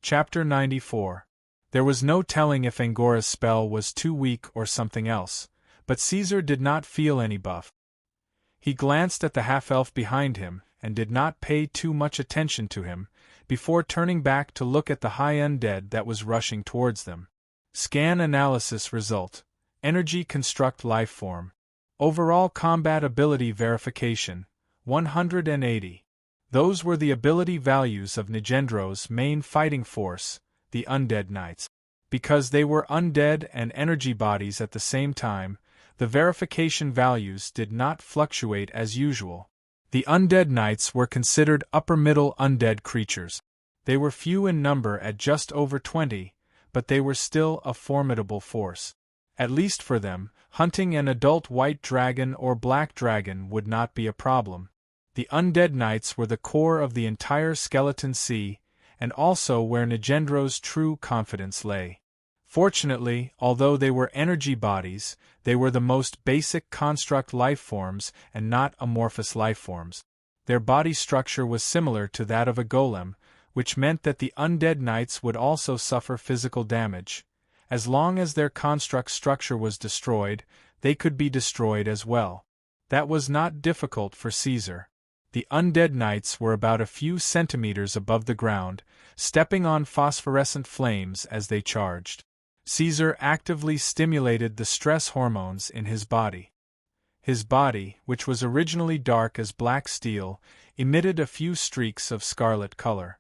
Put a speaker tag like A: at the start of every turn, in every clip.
A: Chapter 94. There was no telling if Angora's spell was too weak or something else, but Caesar did not feel any buff. He glanced at the half-elf behind him and did not pay too much attention to him, before turning back to look at the high undead that was rushing towards them. Scan analysis result: Energy construct lifeform. Overall combat ability verification, 180. Those were the ability values of Nigendro's main fighting force, the Undead Knights. Because they were undead and energy bodies at the same time, the verification values did not fluctuate as usual. The Undead Knights were considered upper-middle undead creatures. They were few in number at just over 20, but they were still a formidable force. At least for them, hunting an adult white dragon or black dragon would not be a problem. The Undead Knights were the core of the entire Skeleton Sea, and also where Nigendro's true confidence lay. Fortunately, although they were energy bodies, they were the most basic construct lifeforms and not amorphous lifeforms. Their body structure was similar to that of a golem, which meant that the Undead Knights would also suffer physical damage. As long as their construct structure was destroyed, they could be destroyed as well. That was not difficult for Caesar. The Undead Knights were about a few centimeters above the ground, stepping on phosphorescent flames as they charged. Caesar actively stimulated the stress hormones in his body. His body, which was originally dark as black steel, emitted a few streaks of scarlet color.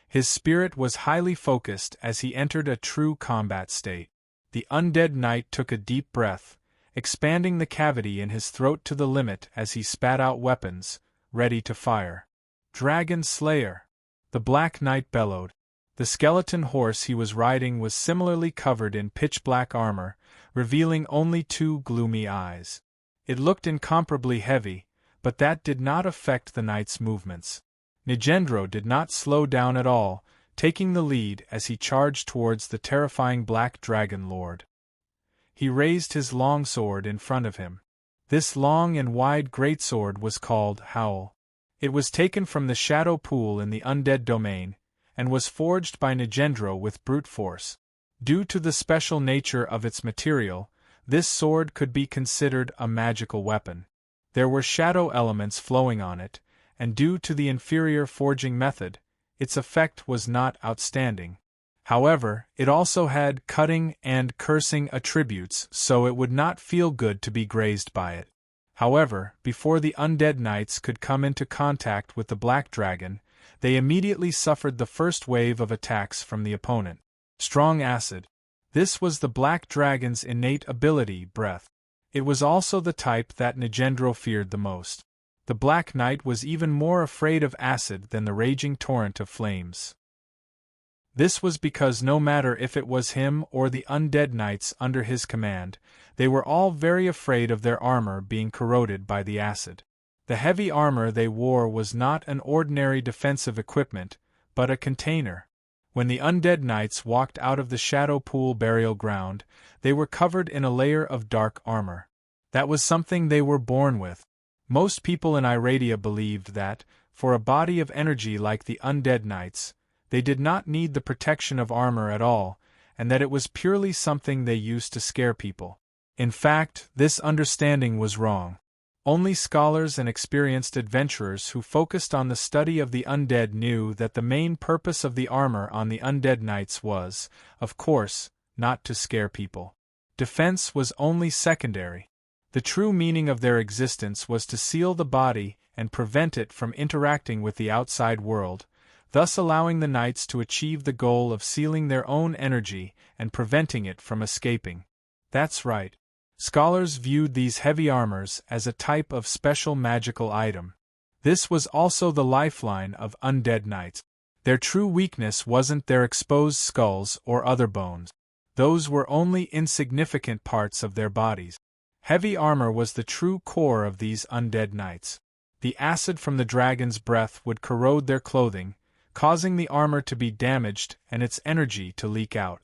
A: His spirit was highly focused as he entered a true combat state. The Undead Knight took a deep breath, expanding the cavity in his throat to the limit as he spat out weapons, ready to fire. Dragon Slayer! The Black Knight bellowed. The skeleton horse he was riding was similarly covered in pitch-black armor, revealing only two gloomy eyes. It looked incomparably heavy, but that did not affect the knight's movements. Nigendro did not slow down at all, taking the lead as he charged towards the terrifying Black Dragon Lord. He raised his long sword in front of him. This long and wide greatsword was called Howl. It was taken from the Shadow Pool in the Undead Domain, and was forged by Nigendro with brute force. Due to the special nature of its material, this sword could be considered a magical weapon. There were shadow elements flowing on it, and due to the inferior forging method, its effect was not outstanding. However, it also had cutting and cursing attributes, so it would not feel good to be grazed by it. However, before the Undead Knights could come into contact with the Black Dragon, they immediately suffered the first wave of attacks from the opponent. Strong acid. This was the Black Dragon's innate ability, breath. It was also the type that Nigendro feared the most. The Black Knight was even more afraid of acid than the raging torrent of flames. This was because no matter if it was him or the Undead Knights under his command, they were all very afraid of their armor being corroded by the acid. The heavy armor they wore was not an ordinary defensive equipment, but a container. When the Undead Knights walked out of the Shadow Pool burial ground, they were covered in a layer of dark armor. That was something they were born with. Most people in Iradia believed that, for a body of energy like the Undead Knights, they did not need the protection of armor at all, and that it was purely something they used to scare people. In fact, this understanding was wrong. Only scholars and experienced adventurers who focused on the study of the undead knew that the main purpose of the armor on the Undead Knights was, of course, not to scare people. Defense was only secondary. The true meaning of their existence was to seal the body and prevent it from interacting with the outside world, thus allowing the knights to achieve the goal of sealing their own energy and preventing it from escaping. That's right. Scholars viewed these heavy armors as a type of special magical item. This was also the lifeline of undead knights. Their true weakness wasn't their exposed skulls or other bones. Those were only insignificant parts of their bodies. Heavy armor was the true core of these undead knights. The acid from the dragon's breath would corrode their clothing, causing the armor to be damaged and its energy to leak out.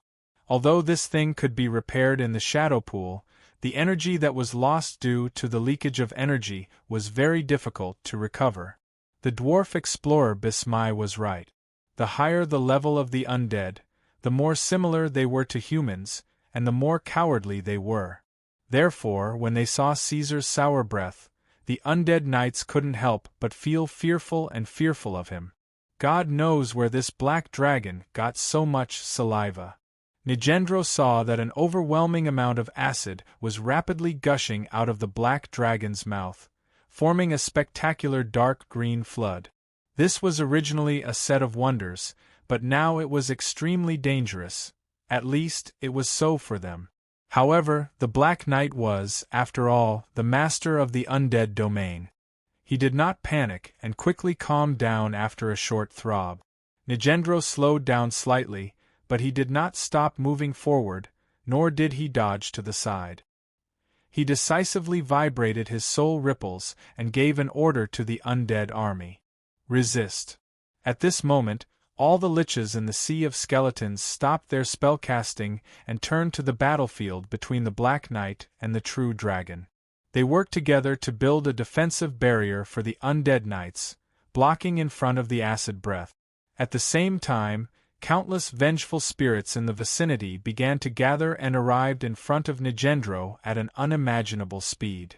A: Although this thing could be repaired in the Shadow Pool, the energy that was lost due to the leakage of energy was very difficult to recover. The dwarf explorer Bismai was right. the higher the level of the undead, the more similar they were to humans, and the more cowardly they were. Therefore, when they saw Caesar's sour breath, the undead knights couldn't help but feel fearful of him. God knows where this black dragon got so much saliva. Nicandro saw that an overwhelming amount of acid was rapidly gushing out of the black dragon's mouth, forming a spectacular dark green flood. This was originally a set of wonders, but now it was extremely dangerous. At least, it was so for them. However, the Black Knight was, after all, the master of the undead domain. He did not panic and quickly calmed down after a short throb. Nicandro slowed down slightly, but he did not stop moving forward, nor did he dodge to the side. He decisively vibrated his soul ripples and gave an order to the undead army. Resist. At this moment, all the liches in the sea of skeletons stopped their spellcasting and turned to the battlefield between the Black Knight and the true dragon. They worked together to build a defensive barrier for the undead knights, blocking in front of the acid breath. At the same time, countless vengeful spirits in the vicinity began to gather and arrived in front of Nicandro at an unimaginable speed.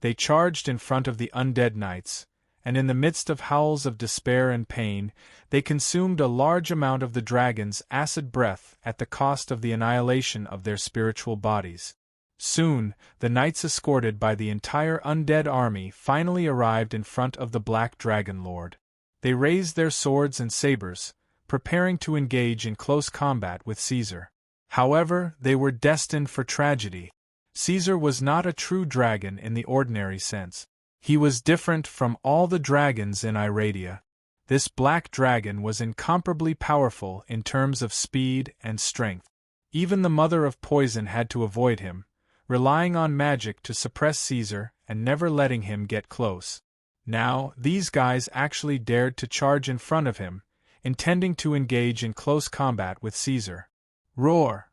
A: They charged in front of the undead knights, and in the midst of howls of despair and pain, they consumed a large amount of the dragon's acid breath at the cost of the annihilation of their spiritual bodies. Soon, the knights escorted by the entire undead army finally arrived in front of the Black Dragon Lord. They raised their swords and sabers, preparing to engage in close combat with Caesar. However, they were destined for tragedy. Caesar was not a true dragon in the ordinary sense. He was different from all the dragons in Iradia. This black dragon was incomparably powerful in terms of speed and strength. Even the Mother of Poison had to avoid him, relying on magic to suppress Caesar and never letting him get close. Now, these guys actually dared to charge in front of him, intending to engage in close combat with Caesar. Roar!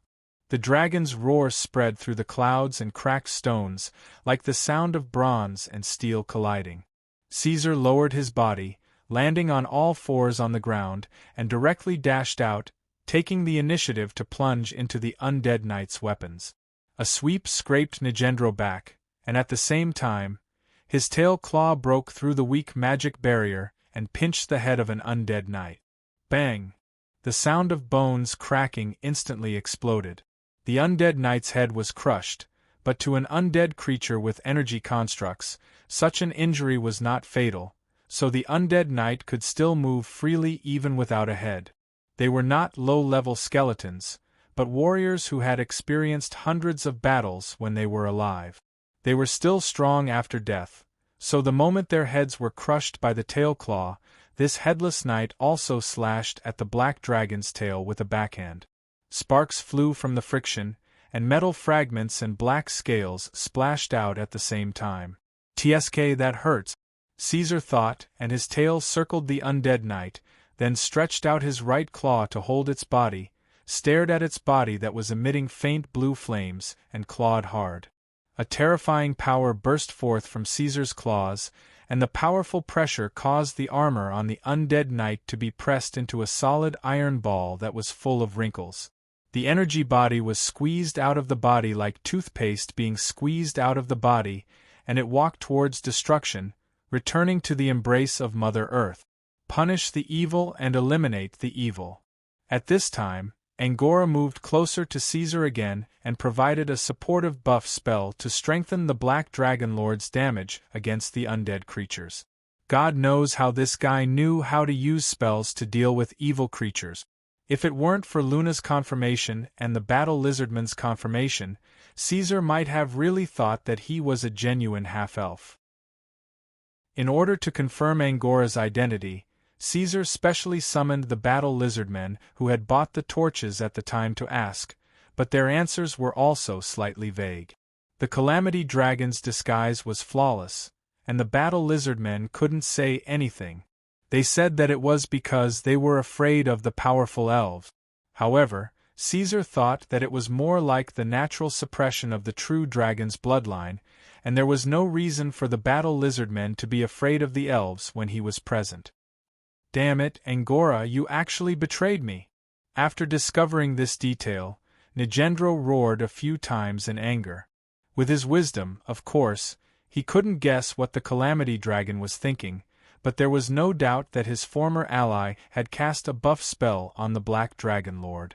A: The dragon's roar spread through the clouds and cracked stones, like the sound of bronze and steel colliding. Caesar lowered his body, landing on all fours on the ground, and directly dashed out, taking the initiative to plunge into the undead knight's weapons. A sweep scraped Nicandro back, and at the same time, his tail claw broke through the weak magic barrier and pinched the head of an undead knight. Bang! The sound of bones cracking instantly exploded. The undead knight's head was crushed, but to an undead creature with energy constructs, such an injury was not fatal, so the undead knight could still move freely even without a head. They were not low-level skeletons, but warriors who had experienced hundreds of battles when they were alive. They were still strong after death, so the moment their heads were crushed by the tail claw, this headless knight also slashed at the black dragon's tail with a backhand. Sparks flew from the friction, and metal fragments and black scales splashed out at the same time. "TSK, that hurts," Caesar thought, and his tail circled the undead knight, then stretched out his right claw to hold its body, stared at its body that was emitting faint blue flames, and clawed hard. A terrifying power burst forth from Caesar's claws, and the powerful pressure caused the armor on the undead knight to be pressed into a solid iron ball that was full of wrinkles. The energy body was squeezed out of the body like toothpaste being squeezed out of the body, and it walked towards destruction, returning to the embrace of Mother Earth. Punish the evil and eliminate the evil. At this time, Angora moved closer to Caesar again and provided a supportive buff spell to strengthen the Black Dragon Lord's damage against the undead creatures. God knows how this guy knew how to use spells to deal with evil creatures. If it weren't for Luna's confirmation and the Battle Lizardman's confirmation, Caesar might have really thought that he was a genuine half-elf. In order to confirm Angora's identity, Caesar specially summoned the Battle Lizardmen who had bought the torches at the time to ask, but their answers were also slightly vague. The Calamity Dragon's disguise was flawless, and the Battle Lizardmen couldn't say anything. They said that it was because they were afraid of the powerful elves. However, Caesar thought that it was more like the natural suppression of the true dragon's bloodline, and there was no reason for the Battle Lizardmen to be afraid of the elves when he was present. Damn it, Angora, you actually betrayed me! After discovering this detail, Nagendro roared a few times in anger. With his wisdom, of course, he couldn't guess what the Calamity Dragon was thinking, but there was no doubt that his former ally had cast a buff spell on the Black Dragon Lord.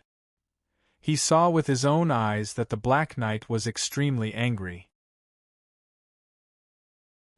A: He saw with his own eyes that the Black Knight was extremely angry.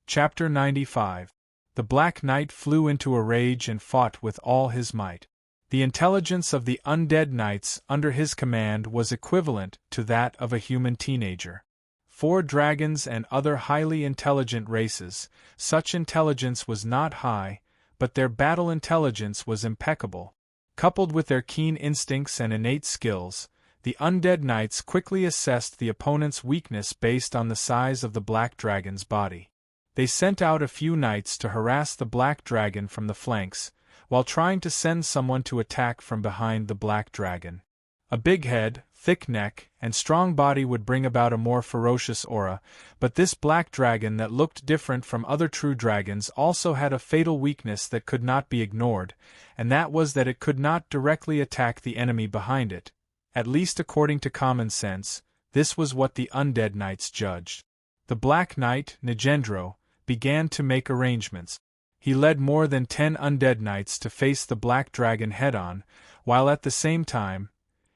A: Chapter 95. The Black Knight flew into a rage and fought with all his might. The intelligence of the undead knights under his command was equivalent to that of a human teenager. 4 dragons and other highly intelligent races, such intelligence was not high, but their battle intelligence was impeccable. Coupled with their keen instincts and innate skills, the undead knights quickly assessed the opponent's weakness based on the size of the black dragon's body. They sent out a few knights to harass the black dragon from the flanks, while trying to send someone to attack from behind the black dragon. A big head, thick neck, and strong body would bring about a more ferocious aura, but this black dragon that looked different from other true dragons also had a fatal weakness that could not be ignored, and that was that it could not directly attack the enemy behind it. At least according to common sense, this was what the undead knights judged. The Black Knight, Nagendro, began to make arrangements. He led more than 10 undead knights to face the black dragon head-on, while at the same time,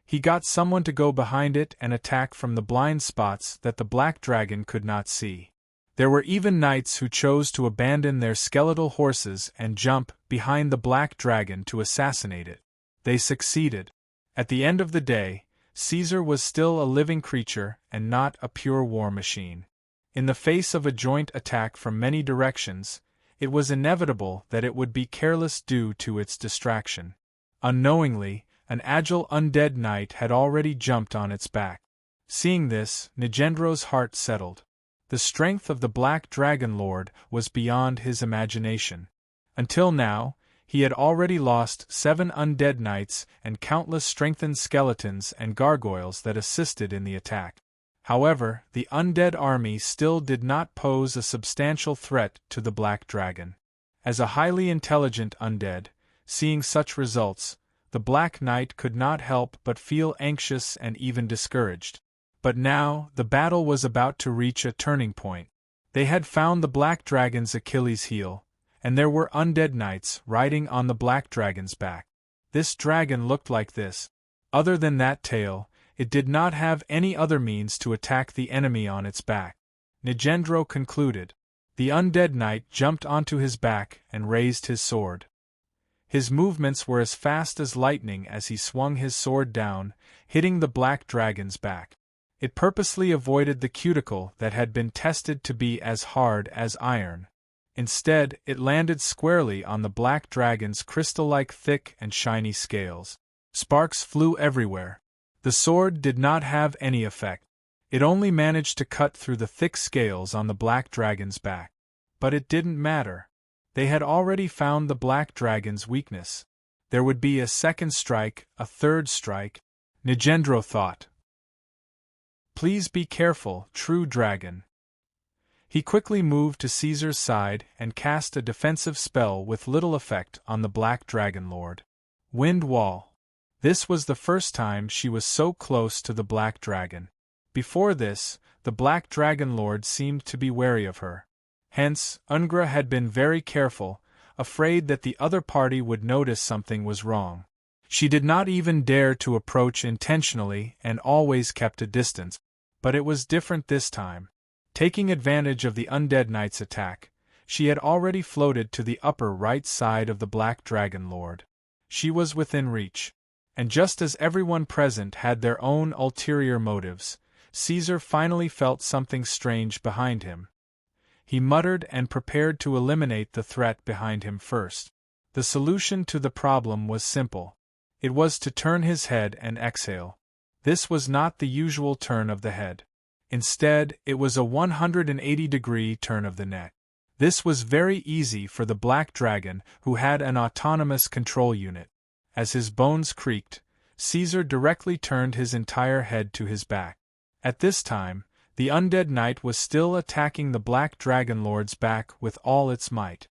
A: he got someone to go behind it and attack from the blind spots that the black dragon could not see. There were even knights who chose to abandon their skeletal horses and jump behind the black dragon to assassinate it. They succeeded. At the end of the day, Caesar was still a living creature and not a pure war machine. In the face of a joint attack from many directions, it was inevitable that it would be careless due to its distraction. Unknowingly, an agile undead knight had already jumped on its back. Seeing this, Nagendro's heart settled. The strength of the Black Dragon Lord was beyond his imagination. Until now, he had already lost 7 undead knights and countless strengthened skeletons and gargoyles that assisted in the attack. However, the undead army still did not pose a substantial threat to the Black Dragon. As a highly intelligent undead, seeing such results, the Black Knight could not help but feel anxious and even discouraged. But now, the battle was about to reach a turning point. They had found the Black Dragon's Achilles heel, and there were undead knights riding on the Black Dragon's back. This dragon looked like this. Other than that tail, it did not have any other means to attack the enemy on its back. Nagendro concluded. The undead knight jumped onto his back and raised his sword. His movements were as fast as lightning as he swung his sword down, hitting the black dragon's back. It purposely avoided the cuticle that had been tested to be as hard as iron. Instead, it landed squarely on the black dragon's crystal-like thick and shiny scales. Sparks flew everywhere. The sword did not have any effect. It only managed to cut through the thick scales on the black dragon's back. But it didn't matter. They had already found the black dragon's weakness. There would be a second strike, a third strike. Nagendro thought. Please be careful, true dragon. He quickly moved to Caesar's side and cast a defensive spell with little effect on the Black Dragon Lord. Wind Wall. This was the first time she was so close to the Black Dragon. Before this, the Black Dragon Lord seemed to be wary of her. Hence, Ungra had been very careful, afraid that the other party would notice something was wrong. She did not even dare to approach intentionally and always kept a distance. But it was different this time. Taking advantage of the undead knight's attack, she had already floated to the upper right side of the Black Dragon Lord. She was within reach. And just as everyone present had their own ulterior motives, Caesar finally felt something strange behind him. He muttered and prepared to eliminate the threat behind him first. The solution to the problem was simple. It was to turn his head and exhale. This was not the usual turn of the head. Instead, it was a 180-degree turn of the neck. This was very easy for the Black Dragon, who had an autonomous control unit. As his bones creaked, Caesar directly turned his entire head to his back. At this time, the undead knight was still attacking the Black Dragon Lord's back with all its might.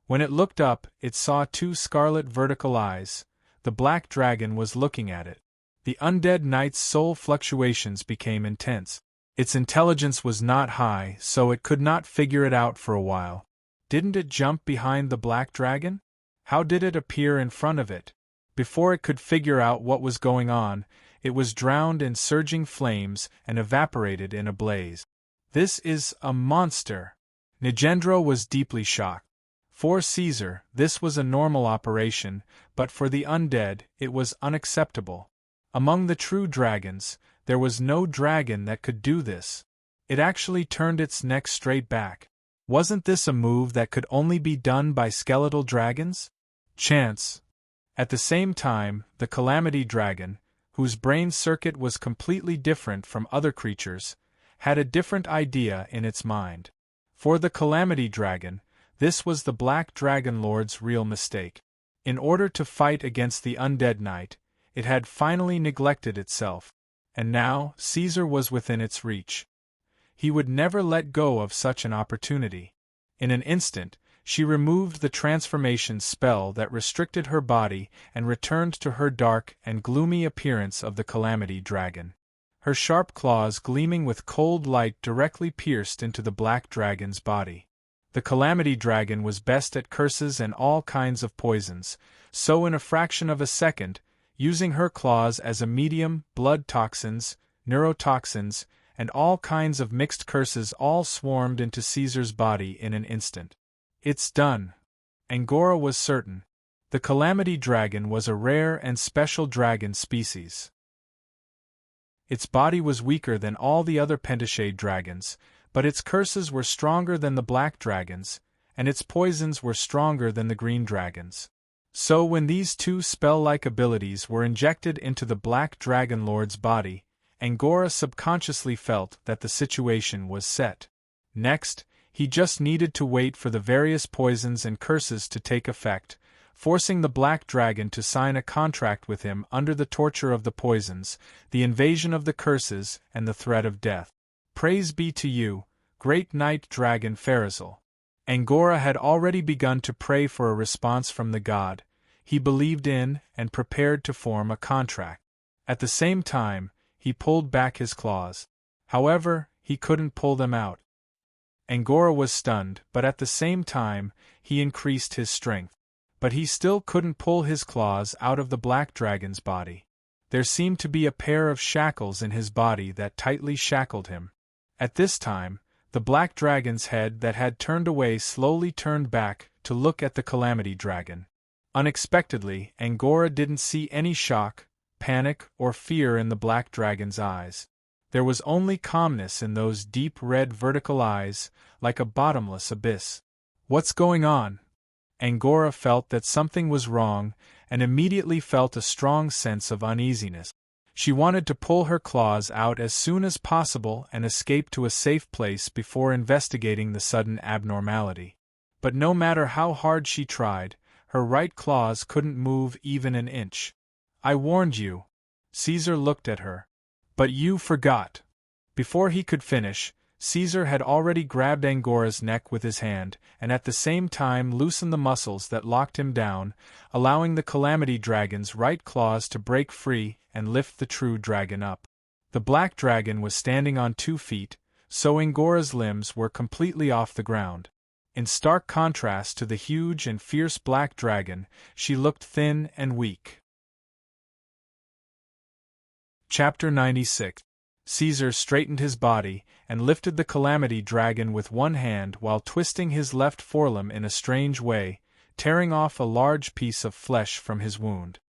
A: When it looked up, it saw two scarlet vertical eyes. The black dragon was looking at it. The undead knight's soul fluctuations became intense. Its intelligence was not high, so it could not figure it out for a while. Didn't it jump behind the black dragon? How did it appear in front of it? Before it could figure out what was going on, it was drowned in surging flames and evaporated in a blaze. This is a monster! Nicandro was deeply shocked. For Caesar, this was a normal operation, but for the undead, it was unacceptable. Among the true dragons, there was no dragon that could do this. It actually turned its neck straight back. Wasn't this a move that could only be done by skeletal dragons? Chance. At the same time, the Calamity Dragon, whose brain circuit was completely different from other creatures, had a different idea in its mind. For the Calamity Dragon, this was the Black Dragon Lord's real mistake. In order to fight against the undead knight, it had finally neglected itself. And now, Caesar was within its reach. He would never let go of such an opportunity. In an instant, she removed the transformation spell that restricted her body and returned to her dark and gloomy appearance of the Calamity Dragon. Her sharp claws gleaming with cold light directly pierced into the black dragon's body. The Calamity Dragon was best at curses and all kinds of poisons, so in a fraction of a second, using her claws as a medium, blood toxins, neurotoxins, and all kinds of mixed curses all swarmed into Caesar's body in an instant. It's done. Angora was certain. The Calamity Dragon was a rare and special dragon species. Its body was weaker than all the other pentashade dragons, but its curses were stronger than the black dragons, and its poisons were stronger than the green dragons. So when these two spell-like abilities were injected into the Black Dragon Lord's body, Angora subconsciously felt that the situation was set. Next, he just needed to wait for the various poisons and curses to take effect, forcing the Black Dragon to sign a contract with him under the torture of the poisons, the invasion of the curses, and the threat of death. Praise be to you, great Knight Dragon Pharazal. Angora had already begun to pray for a response from the god. He believed in and prepared to form a contract. At the same time, he pulled back his claws. However, he couldn't pull them out. Angora was stunned, but at the same time, he increased his strength. But he still couldn't pull his claws out of the black dragon's body. There seemed to be a pair of shackles in his body that tightly shackled him. At this time, the black dragon's head that had turned away slowly turned back to look at the Calamity Dragon. Unexpectedly, Angora didn't see any shock, panic, or fear in the black dragon's eyes. There was only calmness in those deep red vertical eyes, like a bottomless abyss. What's going on? Angora felt that something was wrong, and immediately felt a strong sense of uneasiness. She wanted to pull her claws out as soon as possible and escape to a safe place before investigating the sudden abnormality. But no matter how hard she tried, her right claws couldn't move even an inch. I warned you. Caesar looked at her. But you forgot. Before he could finish, Caesar had already grabbed Angora's neck with his hand, and at the same time loosened the muscles that locked him down, allowing the Calamity Dragon's right claws to break free and lift the true dragon up. The black dragon was standing on 2 feet, so Angora's limbs were completely off the ground. In stark contrast to the huge and fierce black dragon, she looked thin and weak. Chapter 96. Caesar straightened his body and lifted the Calamity Dragon with one hand while twisting his left forelimb in a strange way, tearing off a large piece of flesh from his wound.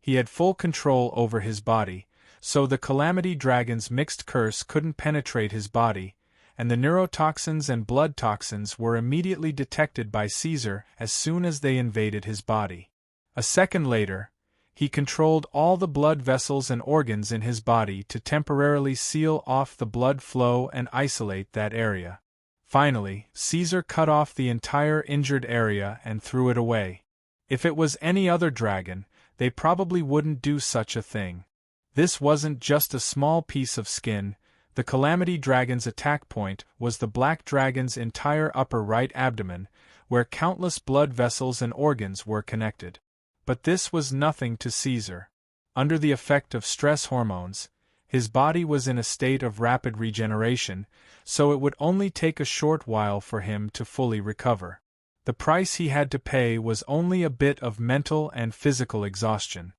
A: He had full control over his body, so the Calamity Dragon's mixed curse couldn't penetrate his body, and the neurotoxins and blood toxins were immediately detected by Caesar as soon as they invaded his body. A second later, he controlled all the blood vessels and organs in his body to temporarily seal off the blood flow and isolate that area. Finally, Caesar cut off the entire injured area and threw it away. If it was any other dragon, they probably wouldn't do such a thing. This wasn't just a small piece of skin. The Calamity Dragon's attack point was the black dragon's entire upper right abdomen, where countless blood vessels and organs were connected. But this was nothing to Caesar. Under the effect of stress hormones, his body was in a state of rapid regeneration, so it would only take a short while for him to fully recover. The price he had to pay was only a bit of mental and physical exhaustion.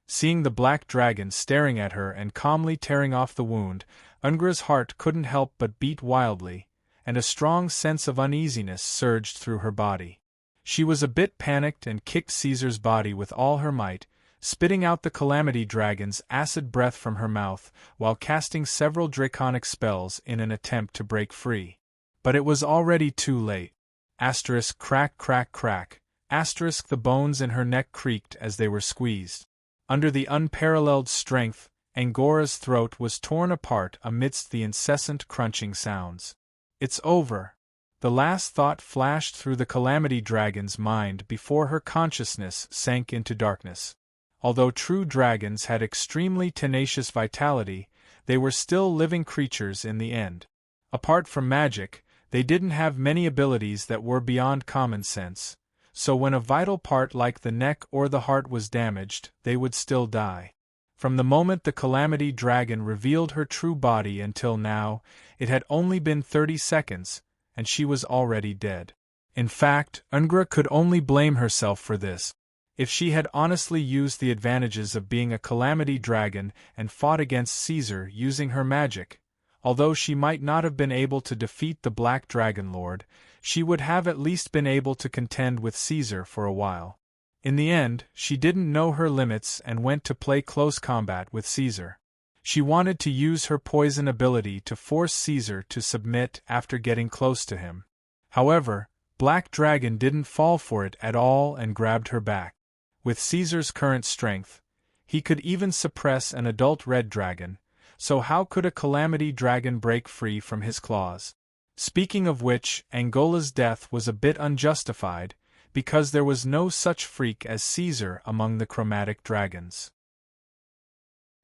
A: Seeing the black dragon staring at her and calmly tearing off the wound, Ungra's heart couldn't help but beat wildly, and a strong sense of uneasiness surged through her body. She was a bit panicked and kicked Caesar's body with all her might, spitting out the Calamity Dragon's acid breath from her mouth while casting several draconic spells in an attempt to break free. But it was already too late. Asterisk crack crack crack, asterisk the bones in her neck creaked as they were squeezed. Under the unparalleled strength, Angora's throat was torn apart amidst the incessant crunching sounds. It's over. The last thought flashed through the Calamity Dragon's mind before her consciousness sank into darkness. Although true dragons had extremely tenacious vitality, they were still living creatures in the end. Apart from magic, they didn't have many abilities that were beyond common sense, so when a vital part like the neck or the heart was damaged, they would still die. From the moment the Calamity Dragon revealed her true body until now, it had only been 30 seconds, and she was already dead. In fact, Ungra could only blame herself for this. If she had honestly used the advantages of being a Calamity Dragon and fought against Caesar using her magic, although she might not have been able to defeat the Black Dragon Lord, she would have at least been able to contend with Caesar for a while. In the end, she didn't know her limits and went to play close combat with Caesar. She wanted to use her poison ability to force Caesar to submit after getting close to him. However, Black Dragon didn't fall for it at all and grabbed her back. With Caesar's current strength, he could even suppress an adult red dragon, so how could a Calamity Dragon break free from his claws? Speaking of which, Angola's death was a bit unjustified, because there was no such freak as Caesar among the chromatic dragons.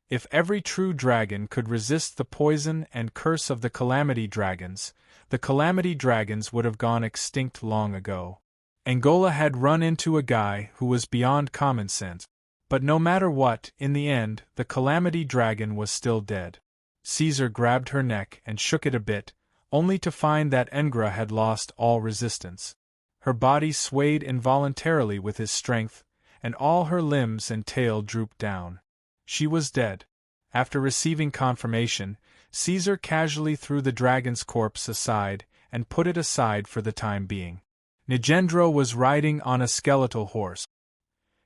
A: If every true dragon could resist the poison and curse of the Calamity Dragons, the Calamity Dragons would have gone extinct long ago. Angola had run into a guy who was beyond common sense. But no matter what, in the end, the Calamity Dragon was still dead. Caesar grabbed her neck and shook it a bit, only to find that Angra had lost all resistance. Her body swayed involuntarily with his strength, and all her limbs and tail drooped down. She was dead. After receiving confirmation, Caesar casually threw the dragon's corpse aside and put it aside for the time being. Nicandro was riding on a skeletal horse.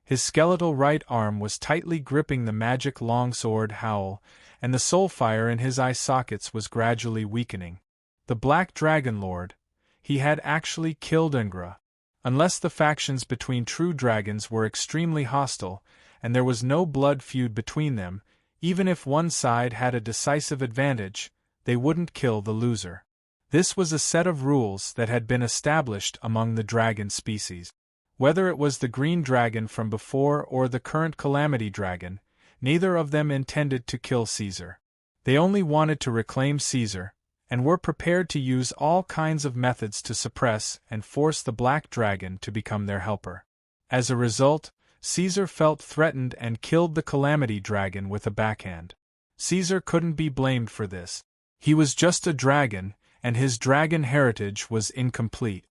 A: His skeletal right arm was tightly gripping the magic longsword Howl, and the soul fire in his eye sockets was gradually weakening. The Black Dragon Lord, he had actually killed Angra. Unless the factions between true dragons were extremely hostile, and there was no blood feud between them, even if one side had a decisive advantage, they wouldn't kill the loser. This was a set of rules that had been established among the dragon species. Whether it was the green dragon from before or the current Calamity Dragon, neither of them intended to kill Caesar. They only wanted to reclaim Caesar, and were prepared to use all kinds of methods to suppress and force the Black Dragon to become their helper. As a result, Caesar felt threatened and killed the Calamity Dragon with a backhand. Caesar couldn't be blamed for this. He was just a dragon, and his dragon heritage was incomplete.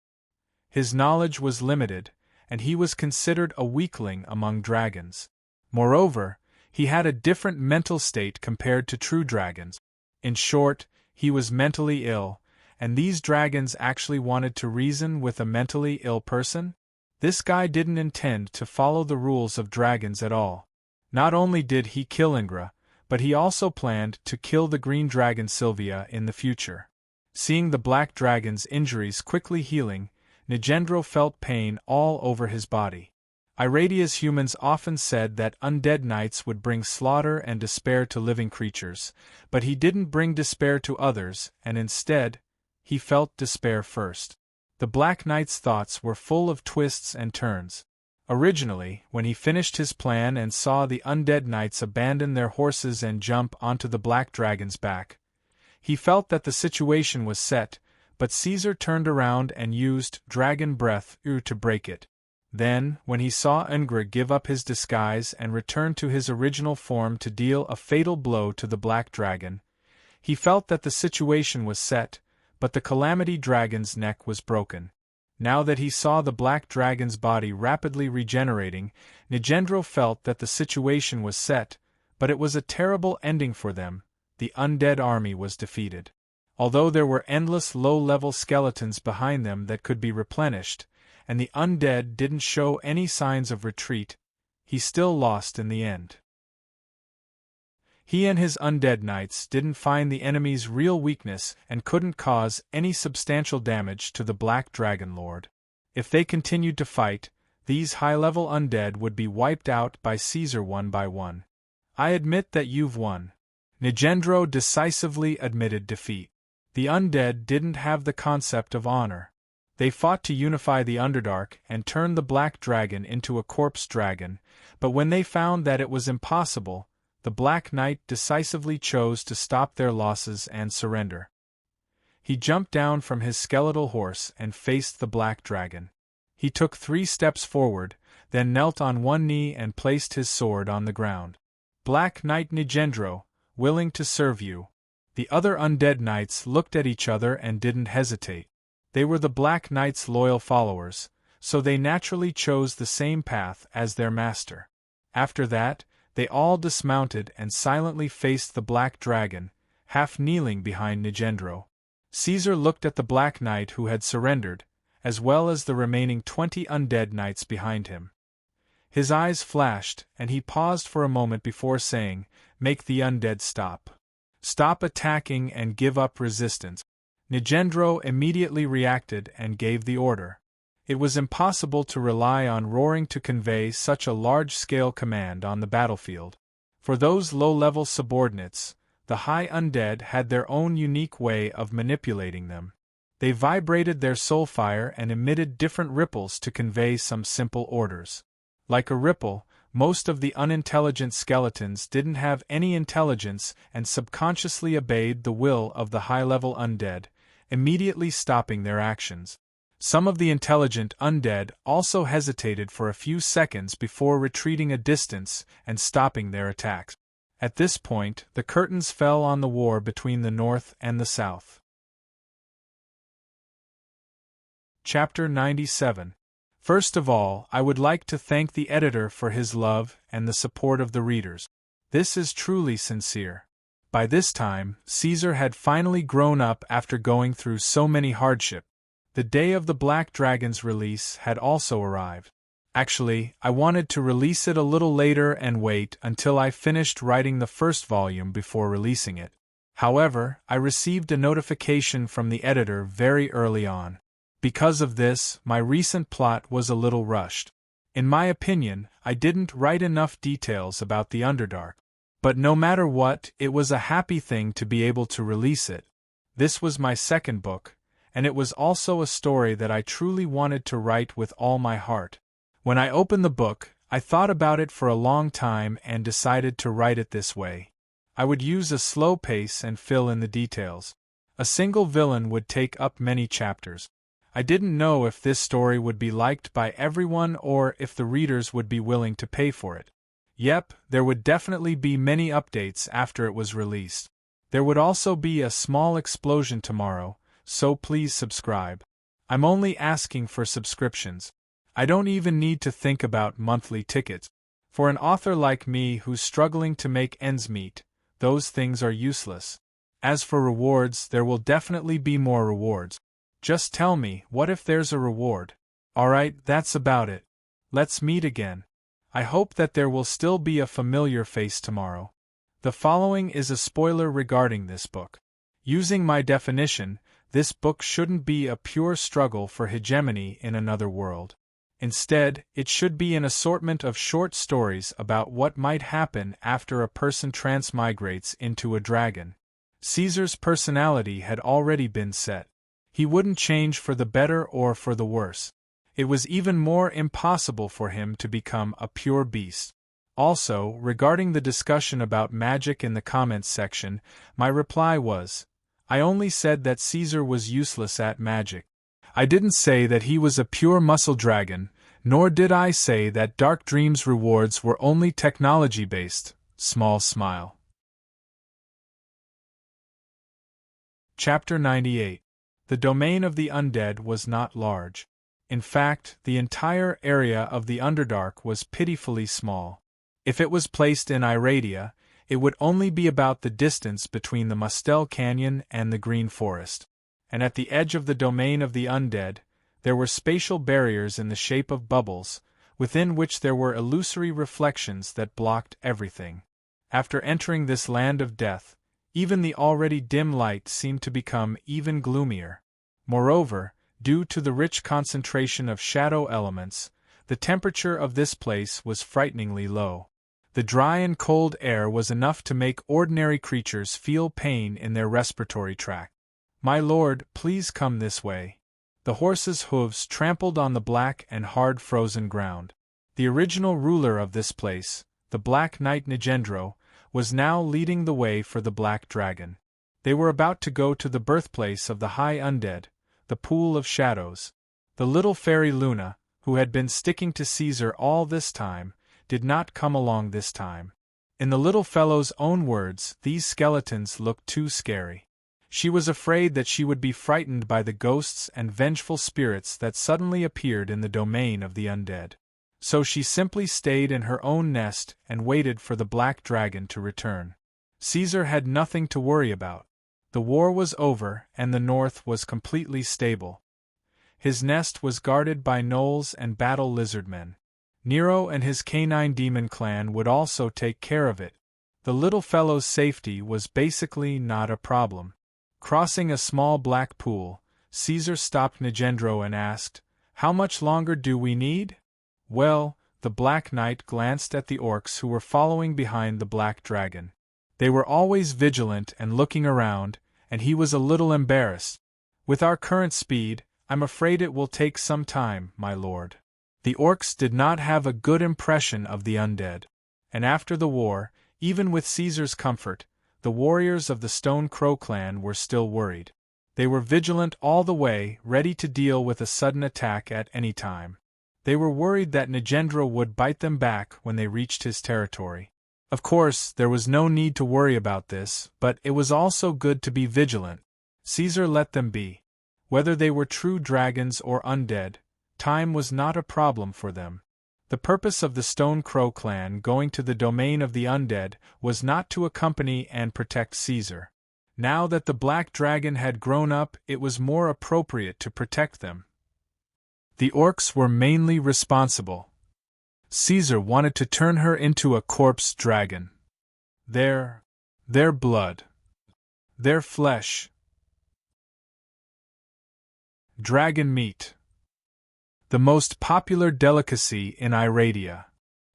A: His knowledge was limited, and he was considered a weakling among dragons. Moreover, he had a different mental state compared to true dragons. In short, he was mentally ill, and these dragons actually wanted to reason with a mentally ill person? This guy didn't intend to follow the rules of dragons at all. Not only did he kill Angra, but he also planned to kill the green dragon Sylvia in the future. Seeing the Black Dragon's injuries quickly healing, Nicandro felt pain all over his body. Iradia's humans often said that undead knights would bring slaughter and despair to living creatures, but he didn't bring despair to others, and instead, he felt despair first. The Black Knight's thoughts were full of twists and turns. Originally, when he finished his plan and saw the undead knights abandon their horses and jump onto the Black Dragon's back, he felt that the situation was set, but Caesar turned around and used dragon breath to break it. Then, when he saw Ungra give up his disguise and return to his original form to deal a fatal blow to the black dragon, he felt that the situation was set, but the Calamity Dragon's neck was broken. Now that he saw the black dragon's body rapidly regenerating, Nigendro felt that the situation was set, but it was a terrible ending for them. The undead army was defeated. Although there were endless low-level skeletons behind them that could be replenished, and the undead didn't show any signs of retreat, he still lost in the end. He and his undead knights didn't find the enemy's real weakness and couldn't cause any substantial damage to the Black Dragon Lord. If they continued to fight, these high-level undead would be wiped out by Caesar one by one. I admit that you've won. Nigendro decisively admitted defeat. The undead didn't have the concept of honor. They fought to unify the Underdark and turn the Black Dragon into a corpse dragon, but when they found that it was impossible, the Black Knight decisively chose to stop their losses and surrender. He jumped down from his skeletal horse and faced the Black Dragon. He took 3 steps forward, then knelt on one knee and placed his sword on the ground. Black Knight Nigendro, willing to serve you. The other undead knights looked at each other and didn't hesitate. They were the Black Knight's loyal followers, so they naturally chose the same path as their master. After that, they all dismounted and silently faced the Black Dragon, half kneeling behind Nigendro. Caesar looked at the Black Knight who had surrendered, as well as the remaining 20 undead knights behind him. His eyes flashed, and he paused for a moment before saying, "Make the undead stop. Stop attacking and give up resistance." Nigendro immediately reacted and gave the order. It was impossible to rely on roaring to convey such a large-scale command on the battlefield. For those low-level subordinates, the high undead had their own unique way of manipulating them. They vibrated their soulfire and emitted different ripples to convey some simple orders. Like a ripple, most of the unintelligent skeletons didn't have any intelligence and subconsciously obeyed the will of the high-level undead, immediately stopping their actions. Some of the intelligent undead also hesitated for a few seconds before retreating a distance and stopping their attacks. At this point, the curtains fell on the war between the North and the South. Chapter 97. First of all, I would like to thank the editor for his love and the support of the readers. This is truly sincere. By this time, Caesar had finally grown up after going through so many hardships. The day of the Black Dragon's release had also arrived. Actually, I wanted to release it a little later and wait until I finished writing the first volume before releasing it. However, I received a notification from the editor very early on. Because of this, my recent plot was a little rushed. In my opinion, I didn't write enough details about the Underdark. But no matter what, it was a happy thing to be able to release it. This was my second book, and it was also a story that I truly wanted to write with all my heart. When I opened the book, I thought about it for a long time and decided to write it this way. I would use a slow pace and fill in the details. A single villain would take up many chapters. I didn't know if this story would be liked by everyone or if the readers would be willing to pay for it. Yep, there would definitely be many updates after it was released. There would also be a small explosion tomorrow, so please subscribe. I'm only asking for subscriptions. I don't even need to think about monthly tickets. For an author like me who's struggling to make ends meet, those things are useless. As for rewards, there will definitely be more rewards. Just tell me, what if there's a reward? Alright, that's about it. Let's meet again. I hope that there will still be a familiar face tomorrow. The following is a spoiler regarding this book. Using my definition, this book shouldn't be a pure struggle for hegemony in another world. Instead, it should be an assortment of short stories about what might happen after a person transmigrates into a dragon. Caesar's personality had already been set. He wouldn't change for the better or for the worse. It was even more impossible for him to become a pure beast. Also, regarding the discussion about magic in the comments section, my reply was, I only said that Caesar was useless at magic. I didn't say that he was a pure muscle dragon, nor did I say that Dark Dream's rewards were only technology-based. Small smile. Chapter 98. The domain of the undead was not large. In fact, the entire area of the Underdark was pitifully small. If it was placed in Iradia, it would only be about the distance between the Mustel Canyon and the Green Forest. And at the edge of the domain of the undead, there were spatial barriers in the shape of bubbles, within which there were illusory reflections that blocked everything. After entering this land of death, even the already dim light seemed to become even gloomier. Moreover, due to the rich concentration of shadow elements, the temperature of this place was frighteningly low. The dry and cold air was enough to make ordinary creatures feel pain in their respiratory tract. "My lord, please come this way." The horse's hooves trampled on the black and hard frozen ground. The original ruler of this place, the Black Knight Nigendro, was now leading the way for the Black Dragon. They were about to go to the birthplace of the High Undead, the Pool of Shadows. The little fairy Luna, who had been sticking to Caesar all this time, did not come along this time. In the little fellow's own words, these skeletons looked too scary. She was afraid that she would be frightened by the ghosts and vengeful spirits that suddenly appeared in the domain of the undead. So she simply stayed in her own nest and waited for the Black Dragon to return. Caesar had nothing to worry about. The war was over and the north was completely stable. His nest was guarded by gnolls and battle lizardmen. Nero and his canine demon clan would also take care of it. The little fellow's safety was basically not a problem. Crossing a small black pool, Caesar stopped Nigendro and asked, "How much longer do we need?" "Well," the Black Knight glanced at the orcs who were following behind the Black Dragon. They were always vigilant and looking around, and he was a little embarrassed. "With our current speed, I'm afraid it will take some time, my lord." The orcs did not have a good impression of the undead. And after the war, even with Caesar's comfort, the warriors of the Stone Crow clan were still worried. They were vigilant all the way, ready to deal with a sudden attack at any time. They were worried that Nigendro would bite them back when they reached his territory. Of course, there was no need to worry about this, but it was also good to be vigilant. Caesar let them be. Whether they were true dragons or undead, time was not a problem for them. The purpose of the Stone Crow clan going to the domain of the undead was not to accompany and protect Caesar. Now that the Black Dragon had grown up, it was more appropriate to protect them. The orcs were mainly responsible. Caesar wanted to turn her into a corpse dragon. Their blood. Their flesh. Dragon meat. The most popular delicacy in Iradia.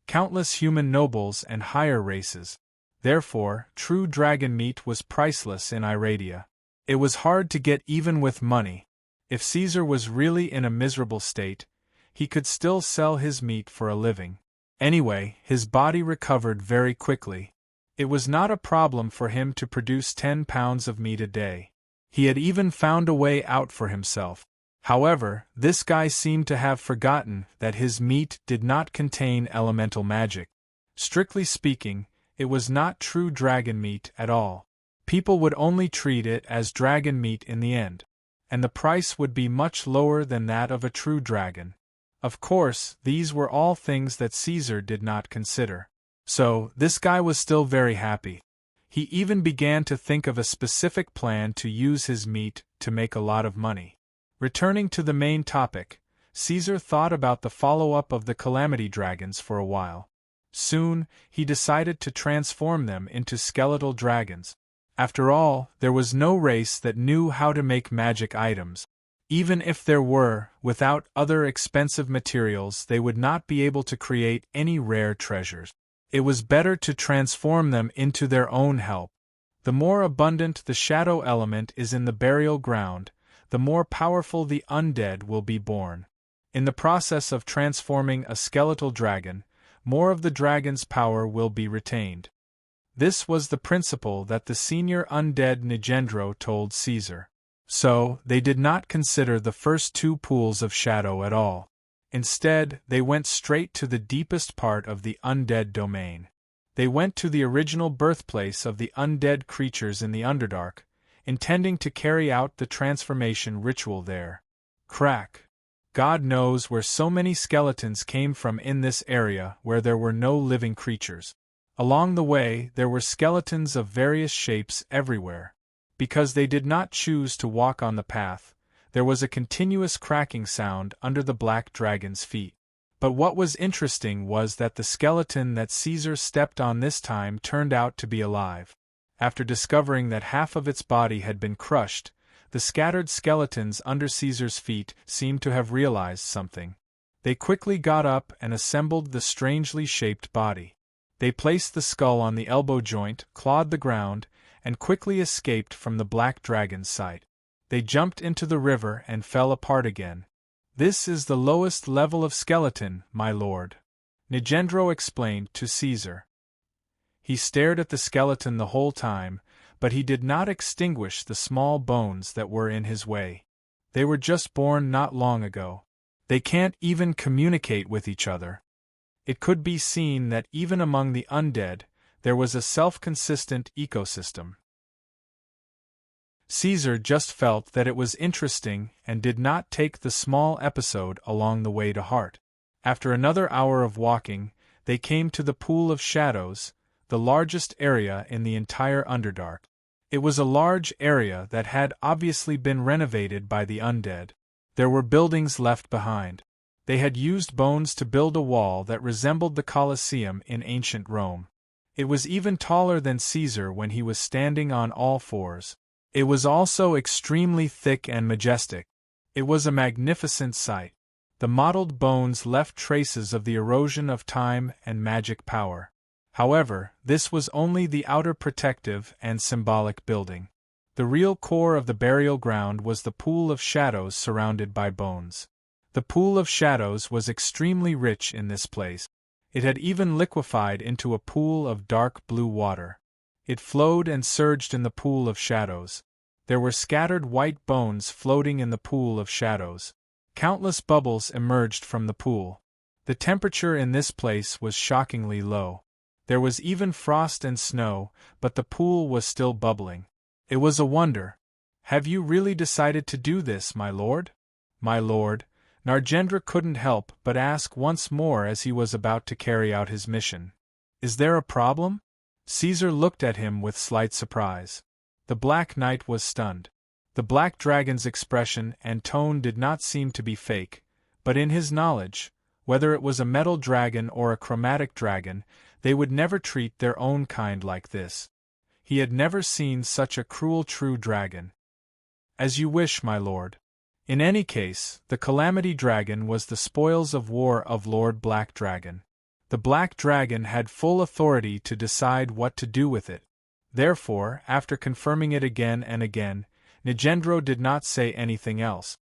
A: Countless human nobles and higher races. Therefore, true dragon meat was priceless in Iradia. It was hard to get even with money. If Caesar was really in a miserable state, he could still sell his meat for a living. Anyway, his body recovered very quickly. It was not a problem for him to produce 10 pounds of meat a day. He had even found a way out for himself. However, this guy seemed to have forgotten that his meat did not contain elemental magic. Strictly speaking, it was not true dragon meat at all. People would only treat it as dragon meat in the end, and the price would be much lower than that of a true dragon. Of course, these were all things that Caesar did not consider. So, this guy was still very happy. He even began to think of a specific plan to use his meat to make a lot of money. Returning to the main topic, Caesar thought about the follow-up of the Calamity Dragons for a while. Soon, he decided to transform them into skeletal dragons. After all, there was no race that knew how to make magic items. Even if there were, without other expensive materials they would not be able to create any rare treasures. It was better to transform them into their own help. The more abundant the shadow element is in the burial ground, the more powerful the undead will be born. In the process of transforming a skeletal dragon, more of the dragon's power will be retained. This was the principle that the senior undead Nigendro told Caesar. So, they did not consider the first two pools of shadow at all. Instead, they went straight to the deepest part of the undead domain. They went to the original birthplace of the undead creatures in the Underdark, intending to carry out the transformation ritual there. Crack. God knows where so many skeletons came from in this area where there were no living creatures. Along the way, there were skeletons of various shapes everywhere. Because they did not choose to walk on the path, there was a continuous cracking sound under the black dragon's feet. But what was interesting was that the skeleton that Caesar stepped on this time turned out to be alive. After discovering that half of its body had been crushed, the scattered skeletons under Caesar's feet seemed to have realized something. They quickly got up and assembled the strangely shaped body. They placed the skull on the elbow joint, clawed the ground, and quickly escaped from the black dragon's sight. They jumped into the river and fell apart again. This is the lowest level of skeleton, my lord, Nigendro explained to Caesar. He stared at the skeleton the whole time, but he did not extinguish the small bones that were in his way. They were just born not long ago. They can't even communicate with each other. It could be seen that even among the undead, there was a self-consistent ecosystem. Caesar just felt that it was interesting and did not take the small episode along the way to heart. After another hour of walking, they came to the Pool of Shadows, the largest area in the entire Underdark. It was a large area that had obviously been renovated by the undead. There were buildings left behind. They had used bones to build a wall that resembled the Colosseum in ancient Rome. It was even taller than Caesar when he was standing on all fours. It was also extremely thick and majestic. It was a magnificent sight. The mottled bones left traces of the erosion of time and magic power. However, this was only the outer protective and symbolic building. The real core of the burial ground was the Pool of Shadows surrounded by bones. The Pool of Shadows was extremely rich in this place. It had even liquefied into a pool of dark blue water. It flowed and surged in the Pool of Shadows. There were scattered white bones floating in the Pool of Shadows. Countless bubbles emerged from the pool. The temperature in this place was shockingly low. There was even frost and snow, but the pool was still bubbling. It was a wonder. Have you really decided to do this, my lord? My lord, Nargendra couldn't help but ask once more as he was about to carry out his mission. Is there a problem? Caesar looked at him with slight surprise. The Black Knight was stunned. The Black Dragon's expression and tone did not seem to be fake, but in his knowledge, whether it was a metal dragon or a chromatic dragon, they would never treat their own kind like this. He had never seen such a cruel true dragon. As you wish, my lord. In any case, the Calamity Dragon was the spoils of war of Lord Black Dragon. The Black Dragon had full authority to decide what to do with it. Therefore, after confirming it again and again, Nigendro did not say anything else.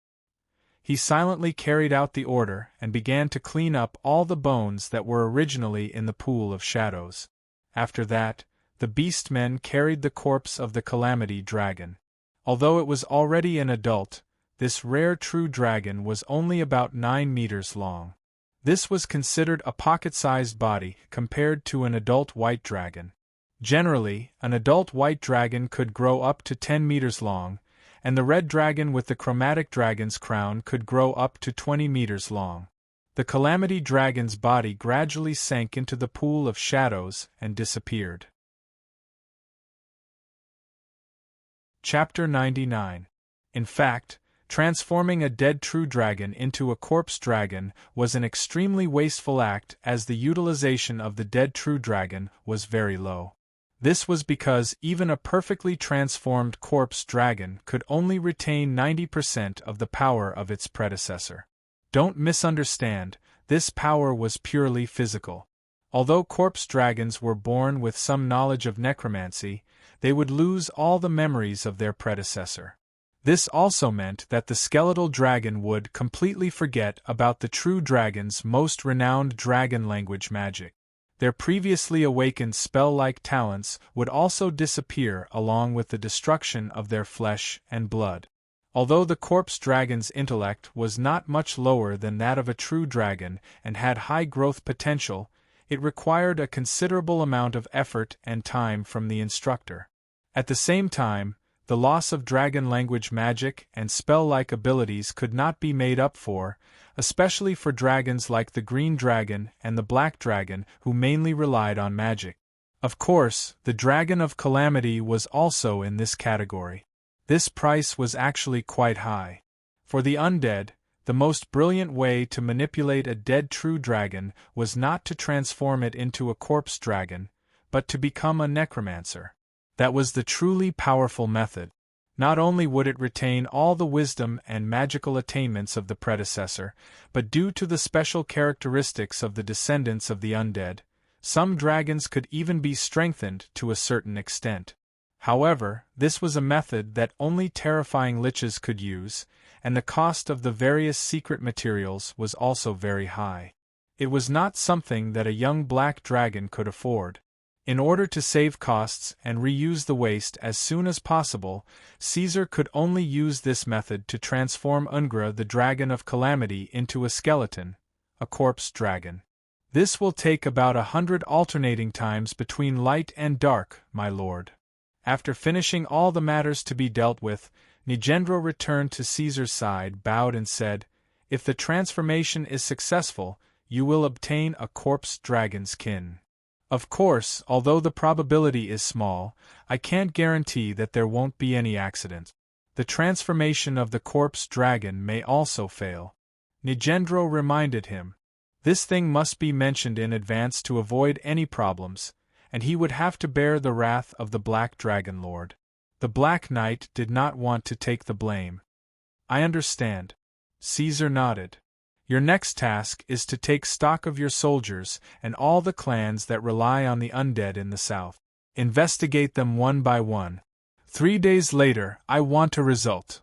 A: He silently carried out the order and began to clean up all the bones that were originally in the Pool of Shadows. After that, the beastmen carried the corpse of the Calamity Dragon. Although it was already an adult, this rare true dragon was only about 9 meters long. This was considered a pocket-sized body compared to an adult white dragon. Generally, an adult white dragon could grow up to 10 meters long, and the red dragon with the chromatic dragon's crown could grow up to 20 meters long. The Calamity Dragon's body gradually sank into the Pool of Shadows and disappeared. Chapter 99. In fact, transforming a dead true dragon into a corpse dragon was an extremely wasteful act, as the utilization of the dead true dragon was very low. This was because even a perfectly transformed corpse dragon could only retain 90% of the power of its predecessor. Don't misunderstand, this power was purely physical. Although corpse dragons were born with some knowledge of necromancy, they would lose all the memories of their predecessor. This also meant that the skeletal dragon would completely forget about the true dragon's most renowned dragon language magic. Their previously awakened spell-like talents would also disappear along with the destruction of their flesh and blood. Although the corpse dragon's intellect was not much lower than that of a true dragon and had high growth potential, it required a considerable amount of effort and time from the instructor. At the same time, the loss of dragon language magic and spell-like abilities could not be made up for, especially for dragons like the green dragon and the black dragon who mainly relied on magic. Of course, the dragon of calamity was also in this category. This price was actually quite high. For the undead, the most brilliant way to manipulate a dead true dragon was not to transform it into a corpse dragon, but to become a necromancer. That was the truly powerful method. Not only would it retain all the wisdom and magical attainments of the predecessor, but due to the special characteristics of the descendants of the undead, some dragons could even be strengthened to a certain extent. However, this was a method that only terrifying liches could use, and the cost of the various secret materials was also very high. It was not something that a young black dragon could afford. In order to save costs and reuse the waste as soon as possible, Caesar could only use this method to transform Ungra the Dragon of Calamity into a skeleton, a corpse dragon. This will take about 100 alternating times between light and dark, my lord. After finishing all the matters to be dealt with, Nigendro returned to Caesar's side, bowed and said, "If the transformation is successful, you will obtain a corpse dragon's kin. Of course, although the probability is small, I can't guarantee that there won't be any accident. The transformation of the corpse dragon may also fail." Nigendro reminded him. This thing must be mentioned in advance to avoid any problems, and he would have to bear the wrath of the Black Dragon Lord. The Black Knight did not want to take the blame. "I understand." Caesar nodded. "Your next task is to take stock of your soldiers and all the clans that rely on the undead in the south. Investigate them one by one. 3 days later, I want a result."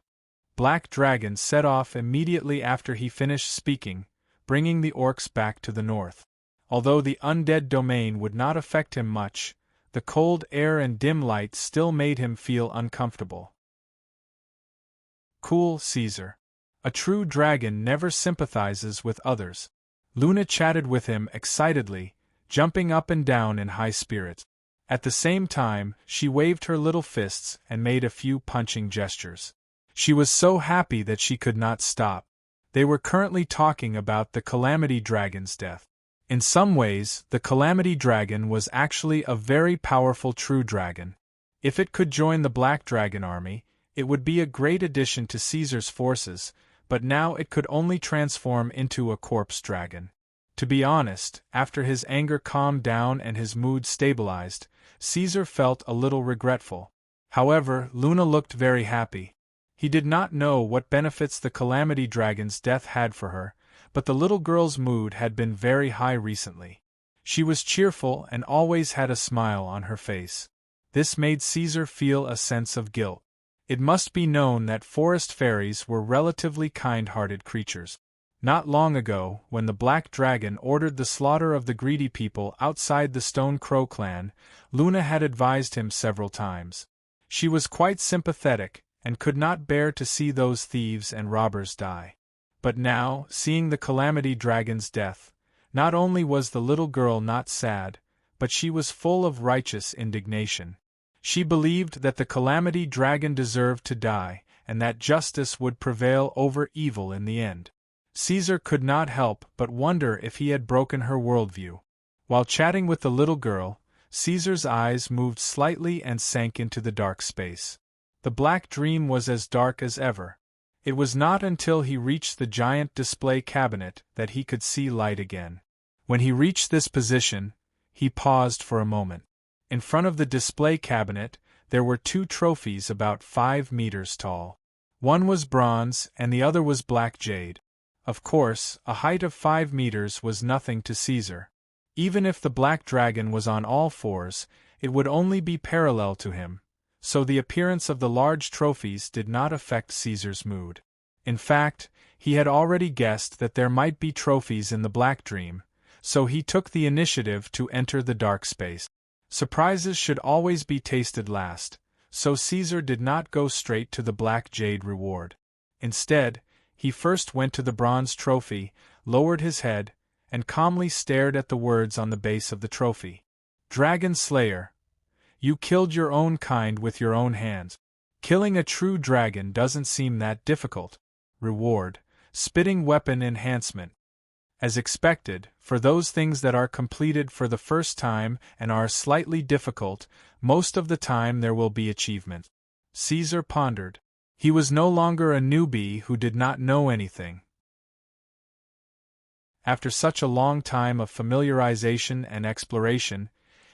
A: Black Dragon set off immediately after he finished speaking, bringing the orcs back to the north. Although the undead domain would not affect him much, the cold air and dim light still made him feel uncomfortable. "Cool, Caesar. A true dragon never sympathizes with others." Luna chatted with him excitedly, jumping up and down in high spirits. At the same time, she waved her little fists and made a few punching gestures. She was so happy that she could not stop. They were currently talking about the Calamity Dragon's death. In some ways, the Calamity Dragon was actually a very powerful true dragon. If it could join the Black Dragon army, it would be a great addition to Caesar's forces, but now it could only transform into a corpse dragon. To be honest, after his anger calmed down and his mood stabilized, Caesar felt a little regretful. However, Luna looked very happy. He did not know what benefits the Calamity Dragon's death had for her, but the little girl's mood had been very high recently. She was cheerful and always had a smile on her face. This made Caesar feel a sense of guilt. It must be known that forest fairies were relatively kind-hearted creatures. Not long ago, when the Black Dragon ordered the slaughter of the greedy people outside the Stone Crow clan, Luna had advised him several times. She was quite sympathetic, and could not bear to see those thieves and robbers die. But now, seeing the Calamity Dragon's death, not only was the little girl not sad, but she was full of righteous indignation. She believed that the Calamity Dragon deserved to die, and that justice would prevail over evil in the end. Caesar could not help but wonder if he had broken her worldview. While chatting with the little girl, Caesar's eyes moved slightly and sank into the dark space. The black dream was as dark as ever. It was not until he reached the giant display cabinet that he could see light again. When he reached this position, he paused for a moment. In front of the display cabinet, there were 2 trophies about 5 meters tall. One was bronze and the other was black jade. Of course, a height of 5 meters was nothing to Caesar. Even if the black dragon was on all fours, it would only be parallel to him, so the appearance of the large trophies did not affect Caesar's mood. In fact, he had already guessed that there might be trophies in the Black Dream, so he took the initiative to enter the dark space. Surprises should always be tasted last, so Caesar did not go straight to the black jade reward. Instead, he first went to the bronze trophy, lowered his head, and calmly stared at the words on the base of the trophy. Dragon Slayer. You killed your own kind with your own hands. Killing a true dragon doesn't seem that difficult. Reward. Spitting weapon enhancement. As expected, for those things that are completed for the first time and are slightly difficult, most of the time there will be achievement. Caesar pondered. He was no longer a newbie who did not know anything. After such a long time of familiarization and exploration,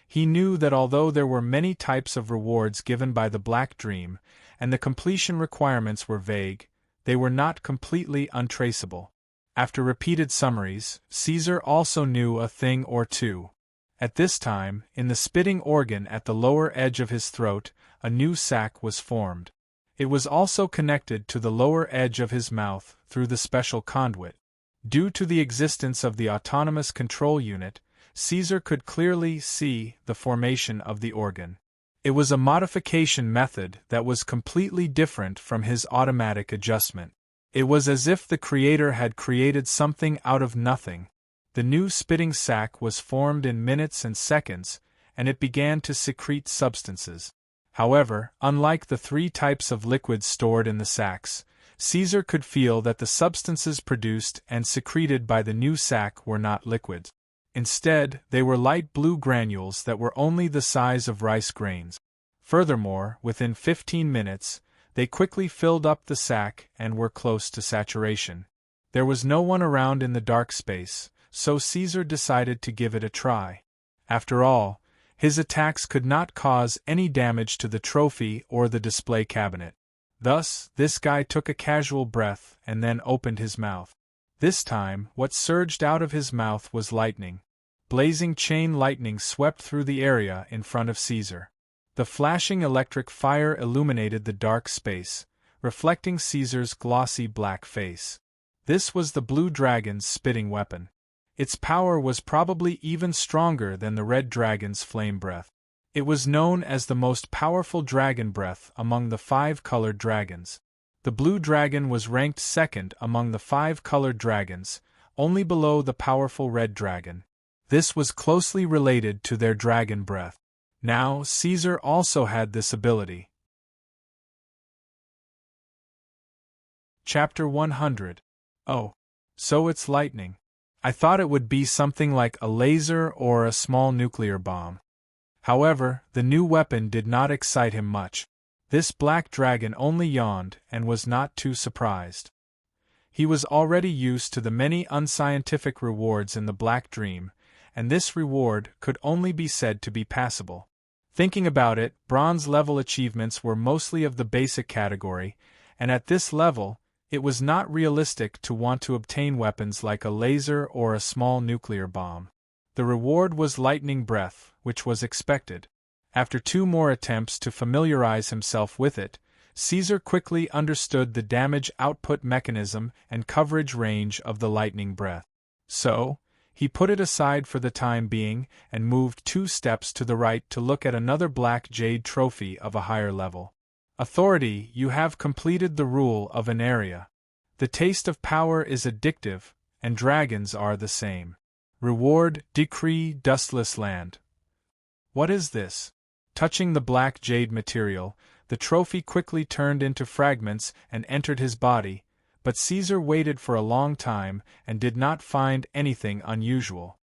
A: he knew that although there were many types of rewards given by the Black Dream, and the completion requirements were vague, they were not completely untraceable. After repeated summaries, Caesar also knew a thing or two. At this time, in the spitting organ at the lower edge of his throat, a new sac was formed. It was also connected to the lower edge of his mouth through the special conduit. Due to the existence of the autonomous control unit, Caesar could clearly see the formation of the organ. It was a modification method that was completely different from his automatic adjustment. It was as if the creator had created something out of nothing. The new spitting sac was formed in minutes and seconds, and it began to secrete substances. However, unlike the three types of liquids stored in the sacs, Caesar could feel that the substances produced and secreted by the new sac were not liquids. Instead, they were light blue granules that were only the size of rice grains. Furthermore, within 15 minutes, they quickly filled up the sac and were close to saturation. There was no one around in the dark space, so Caesar decided to give it a try. After all, his attacks could not cause any damage to the trophy or the display cabinet. Thus, this guy took a casual breath and then opened his mouth. This time, what surged out of his mouth was lightning. Blazing chain lightning swept through the area in front of Caesar. The flashing electric fire illuminated the dark space, reflecting Caesar's glossy black face. This was the blue dragon's spitting weapon. Its power was probably even stronger than the red dragon's flame breath. It was known as the most powerful dragon breath among the 5 colored dragons. The blue dragon was ranked second among the 5 colored dragons, only below the powerful red dragon. This was closely related to their dragon breath. Now, Caesar also had this ability. Chapter 100. Oh. So it's lightning. I thought it would be something like a laser or a small nuclear bomb. However, the new weapon did not excite him much. This black dragon only yawned and was not too surprised. He was already used to the many unscientific rewards in the Black Dream, and this reward could only be said to be passable. Thinking about it, bronze-level achievements were mostly of the basic category, and at this level, it was not realistic to want to obtain weapons like a laser or a small nuclear bomb. The reward was lightning breath, which was expected. After 2 more attempts to familiarize himself with it, Caesar quickly understood the damage output mechanism and coverage range of the lightning breath. So, he put it aside for the time being and moved 2 steps to the right to look at another black jade trophy of a higher level. Authority, you have completed the rule of an area. The taste of power is addictive, and dragons are the same. Reward, decree, dustless land. What is this? Touching the black jade material, the trophy quickly turned into fragments and entered his body, but Caesar waited for a long time and did not find anything unusual.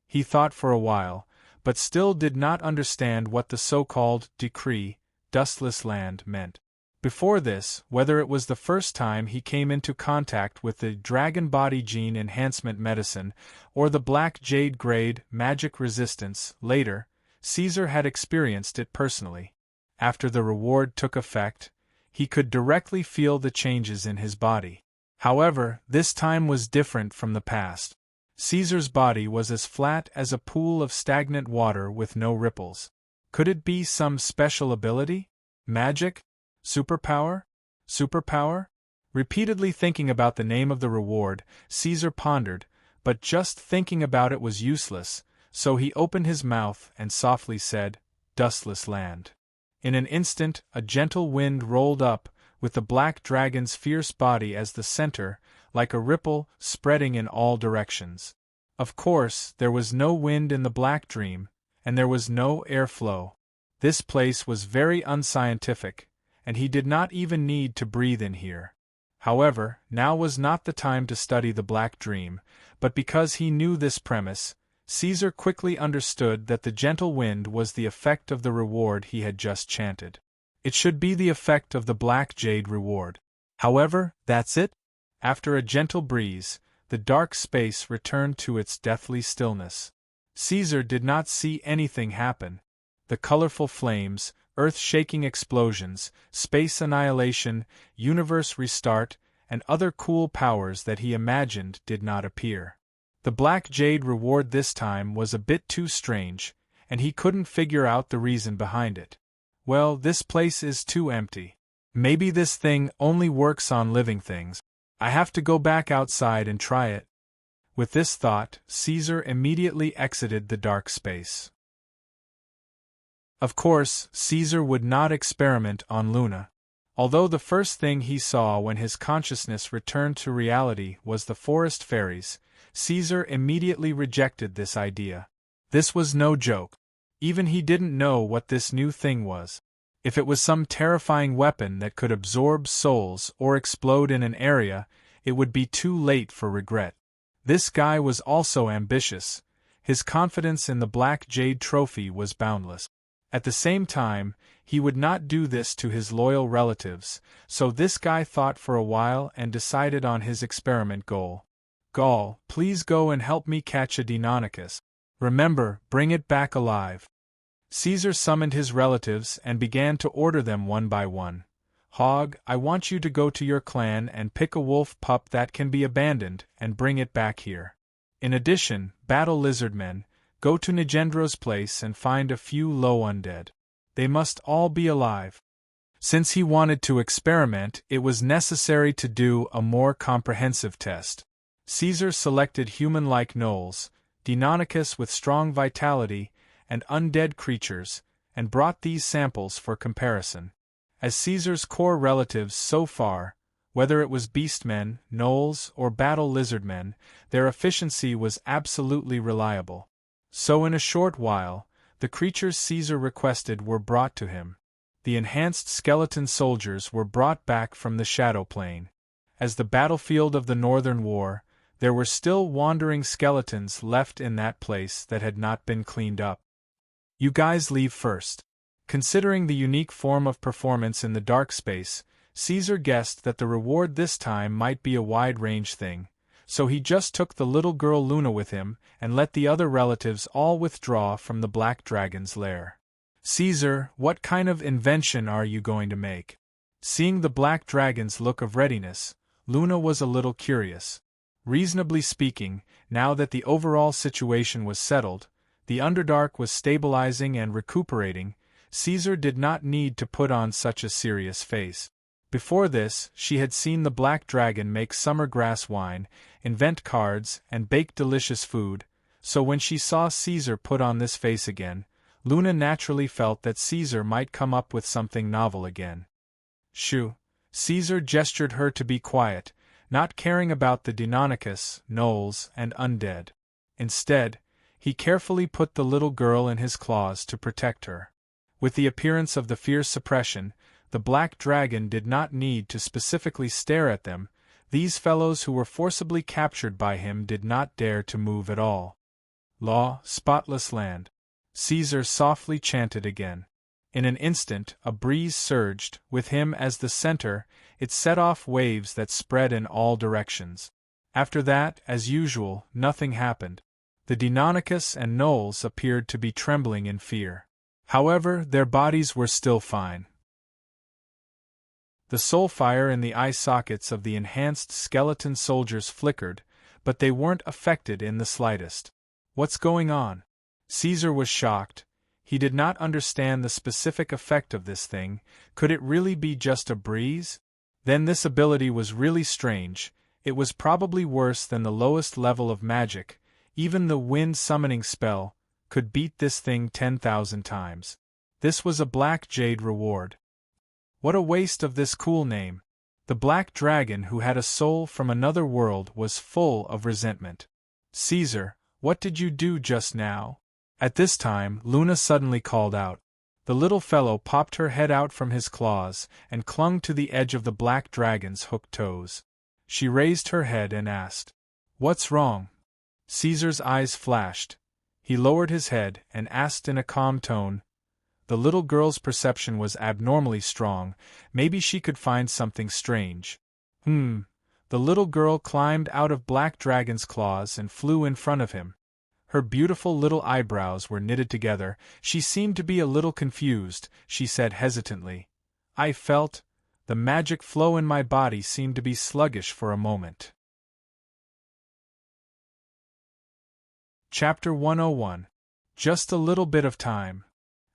A: He thought for a while, but still did not understand what the so-called decree, dustless land, meant. Before this, whether it was the first time he came into contact with the dragon body gene enhancement medicine or the black jade grade magic resistance later, Caesar had experienced it personally. After the reward took effect, he could directly feel the changes in his body. However, this time was different from the past. Caesar's body was as flat as a pool of stagnant water with no ripples. Could it be some special ability? Magic? Superpower? Superpower? Repeatedly thinking about the name of the reward, Caesar pondered, but just thinking about it was useless, so he opened his mouth and softly said, "Dustless land." In an instant, a gentle wind rolled up, with the black dragon's fierce body as the center, like a ripple, spreading in all directions. Of course, there was no wind in the black dream, and there was no airflow. This place was very unscientific, and he did not even need to breathe in here. However, now was not the time to study the black dream, but because he knew this premise, Caesar quickly understood that the gentle wind was the effect of the reward he had just chanted. It should be the effect of the black jade reward. However, that's it. After a gentle breeze, the dark space returned to its deathly stillness. Caesar did not see anything happen. The colorful flames, earth-shaking explosions, space annihilation, universe restart, and other cool powers that he imagined did not appear. The black jade reward this time was a bit too strange, and he couldn't figure out the reason behind it. Well, this place is too empty. Maybe this thing only works on living things. I have to go back outside and try it. With this thought, Caesar immediately exited the dark space. Of course, Caesar would not experiment on Luna. Although the first thing he saw when his consciousness returned to reality was the forest fairies, Caesar immediately rejected this idea. This was no joke. Even he didn't know what this new thing was. If it was some terrifying weapon that could absorb souls or explode in an area, it would be too late for regret. This guy was also ambitious. His confidence in the Black Jade trophy was boundless. At the same time, he would not do this to his loyal relatives, so this guy thought for a while and decided on his experiment goal. Gaul, please go and help me catch a Deinonychus. Remember, bring it back alive. Caesar summoned his relatives and began to order them one by one. Hog, I want you to go to your clan and pick a wolf pup that can be abandoned and bring it back here. In addition, battle lizardmen, go to Nigendro's place and find a few low undead. They must all be alive. Since he wanted to experiment, it was necessary to do a more comprehensive test. Caesar selected human-like gnolls, Deinonychus with strong vitality, and undead creatures, and brought these samples for comparison. As Caesar's core relatives so far, whether it was beastmen, gnolls, or battle lizardmen, their efficiency was absolutely reliable. So in a short while, the creatures Caesar requested were brought to him. The enhanced skeleton soldiers were brought back from the Shadow Plane. As the battlefield of the Northern War, there were still wandering skeletons left in that place that had not been cleaned up. You guys leave first. Considering the unique form of performance in the dark space, Caesar guessed that the reward this time might be a wide-range thing, so he just took the little girl Luna with him and let the other relatives all withdraw from the Black Dragon's lair. Caesar, what kind of invention are you going to make? Seeing the Black Dragon's look of readiness, Luna was a little curious. Reasonably speaking, now that the overall situation was settled, the Underdark was stabilizing and recuperating, Caesar did not need to put on such a serious face. Before this, she had seen the Black Dragon make summer grass wine, invent cards, and bake delicious food, so when she saw Caesar put on this face again, Luna naturally felt that Caesar might come up with something novel again. Shoo! Caesar gestured her to be quiet, not caring about the Deinonychus, gnolls, and undead. Instead, he carefully put the little girl in his claws to protect her. With the appearance of the fierce suppression, the Black Dragon did not need to specifically stare at them. These fellows who were forcibly captured by him did not dare to move at all. Law, spotless land. Caesar softly chanted again. In an instant, a breeze surged, with him as the center. It set off waves that spread in all directions. After that, as usual, nothing happened. The Deinonychus and gnolls appeared to be trembling in fear. However, their bodies were still fine. The soul fire in the eye sockets of the enhanced skeleton soldiers flickered, but they weren't affected in the slightest. What's going on? Caesar was shocked. He did not understand the specific effect of this thing. Could it really be just a breeze? Then this ability was really strange. It was probably worse than the lowest level of magic. Even the wind summoning spell could beat this thing 10,000 times. This was a black jade reward. What a waste of this cool name. The black dragon who had a soul from another world was full of resentment. Caesar, what did you do just now? At this time, Luna suddenly called out. The little fellow popped her head out from his claws and clung to the edge of the black dragon's hooked toes. She raised her head and asked, "What's wrong?" Caesar's eyes flashed. He lowered his head and asked in a calm tone. The little girl's perception was abnormally strong. Maybe she could find something strange. The little girl climbed out of Black Dragon's claws and flew in front of him. Her beautiful little eyebrows were knitted together. She seemed to be a little confused. She said hesitantly, "I felt the magic flow in my body seemed to be sluggish for a moment." Chapter 101. Just a little bit of time.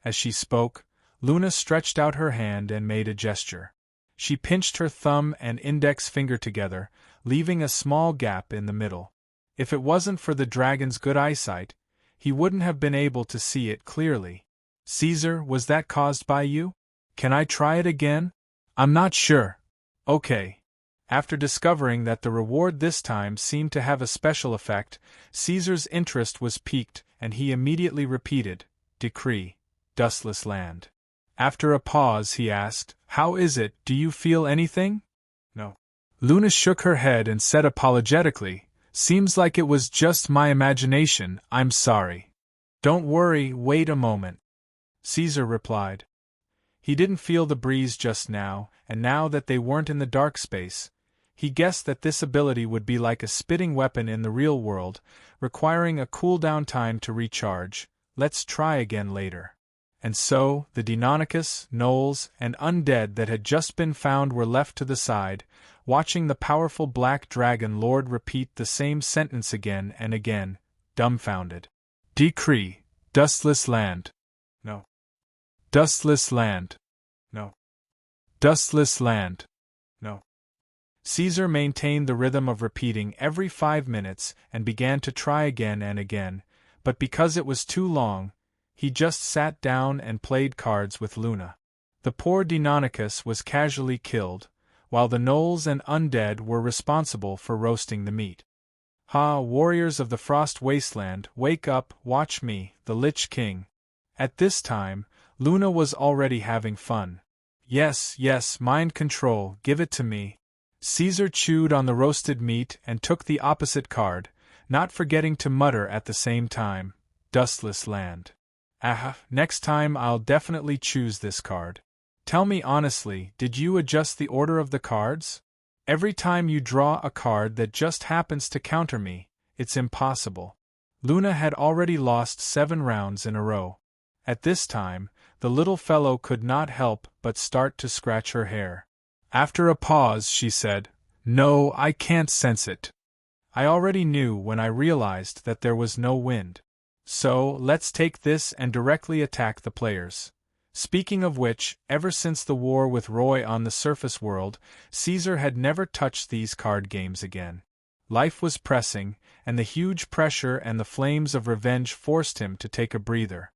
A: As she spoke, Luna stretched out her hand and made a gesture. She pinched her thumb and index finger together, leaving a small gap in the middle. If it wasn't for the dragon's good eyesight, he wouldn't have been able to see it clearly. "Caesar, was that caused by you? Can I try it again?" "I'm not sure." "Okay." After discovering that the reward this time seemed to have a special effect, Caesar's interest was piqued, and he immediately repeated, "Decree, dustless land." After a pause he asked, "How is it, do you feel anything?" "No." Luna shook her head and said apologetically, "Seems like it was just my imagination, I'm sorry." "Don't worry, wait a moment," Caesar replied. He didn't feel the breeze just now, and now that they weren't in the dark space, he guessed that this ability would be like a spitting weapon in the real world, requiring a cooldown time to recharge. Let's try again later. And so, the Deinonychus, gnolls, and undead that had just been found were left to the side, watching the powerful black dragon lord repeat the same sentence again and again, dumbfounded. "Decree, dustless land." "No." "Dustless land." "No." "Dustless land." "No." Caesar maintained the rhythm of repeating every 5 minutes and began to try again and again, but because it was too long, he just sat down and played cards with Luna. The poor Deinonychus was casually killed, while the gnolls and undead were responsible for roasting the meat. "Ha, warriors of the frost wasteland, wake up, watch me, the Lich King." At this time, Luna was already having fun. "Yes, yes, mind control, give it to me." Caesar chewed on the roasted meat and took the opposite card, not forgetting to mutter at the same time, "Dustless land." Next time I'll definitely choose this card." "Tell me honestly, did you adjust the order of the cards? Every time you draw a card that just happens to counter me, it's impossible." Luna had already lost 7 rounds in a row. At this time, the little fellow could not help but start to scratch her hair. After a pause she said, "No, I can't sense it. I already knew when I realized that there was no wind. So, let's take this and directly attack the players." Speaking of which, ever since the war with Roy on the surface world, Caesar had never touched these card games again. Life was pressing, and the huge pressure and the flames of revenge forced him to take a breather.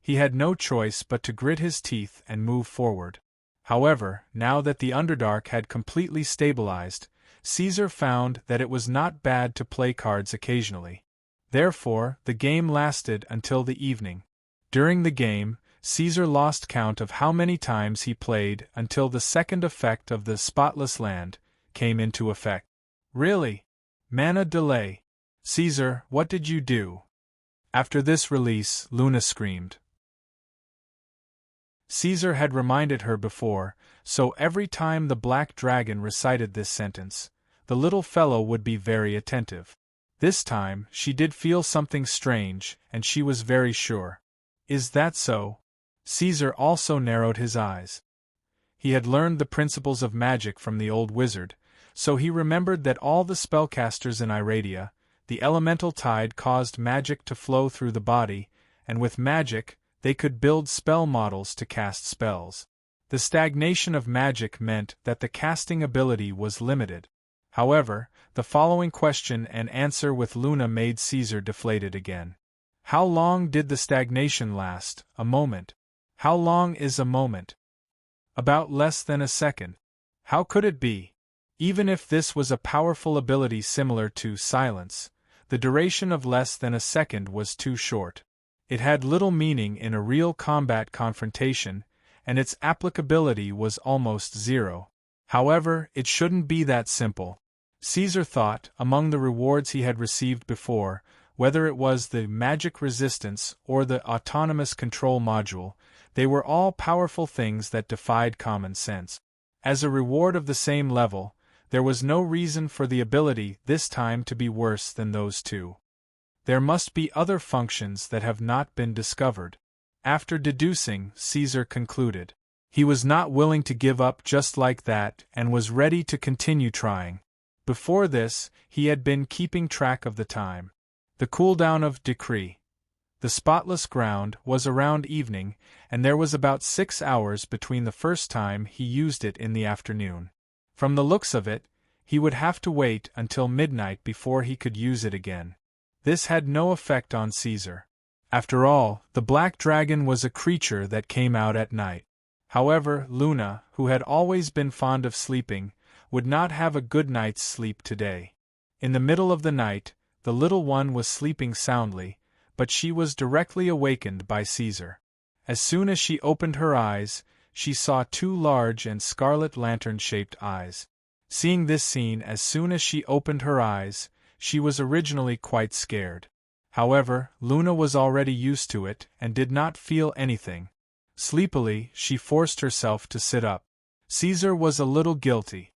A: He had no choice but to grit his teeth and move forward. However, now that the Underdark had completely stabilized, Caesar found that it was not bad to play cards occasionally. Therefore, the game lasted until the evening. During the game, Caesar lost count of how many times he played until the second effect of the spotless land came into effect. "Really? Mana delay. Caesar, what did you do?" After this release, Luna screamed. Caesar had reminded her before, so every time the black dragon recited this sentence, the little fellow would be very attentive. This time, she did feel something strange, and she was very sure. "Is that so?" Caesar also narrowed his eyes. He had learned the principles of magic from the old wizard, so he remembered that all the spellcasters in Iradia, the elemental tide caused magic to flow through the body, and with magic, they could build spell models to cast spells. The stagnation of magic meant that the casting ability was limited. However, the following question and answer with Luna made Caesar deflated again. How long did the stagnation last? A moment. How long is a moment? About less than a second. How could it be? Even if this was a powerful ability similar to silence, the duration of less than a second was too short. It had little meaning in a real combat confrontation, and its applicability was almost zero. However, it shouldn't be that simple. Caesar thought, among the rewards he had received before, whether it was the magic resistance or the autonomous control module, they were all powerful things that defied common sense. As a reward of the same level, there was no reason for the ability this time to be worse than those two. There must be other functions that have not been discovered. After deducing, Caesar concluded. He was not willing to give up just like that and was ready to continue trying. Before this, he had been keeping track of the time. The cooldown of decree. The spotless ground was around evening, and there was about 6 hours between the first time he used it in the afternoon. From the looks of it, he would have to wait until midnight before he could use it again. This had no effect on Caesar. After all, the black dragon was a creature that came out at night. However, Luna, who had always been fond of sleeping, would not have a good night's sleep today. In the middle of the night, the little one was sleeping soundly, but she was directly awakened by Caesar. As soon as she opened her eyes, she saw 2 large and scarlet lantern-shaped eyes. Seeing this scene as soon as she opened her eyes, she was originally quite scared. However, Luna was already used to it and did not feel anything. Sleepily, she forced herself to sit up. Caesar was a little guilty.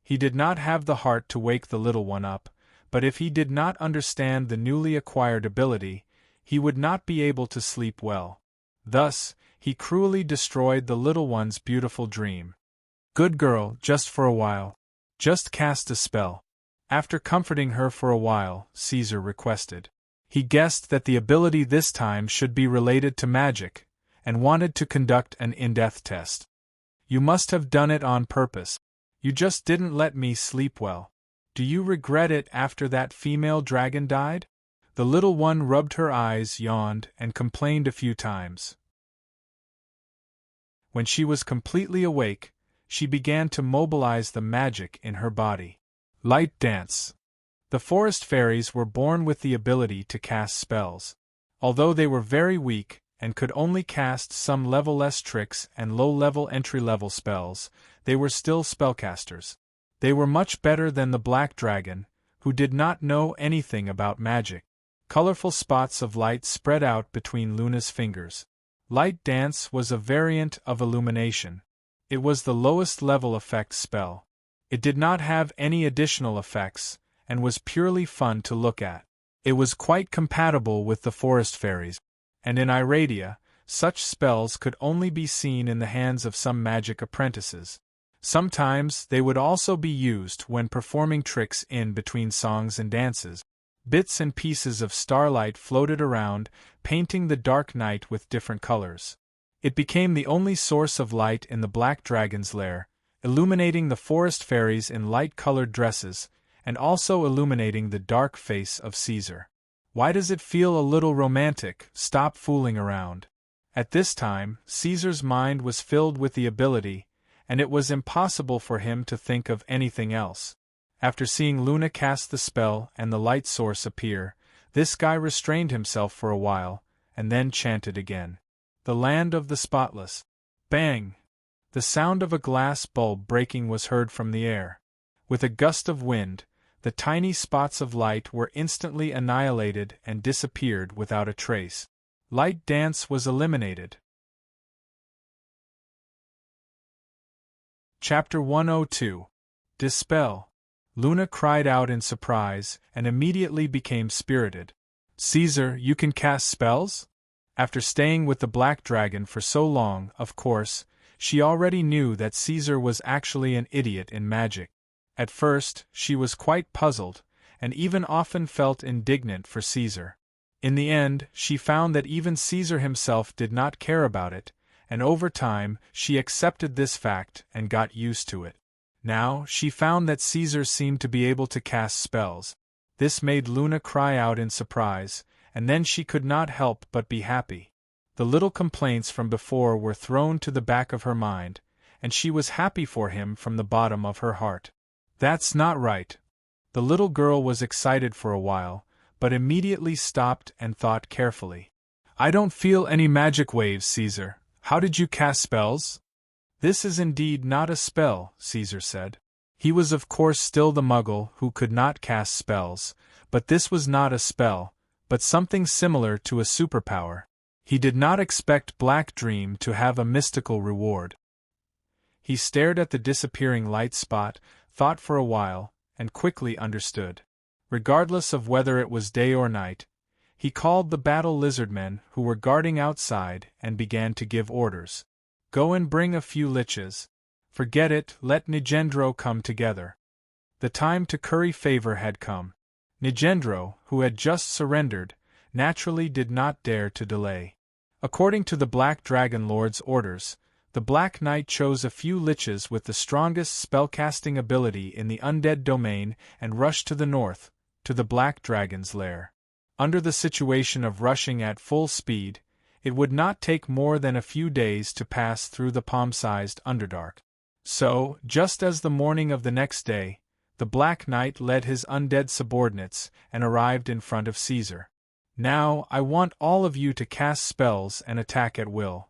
A: He did not have the heart to wake the little one up, but if he did not understand the newly acquired ability, he would not be able to sleep well. Thus, he cruelly destroyed the little one's beautiful dream. Good girl, just for a while. Just cast a spell. After comforting her for a while, Caesar requested. He guessed that the ability this time should be related to magic, and wanted to conduct an in-depth test. You must have done it on purpose. You just didn't let me sleep well. Do you regret it after that female dragon died? The little one rubbed her eyes, yawned, and complained a few times. When she was completely awake, she began to mobilize the magic in her body. Light dance. The forest fairies were born with the ability to cast spells. Although they were very weak, and could only cast some level-less tricks and low-level entry-level spells, they were still spellcasters. They were much better than the black dragon, who did not know anything about magic. Colorful spots of light spread out between Luna's fingers. Light dance was a variant of illumination. It was the lowest level effect spell. It did not have any additional effects, and was purely fun to look at. It was quite compatible with the forest fairies, and in Iradia, such spells could only be seen in the hands of some magic apprentices. Sometimes they would also be used when performing tricks in between songs and dances. Bits and pieces of starlight floated around, painting the dark night with different colors. It became the only source of light in the black dragon's lair, illuminating the forest fairies in light-colored dresses, and also illuminating the dark face of Caesar. Why does it feel a little romantic? Stop fooling around. At this time, Caesar's mind was filled with the ability, and it was impossible for him to think of anything else. After seeing Luna cast the spell and the light source appear, this guy restrained himself for a while, and then chanted again. The land of the spotless. Bang! The sound of a glass bulb breaking was heard from the air. With a gust of wind, the tiny spots of light were instantly annihilated and disappeared without a trace. Light dance was eliminated. Chapter 102. Dispel. Luna cried out in surprise, and immediately became spirited. Caesar, you can cast spells? After staying with the black dragon for so long, of course, she already knew that Caesar was actually an idiot in magic. At first, she was quite puzzled, and even often felt indignant for Caesar. In the end, she found that even Caesar himself did not care about it, and over time, she accepted this fact and got used to it. Now, she found that Caesar seemed to be able to cast spells. This made Luna cry out in surprise, and then she could not help but be happy. The little complaints from before were thrown to the back of her mind, and she was happy for him from the bottom of her heart. That's not right. The little girl was excited for a while, but immediately stopped and thought carefully. I don't feel any magic waves, Caesar. How did you cast spells? This is indeed not a spell, Caesar said. He was of course still the Muggle who could not cast spells, but this was not a spell, but something similar to a superpower. He did not expect Black Dream to have a mystical reward. He stared at the disappearing light spot, thought for a while, and quickly understood. Regardless of whether it was day or night, he called the battle lizardmen who were guarding outside and began to give orders. Go and bring a few liches. Forget it, let Nigendro come together. The time to curry favor had come. Nigendro, who had just surrendered, naturally did not dare to delay. According to the Black Dragon Lord's orders, the Black Knight chose a few liches with the strongest spellcasting ability in the undead domain and rushed to the north, to the Black Dragon's lair. Under the situation of rushing at full speed, it would not take more than a few days to pass through the palm-sized Underdark. So, just as the morning of the next day, the Black Knight led his undead subordinates and arrived in front of Caesar. Now, I want all of you to cast spells and attack at will.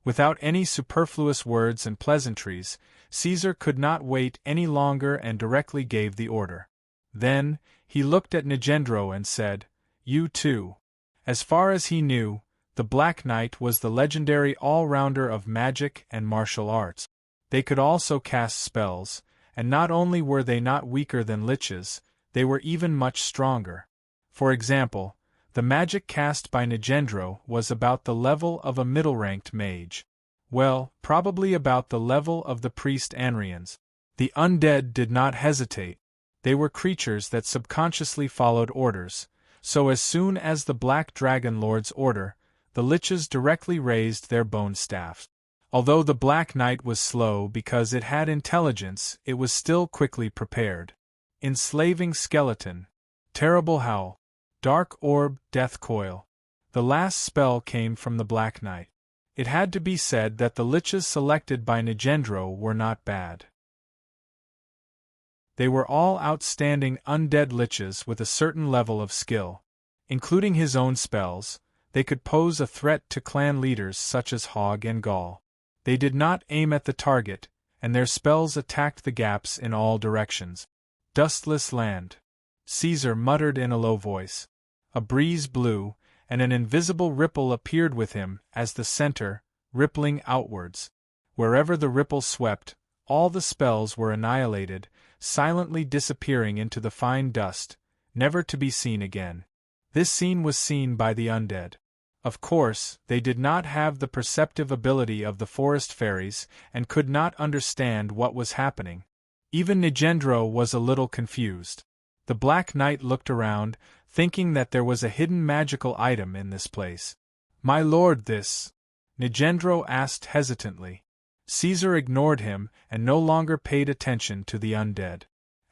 A: Without any superfluous words and pleasantries, Caesar could not wait any longer and directly gave the order. Then, he looked at Nigendro and said, You too. As far as he knew, the Black Knight was the legendary all-rounder of magic and martial arts. They could also cast spells, and not only were they not weaker than liches, they were even much stronger. For example, the magic cast by Nigendro was about the level of a middle-ranked mage. Well, probably about the level of the priest Anrians. The undead did not hesitate. They were creatures that subconsciously followed orders, so as soon as the Black Dragon Lord's order, the liches directly raised their bone staffs. Although the Black Knight was slow because it had intelligence, it was still quickly prepared. Enslaving Skeleton. Terrible Howl. Dark Orb, Death Coil. The last spell came from the Black Knight. It had to be said that the liches selected by Nigendro were not bad. They were all outstanding undead liches with a certain level of skill. Including his own spells, they could pose a threat to clan leaders such as Hog and Gaul. They did not aim at the target, and their spells attacked the gaps in all directions. Dustless Land. Caesar muttered in a low voice. A breeze blew, and an invisible ripple appeared with him as the center, rippling outwards. Wherever the ripple swept, all the spells were annihilated, silently disappearing into the fine dust, never to be seen again. This scene was seen by the undead. Of course, they did not have the perceptive ability of the forest fairies and could not understand what was happening. Even Nigendro was a little confused. The Black Knight looked around, thinking that there was a hidden magical item in this place. My lord, this? Nigendro asked hesitantly. Caesar ignored him and no longer paid attention to the undead.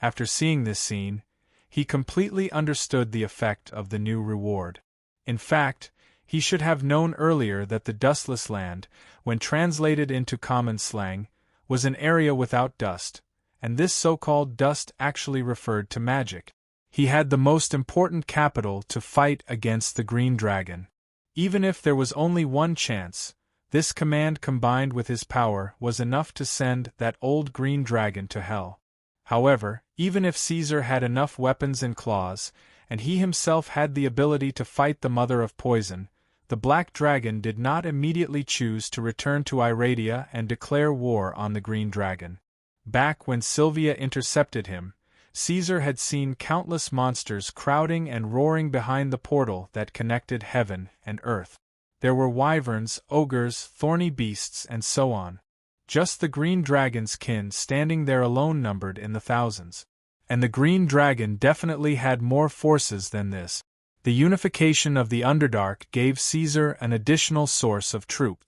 A: After seeing this scene, he completely understood the effect of the new reward. In fact, he should have known earlier that the Dustless Land, when translated into common slang, was an area without dust, and this so-called dust actually referred to magic. He had the most important capital to fight against the Green Dragon. Even if there was only one chance, this command combined with his power was enough to send that old Green Dragon to hell. However, even if Caesar had enough weapons and claws, and he himself had the ability to fight the Mother of Poison, the Black Dragon did not immediately choose to return to Iradia and declare war on the Green Dragon. Back when Sylvia intercepted him, Caesar had seen countless monsters crowding and roaring behind the portal that connected heaven and earth. There were wyverns, ogres, thorny beasts, and so on. Just the Green Dragon's kin standing there alone numbered in the thousands. And the Green Dragon definitely had more forces than this. The unification of the Underdark gave Caesar an additional source of troop.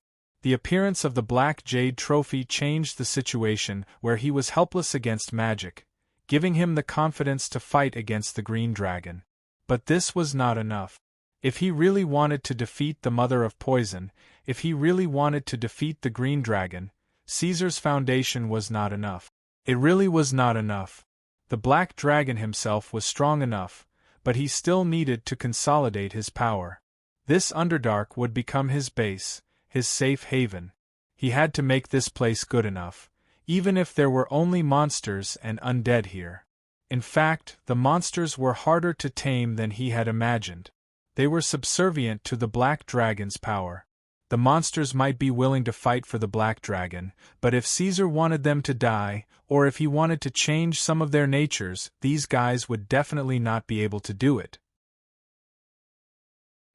A: The appearance of the Black Jade trophy changed the situation where he was helpless against magic, giving him the confidence to fight against the Green Dragon. But this was not enough. If he really wanted to defeat the Mother of Poison, if he really wanted to defeat the Green Dragon, Caesar's foundation was not enough. It really was not enough. The Black Dragon himself was strong enough, but he still needed to consolidate his power. This Underdark would become his base, his safe haven. He had to make this place good enough, even if there were only monsters and undead here. In fact, the monsters were harder to tame than he had imagined. They were subservient to the Black Dragon's power. The monsters might be willing to fight for the Black Dragon, but if Caesar wanted them to die, or if he wanted to change some of their natures, these guys would definitely not be able to do it.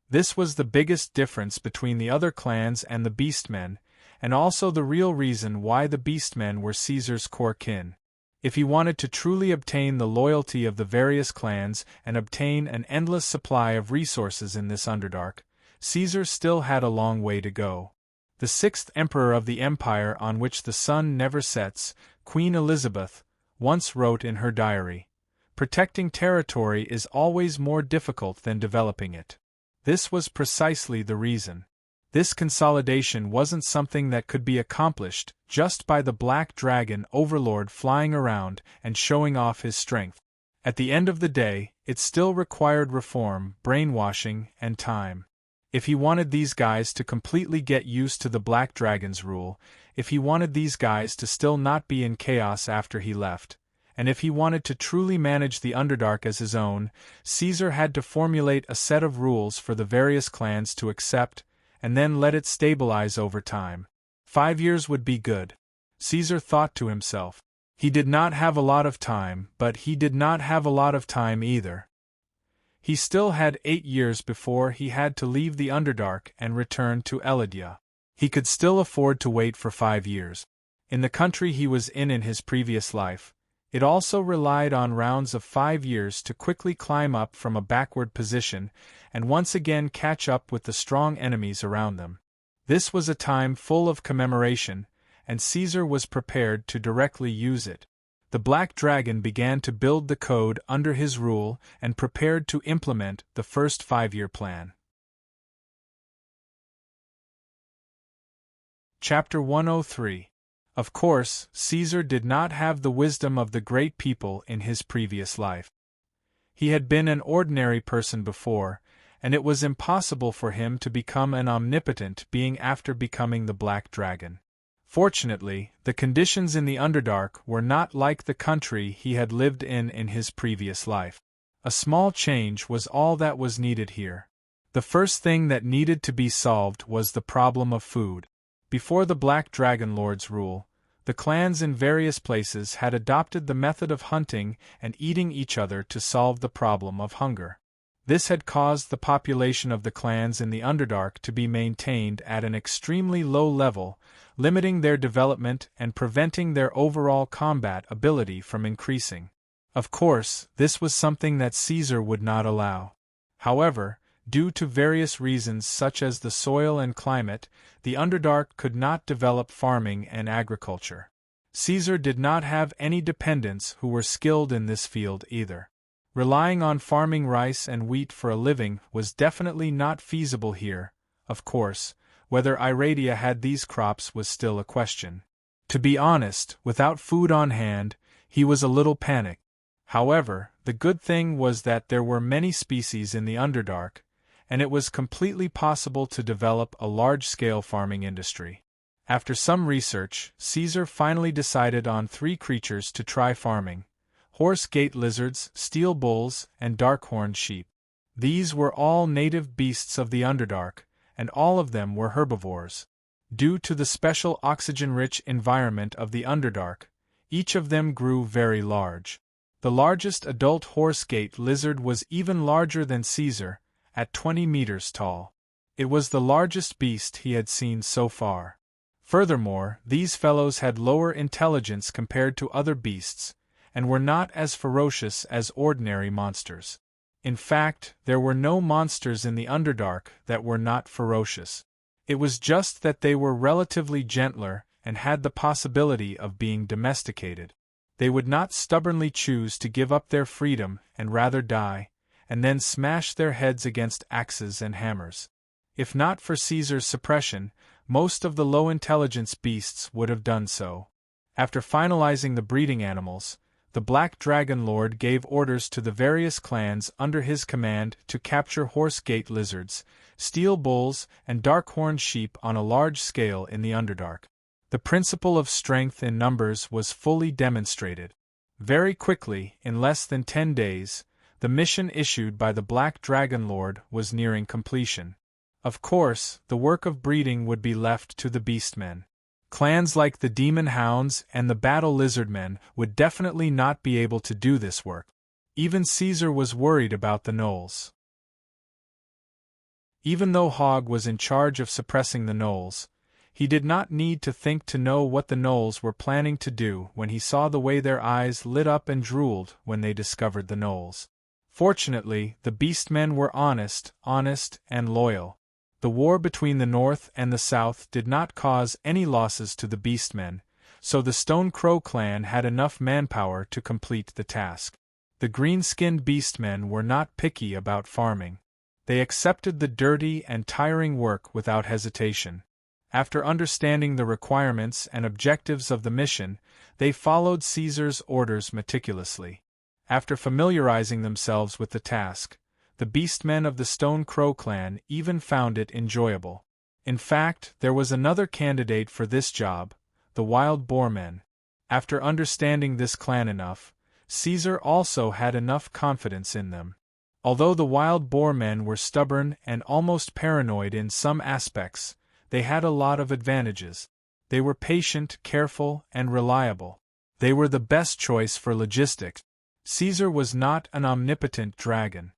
A: This was the biggest difference between the other clans and the Beastmen, and also the real reason why the Beastmen were Caesar's core kin. If he wanted to truly obtain the loyalty of the various clans and obtain an endless supply of resources in this Underdark, Caesar still had a long way to go. The sixth emperor of the empire on which the sun never sets, Queen Elizabeth, once wrote in her diary, "Protecting territory is always more difficult than developing it." This was precisely the reason. This consolidation wasn't something that could be accomplished just by the Black Dragon overlord flying around and showing off his strength. At the end of the day, it still required reform, brainwashing, and time. If he wanted these guys to completely get used to the Black Dragon's rule, if he wanted these guys to still not be in chaos after he left, and if he wanted to truly manage the Underdark as his own, Caesar had to formulate a set of rules for the various clans to accept, and then let it stabilize over time. 5 years would be good. Caesar thought to himself. He did not have a lot of time, but he did not have a lot of time either. He still had 8 years before he had to leave the Underdark and return to Elydia. He could still afford to wait for 5 years. In the country he was in his previous life, it also relied on rounds of 5 years to quickly climb up from a backward position and once again catch up with the strong enemies around them. This was a time full of commemoration, and Caesar was prepared to directly use it. The Black Dragon began to build the code under his rule and prepared to implement the first 5-year plan. Chapter 103. Of course, Caesar did not have the wisdom of the great people in his previous life. He had been an ordinary person before, and it was impossible for him to become an omnipotent being after becoming the Black Dragon. Fortunately, the conditions in the Underdark were not like the country he had lived in his previous life. A small change was all that was needed here. The first thing that needed to be solved was the problem of food. Before the Black Dragon Lord's rule, the clans in various places had adopted the method of hunting and eating each other to solve the problem of hunger. This had caused the population of the clans in the Underdark to be maintained at an extremely low level, limiting their development and preventing their overall combat ability from increasing. Of course, this was something that Caesar would not allow. However, due to various reasons such as the soil and climate, the Underdark could not develop farming and agriculture. Caesar did not have any dependents who were skilled in this field either. Relying on farming rice and wheat for a living was definitely not feasible here. Of course, whether Iradia had these crops was still a question. To be honest, without food on hand, he was a little panicked. However, the good thing was that there were many species in the Underdark, and it was completely possible to develop a large-scale farming industry. After some research, Caesar finally decided on 3 creatures to try farming: horse-gate lizards, steel bulls, and dark-horned sheep. These were all native beasts of the Underdark, and all of them were herbivores. Due to the special oxygen-rich environment of the Underdark, each of them grew very large. The largest adult horse-gate lizard was even larger than Caesar, at 20 meters tall. It was the largest beast he had seen so far. Furthermore, these fellows had lower intelligence compared to other beasts, and were not as ferocious as ordinary monsters. In fact, there were no monsters in the Underdark that were not ferocious. It was just that they were relatively gentler and had the possibility of being domesticated. They would not stubbornly choose to give up their freedom and rather die, and then smash their heads against axes and hammers. If not for Caesar's suppression, most of the low-intelligence beasts would have done so. After finalizing the breeding animals, the Black Dragon Lord gave orders to the various clans under his command to capture horse-gate lizards, steel bulls, and dark-horned sheep on a large scale in the Underdark. The principle of strength in numbers was fully demonstrated. Very quickly, in less than 10 days, the mission issued by the Black Dragon Lord was nearing completion. Of course, the work of breeding would be left to the Beastmen. Clans like the Demon Hounds and the Battle Lizardmen would definitely not be able to do this work. Even Caesar was worried about the gnolls. Even though Hogg was in charge of suppressing the gnolls, he did not need to think to know what the gnolls were planning to do when he saw the way their eyes lit up and drooled when they discovered the gnolls. Fortunately, the Beastmen were honest, and loyal. The war between the North and the South did not cause any losses to the Beastmen, so the Stone Crow clan had enough manpower to complete the task. The green-skinned Beastmen were not picky about farming. They accepted the dirty and tiring work without hesitation. After understanding the requirements and objectives of the mission, they followed Caesar's orders meticulously. After familiarizing themselves with the task, the Beastmen of the Stone Crow clan even found it enjoyable. In fact, there was another candidate for this job, the Wild Boar Men. After understanding this clan enough, Caesar also had enough confidence in them. Although the Wild Boar Men were stubborn and almost paranoid in some aspects, they had a lot of advantages. They were patient, careful, and reliable. They were the best choice for logistics. Caesar was not an omnipotent dragon.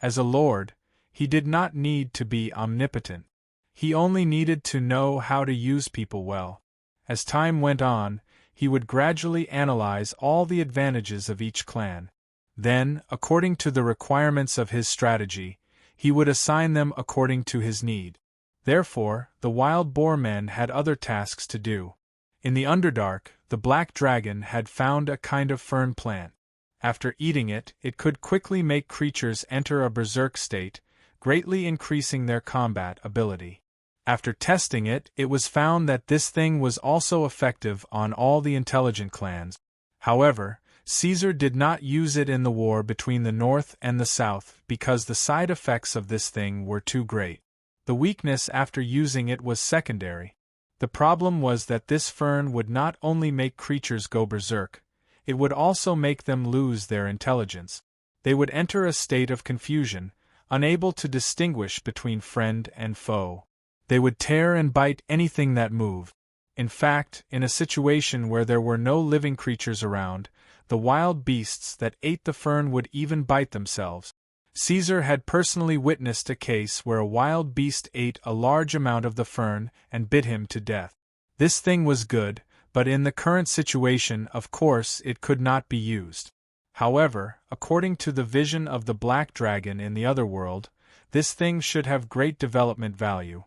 A: As a lord, he did not need to be omnipotent. He only needed to know how to use people well. As time went on, he would gradually analyze all the advantages of each clan. Then, according to the requirements of his strategy, he would assign them according to his need. Therefore, the Wild Boar Men had other tasks to do. In the Underdark, the Black Dragon had found a kind of fern plant. After eating it, it could quickly make creatures enter a berserk state, greatly increasing their combat ability. After testing it, it was found that this thing was also effective on all the intelligent clans. However, Caesar did not use it in the war between the North and the South because the side effects of this thing were too great. The weakness after using it was secondary. The problem was that this fern would not only make creatures go berserk, it would also make them lose their intelligence. They would enter a state of confusion, unable to distinguish between friend and foe. They would tear and bite anything that moved. In fact, in a situation where there were no living creatures around, the wild beasts that ate the fern would even bite themselves. Caesar had personally witnessed a case where a wild beast ate a large amount of the fern and bit him to death. This thing was good, but in the current situation, of course, it could not be used. However, according to the vision of the Black Dragon in the other world, this thing should have great development value.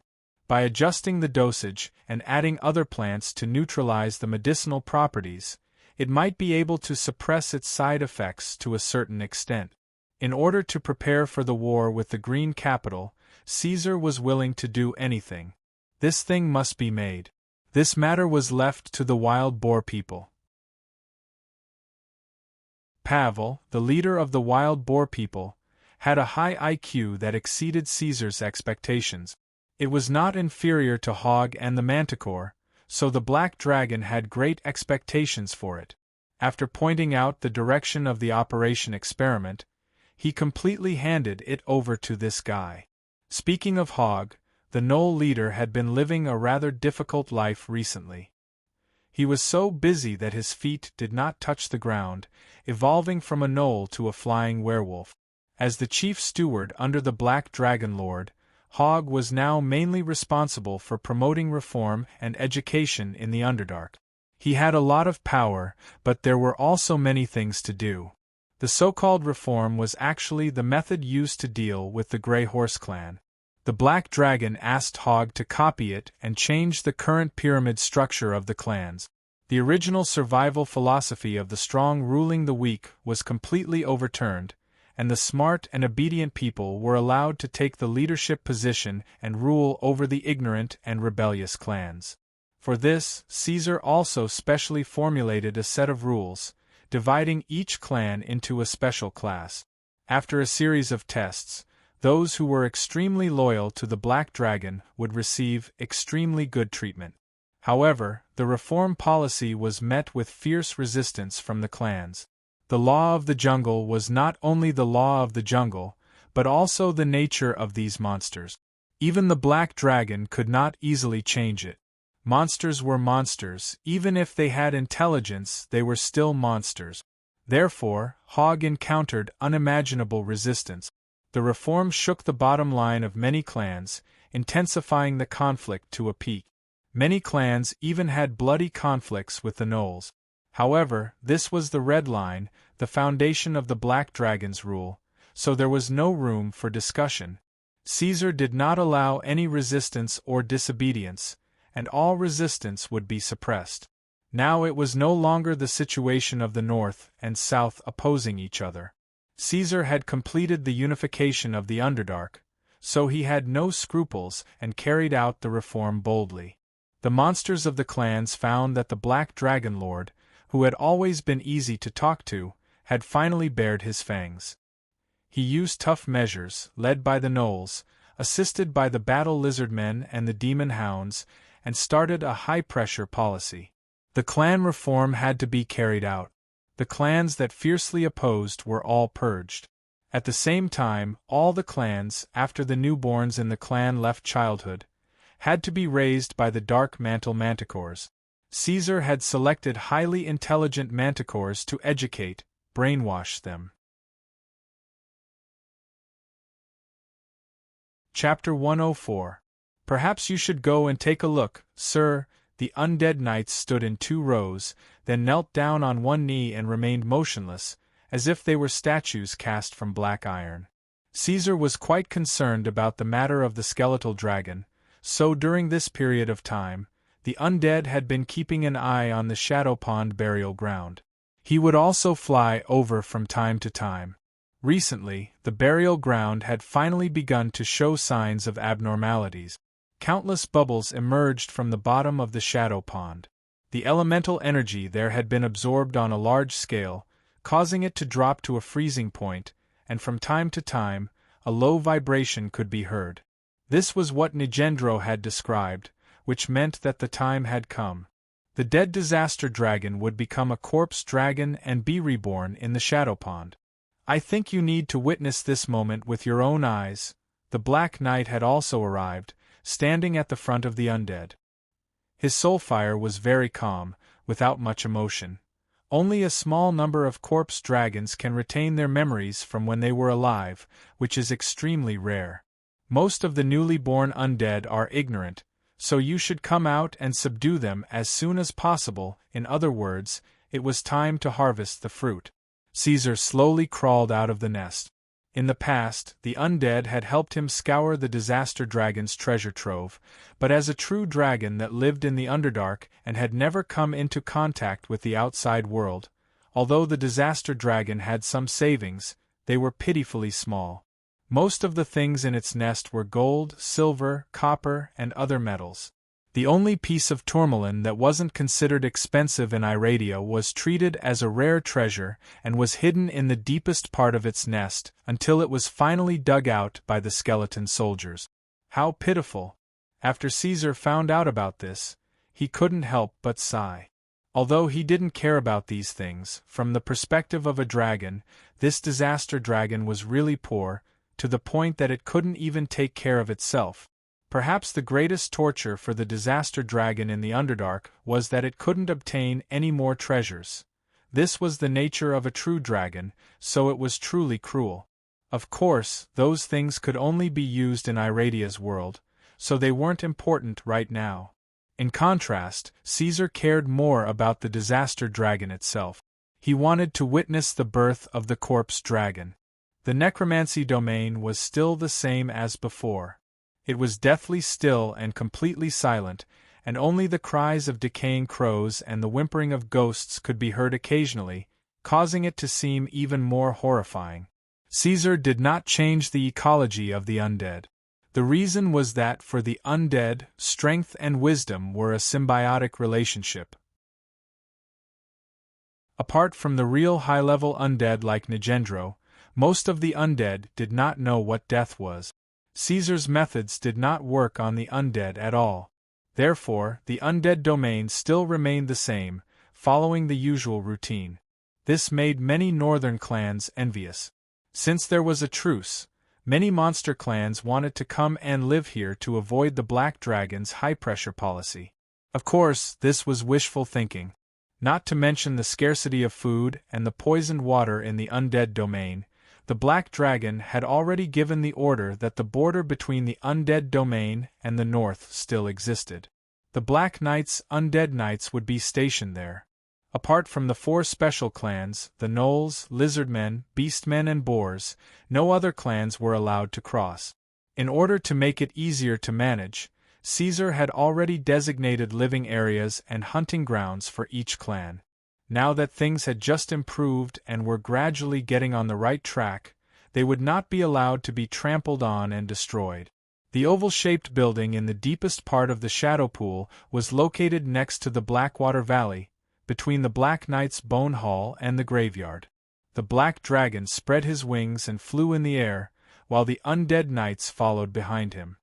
A: By adjusting the dosage and adding other plants to neutralize the medicinal properties, it might be able to suppress its side effects to a certain extent. In order to prepare for the war with the Green Capital, Caesar was willing to do anything. This thing must be made. This matter was left to the Wild Boar people. Pavel, the leader of the Wild Boar people, had a high IQ that exceeded Caesar's expectations. It was not inferior to Hogg and the Manticore, so the Black Dragon had great expectations for it. After pointing out the direction of the Operation Experiment, he completely handed it over to this guy. Speaking of Hogg, the Gnoll leader had been living a rather difficult life recently. He was so busy that his feet did not touch the ground, evolving from a gnoll to a flying werewolf. As the chief steward under the Black Dragon Lord, Hogg was now mainly responsible for promoting reform and education in the Underdark. He had a lot of power, but there were also many things to do. The so-called reform was actually the method used to deal with the Grey Horse clan. The Black Dragon asked Hogg to copy it and change the current pyramid structure of the clans. The original survival philosophy of the strong ruling the weak was completely overturned, and the smart and obedient people were allowed to take the leadership position and rule over the ignorant and rebellious clans. For this, Caesar also specially formulated a set of rules, dividing each clan into a special class. After a series of tests, those who were extremely loyal to the Black Dragon would receive extremely good treatment. However, the reform policy was met with fierce resistance from the clans. The law of the jungle was not only the law of the jungle, but also the nature of these monsters. Even the Black Dragon could not easily change it. Monsters were monsters, even if they had intelligence, they were still monsters. Therefore, Hogg encountered unimaginable resistance. The reform shook the bottom line of many clans, intensifying the conflict to a peak. Many clans even had bloody conflicts with the gnolls. However, this was the red line, the foundation of the Black Dragon's rule, so there was no room for discussion. Caesar did not allow any resistance or disobedience, and all resistance would be suppressed. Now it was no longer the situation of the North and South opposing each other. Caesar had completed the unification of the Underdark, so he had no scruples and carried out the reform boldly. The monsters of the clans found that the Black Dragon Lord, who had always been easy to talk to, had finally bared his fangs. He used tough measures, led by the gnolls, assisted by the battle lizardmen and the demon hounds, and started a high-pressure policy. The clan reform had to be carried out. The clans that fiercely opposed were all purged. At the same time, all the clans, after the newborns in the clan left childhood, had to be raised by the Dark Mantle Manticores. Caesar had selected highly intelligent manticores to educate, brainwash them. Chapter 104. Perhaps you should go and take a look, sir. The undead knights stood in 2 rows, then knelt down on one knee and remained motionless, as if they were statues cast from black iron. Caesar was quite concerned about the matter of the skeletal dragon, so during this period of time, the undead had been keeping an eye on the Shadow Pond burial ground. He would also fly over from time to time. Recently, the burial ground had finally begun to show signs of abnormalities. Countless bubbles emerged from the bottom of the Shadow Pond. The elemental energy there had been absorbed on a large scale, causing it to drop to a freezing point, and from time to time, a low vibration could be heard. This was what Nigendro had described, which meant that the time had come. The dead disaster dragon would become a corpse dragon and be reborn in the Shadow Pond. I think you need to witness this moment with your own eyes. The Black Knight had also arrived, standing at the front of the undead. His soulfire was very calm, without much emotion. Only a small number of corpse dragons can retain their memories from when they were alive, which is extremely rare. Most of the newly born undead are ignorant, so you should come out and subdue them as soon as possible. In other words, it was time to harvest the fruit. Caesar slowly crawled out of the nest. In the past, the undead had helped him scour the disaster dragon's treasure trove, but as a true dragon that lived in the Underdark and had never come into contact with the outside world, although the disaster dragon had some savings, they were pitifully small. Most of the things in its nest were gold, silver, copper, and other metals. The only piece of tourmaline that wasn't considered expensive in Iradia was treated as a rare treasure and was hidden in the deepest part of its nest until it was finally dug out by the skeleton soldiers. How pitiful! After Caesar found out about this, he couldn't help but sigh. Although he didn't care about these things, from the perspective of a dragon, this disaster dragon was really poor, to the point that it couldn't even take care of itself. Perhaps the greatest torture for the disaster dragon in the Underdark was that it couldn't obtain any more treasures. This was the nature of a true dragon, so it was truly cruel. Of course, those things could only be used in Iradia's world, so they weren't important right now. In contrast, Caesar cared more about the disaster dragon itself. He wanted to witness the birth of the corpse dragon. The necromancy domain was still the same as before. It was deathly still and completely silent, and only the cries of decaying crows and the whimpering of ghosts could be heard occasionally, causing it to seem even more horrifying. Caesar did not change the ecology of the undead. The reason was that for the undead, strength and wisdom were a symbiotic relationship. Apart from the real high-level undead like Nigendro, most of the undead did not know what death was. Caesar's methods did not work on the undead at all. Therefore, the undead domain still remained the same, following the usual routine. This made many northern clans envious. Since there was a truce, many monster clans wanted to come and live here to avoid the Black Dragon's high-pressure policy. Of course, this was wishful thinking. Not to mention the scarcity of food and the poisoned water in the undead domain, the Black Dragon had already given the order that the border between the undead domain and the north still existed. The Black Knights, Undead Knights, would be stationed there. Apart from the 4 special clans, the Gnolls, Lizardmen, Beastmen and Boars, no other clans were allowed to cross. In order to make it easier to manage, Caesar had already designated living areas and hunting grounds for each clan. Now that things had just improved and were gradually getting on the right track, they would not be allowed to be trampled on and destroyed. The oval-shaped building in the deepest part of the Shadow Pool was located next to the Blackwater Valley, between the Black Knight's Bone Hall and the graveyard. The Black Dragon spread his wings and flew in the air, while the Undead Knights followed behind him.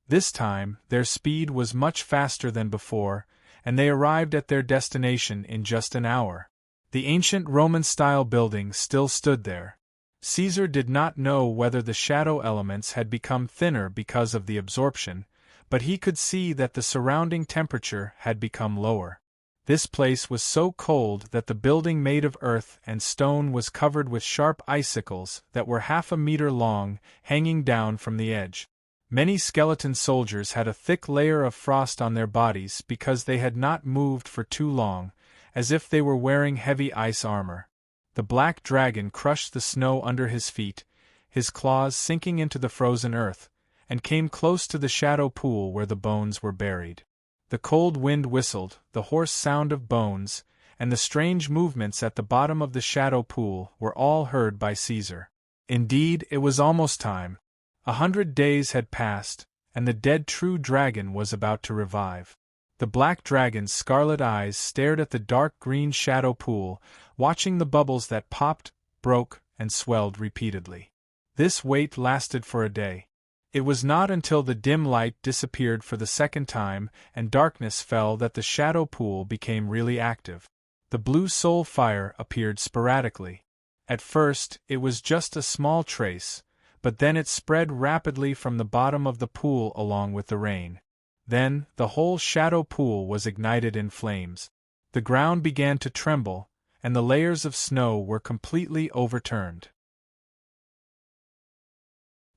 A: This time, their speed was much faster than before, and they arrived at their destination in just an hour. The ancient Roman-style building still stood there. Caesar did not know whether the shadow elements had become thinner because of the absorption, but he could see that the surrounding temperature had become lower. This place was so cold that the building made of earth and stone was covered with sharp icicles that were 1/2 meter long, hanging down from the edge. Many skeleton soldiers had a thick layer of frost on their bodies because they had not moved for too long, as if they were wearing heavy ice armor. The Black Dragon crushed the snow under his feet, his claws sinking into the frozen earth, and came close to the shadow pool where the bones were buried. The cold wind whistled, the hoarse sound of bones, and the strange movements at the bottom of the shadow pool were all heard by Caesar. Indeed, it was almost time. 100 days had passed, and the dead true dragon was about to revive. The Black Dragon's scarlet eyes stared at the dark green shadow pool, watching the bubbles that popped, broke, and swelled repeatedly. This wait lasted for a day. It was not until the dim light disappeared for the second time and darkness fell that the shadow pool became really active. The blue soul fire appeared sporadically. At first, it was just a small trace, but then it spread rapidly from the bottom of the pool along with the rain. Then, the whole shadow pool was ignited in flames. The ground began to tremble, and the layers of snow were completely overturned.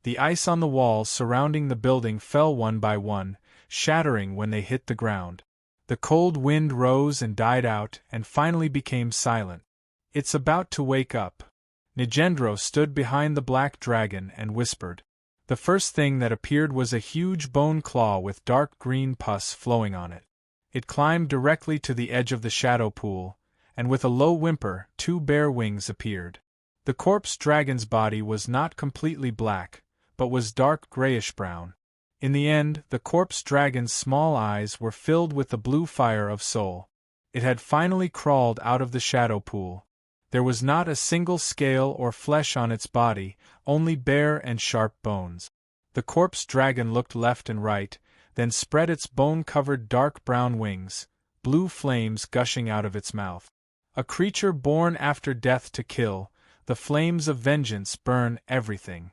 A: The ice on the walls surrounding the building fell one by one, shattering when they hit the ground. The cold wind rose and died out and finally became silent. "It's about to wake up." Nigendro stood behind the Black Dragon and whispered. The first thing that appeared was a huge bone claw with dark green pus flowing on it. It climbed directly to the edge of the shadow pool, and with a low whimper, 2 bare wings appeared. The corpse dragon's body was not completely black, but was dark grayish-brown. In the end, the corpse dragon's small eyes were filled with the blue fire of soul. It had finally crawled out of the shadow pool. There was not a single scale or flesh on its body, only bare and sharp bones. The corpse dragon looked left and right, then spread its bone-covered dark brown wings, blue flames gushing out of its mouth. A creature born after death to kill, the flames of vengeance burn everything.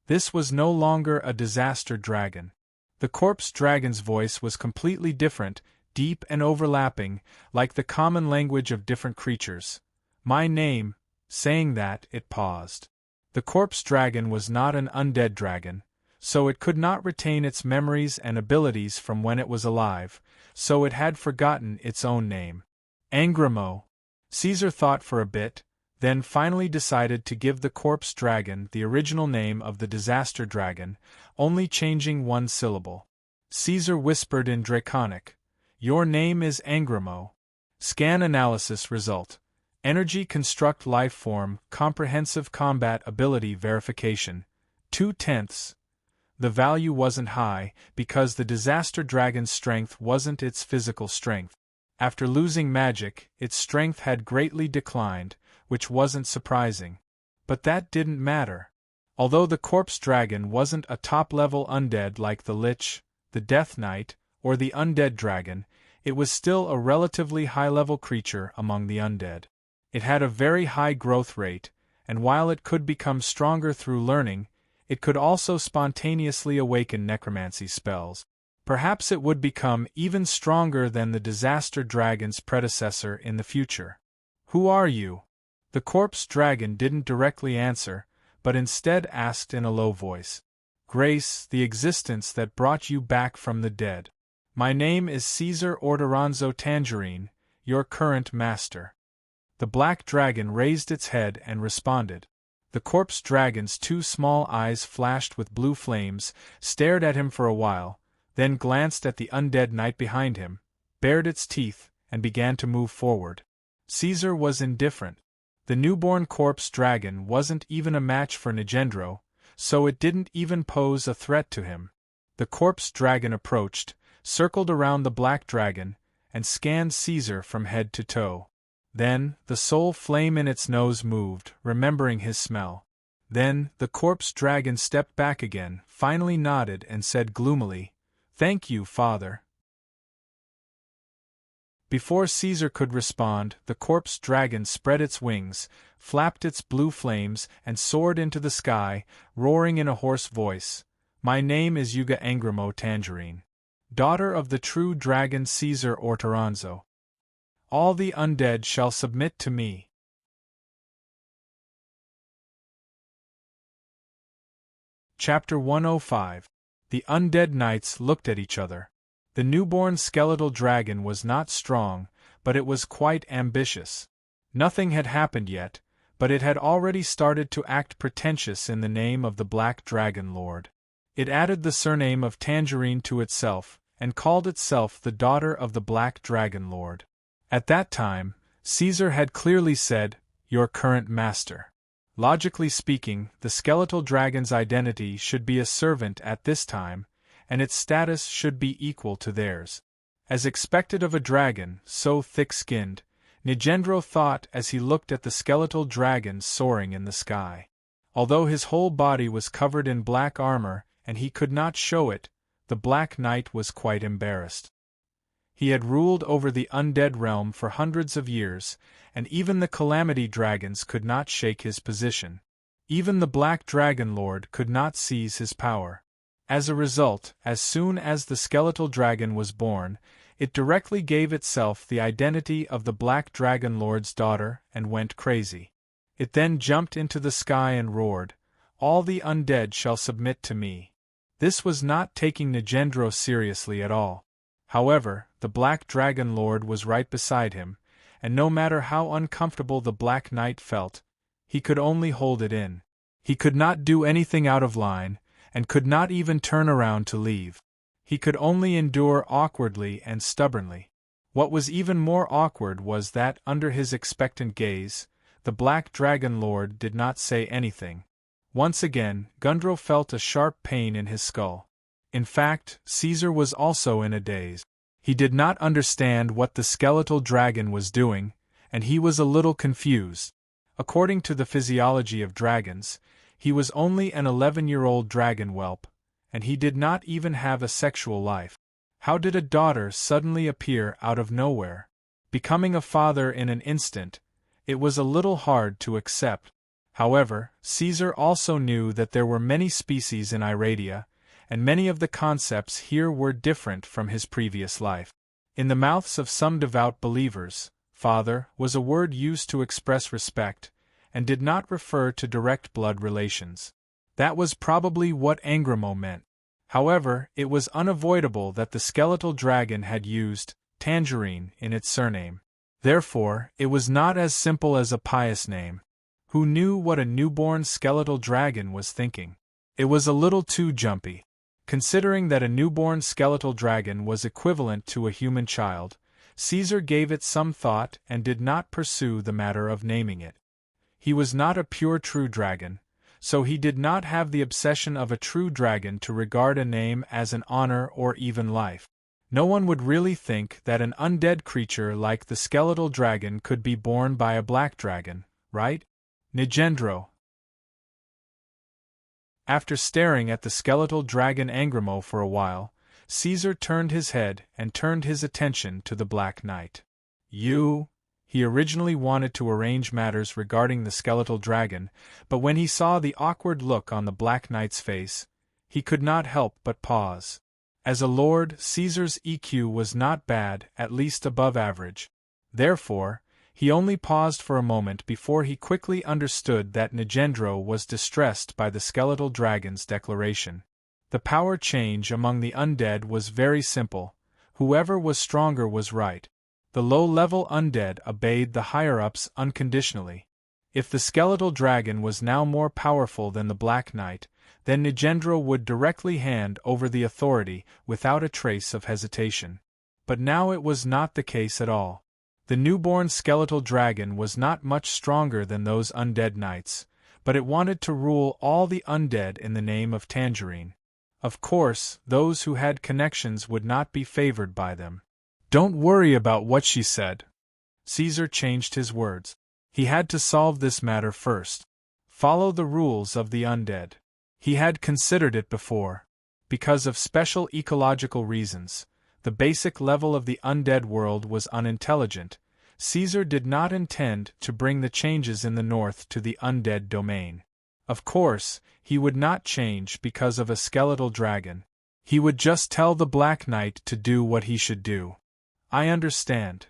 A: This was no longer a disaster dragon. The corpse dragon's voice was completely different, deep and overlapping, like the common language of different creatures. "My name," saying that, it paused. The corpse dragon was not an undead dragon, so it could not retain its memories and abilities from when it was alive, so it had forgotten its own name. Angrimo. Caesar thought for a bit, then finally decided to give the corpse dragon the original name of the disaster dragon, only changing one syllable. Caesar whispered in Draconic, "Your name is Angramo." Scan analysis result. Energy construct life form, comprehensive combat ability verification. 2/10. The value wasn't high, because the disaster dragon's strength wasn't its physical strength. After losing magic, its strength had greatly declined, which wasn't surprising. But that didn't matter. Although the corpse dragon wasn't a top-level undead like the Lich, the Death Knight, or the undead dragon, it was still a relatively high-level creature among the undead. It had a very high growth rate, and while it could become stronger through learning, it could also spontaneously awaken necromancy spells. Perhaps it would become even stronger than the disaster dragon's predecessor in the future. "Who are you?" The corpse dragon didn't directly answer, but instead asked in a low voice. "Grace, the existence that brought you back from the dead. My name is Caesar Ortoranzo Tangerine, your current master." The black dragon raised its head and responded. The corpse dragon's two small eyes flashed with blue flames, stared at him for a while, then glanced at the undead knight behind him, bared its teeth, and began to move forward. Caesar was indifferent. The newborn corpse dragon wasn't even a match for Nigendro, so it didn't even pose a threat to him. The corpse dragon approached, circled around the black dragon, and scanned Caesar from head to toe. Then, the soul flame in its nose moved, remembering his smell. Then, the corpse dragon stepped back again, finally nodded and said gloomily, "Thank you, Father." Before Caesar could respond, the corpse dragon spread its wings, flapped its blue flames, and soared into the sky, roaring in a hoarse voice, "My name is Yuga Angramo Tangerine, daughter of the true dragon Caesar Ortoranzo. All the undead shall submit to me." Chapter 105. The undead knights looked at each other. The newborn skeletal dragon was not strong, but it was quite ambitious. Nothing had happened yet, but it had already started to act pretentious in the name of the Black Dragon Lord. It added the surname of Tangerine to itself, and called itself the daughter of the Black Dragon Lord. At that time, Caesar had clearly said, "Your current master." Logically speaking, the skeletal dragon's identity should be a servant at this time, and its status should be equal to theirs. As expected of a dragon, so thick-skinned, Nigendro thought as he looked at the skeletal dragon soaring in the sky. Although his whole body was covered in black armor and he could not show it, the Black Knight was quite embarrassed. He had ruled over the undead realm for hundreds of years, and even the calamity dragons could not shake his position. Even the Black Dragon Lord could not seize his power. As a result, as soon as the skeletal dragon was born, it directly gave itself the identity of the Black Dragon Lord's daughter and went crazy. It then jumped into the sky and roared, "All the undead shall submit to me." This was not taking Nigendro seriously at all. However, the Black Dragon Lord was right beside him, and no matter how uncomfortable the Black Knight felt, he could only hold it in. He could not do anything out of line, and could not even turn around to leave. He could only endure awkwardly and stubbornly. What was even more awkward was that, under his expectant gaze, the Black Dragon Lord did not say anything. Once again, Gundro felt a sharp pain in his skull. In fact, Caesar was also in a daze. He did not understand what the skeletal dragon was doing, and he was a little confused. According to the physiology of dragons, he was only an 11-year-old dragon whelp, and he did not even have a sexual life. How did a daughter suddenly appear out of nowhere? Becoming a father in an instant, it was a little hard to accept. However, Caesar also knew that there were many species in Iradia, and many of the concepts here were different from his previous life. In the mouths of some devout believers, father was a word used to express respect, and did not refer to direct blood relations. That was probably what Angramo meant. However, it was unavoidable that the skeletal dragon had used Tangerine in its surname. Therefore, it was not as simple as a pious name. Who knew what a newborn skeletal dragon was thinking? It was a little too jumpy. Considering that a newborn skeletal dragon was equivalent to a human child, Caesar gave it some thought and did not pursue the matter of naming it. He was not a pure true dragon, so he did not have the obsession of a true dragon to regard a name as an honor or even life. No one would really think that an undead creature like the skeletal dragon could be born by a black dragon, right? Nigendro. After staring at the skeletal dragon Angrimo for a while, Caesar turned his head and turned his attention to the Black Knight. He originally wanted to arrange matters regarding the skeletal dragon, but when he saw the awkward look on the Black Knight's face, he could not help but pause. As a lord, Caesar's EQ was not bad, at least above average. Therefore, he only paused for a moment before he quickly understood that Nigendro was distressed by the skeletal dragon's declaration. The power change among the undead was very simple. Whoever was stronger was right. The low-level undead obeyed the higher-ups unconditionally. If the skeletal dragon was now more powerful than the Black Knight, then Nigendro would directly hand over the authority without a trace of hesitation. But now it was not the case at all. The newborn skeletal dragon was not much stronger than those undead knights, but it wanted to rule all the undead in the name of Tangerine. Of course, those who had connections would not be favored by them. Don't worry about what she said. Caesar changed his words. He had to solve this matter first. Follow the rules of the undead. He had considered it before. Because of special ecological reasons, the basic level of the undead world was unintelligent. Caesar did not intend to bring the changes in the north to the undead domain. Of course, he would not change because of a skeletal dragon. He would just tell the Black Knight to do what he should do. I understand.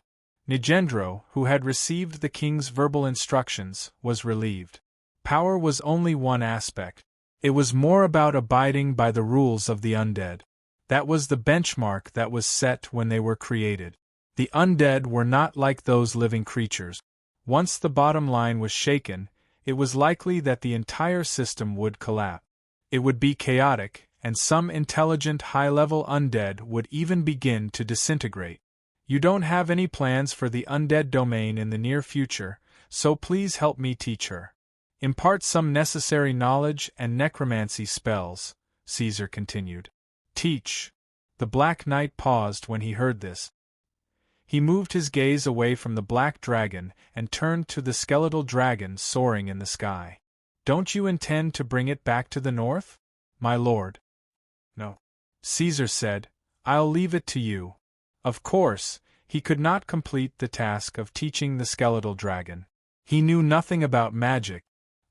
A: Nigendro, who had received the king's verbal instructions, was relieved. Power was only one aspect. It was more about abiding by the rules of the undead. That was the benchmark that was set when they were created. The undead were not like those living creatures. Once the bottom line was shaken, it was likely that the entire system would collapse. It would be chaotic, and some intelligent high-level undead would even begin to disintegrate. You don't have any plans for the undead domain in the near future, so please help me teach her. Impart some necessary knowledge and necromancy spells, Caesar continued. Teach. The Black Knight paused when he heard this. He moved his gaze away from the black dragon and turned to the skeletal dragon soaring in the sky. Don't you intend to bring it back to the north, my lord? No. Caesar said, I'll leave it to you. Of course, he could not complete the task of teaching the skeletal dragon. He knew nothing about magic.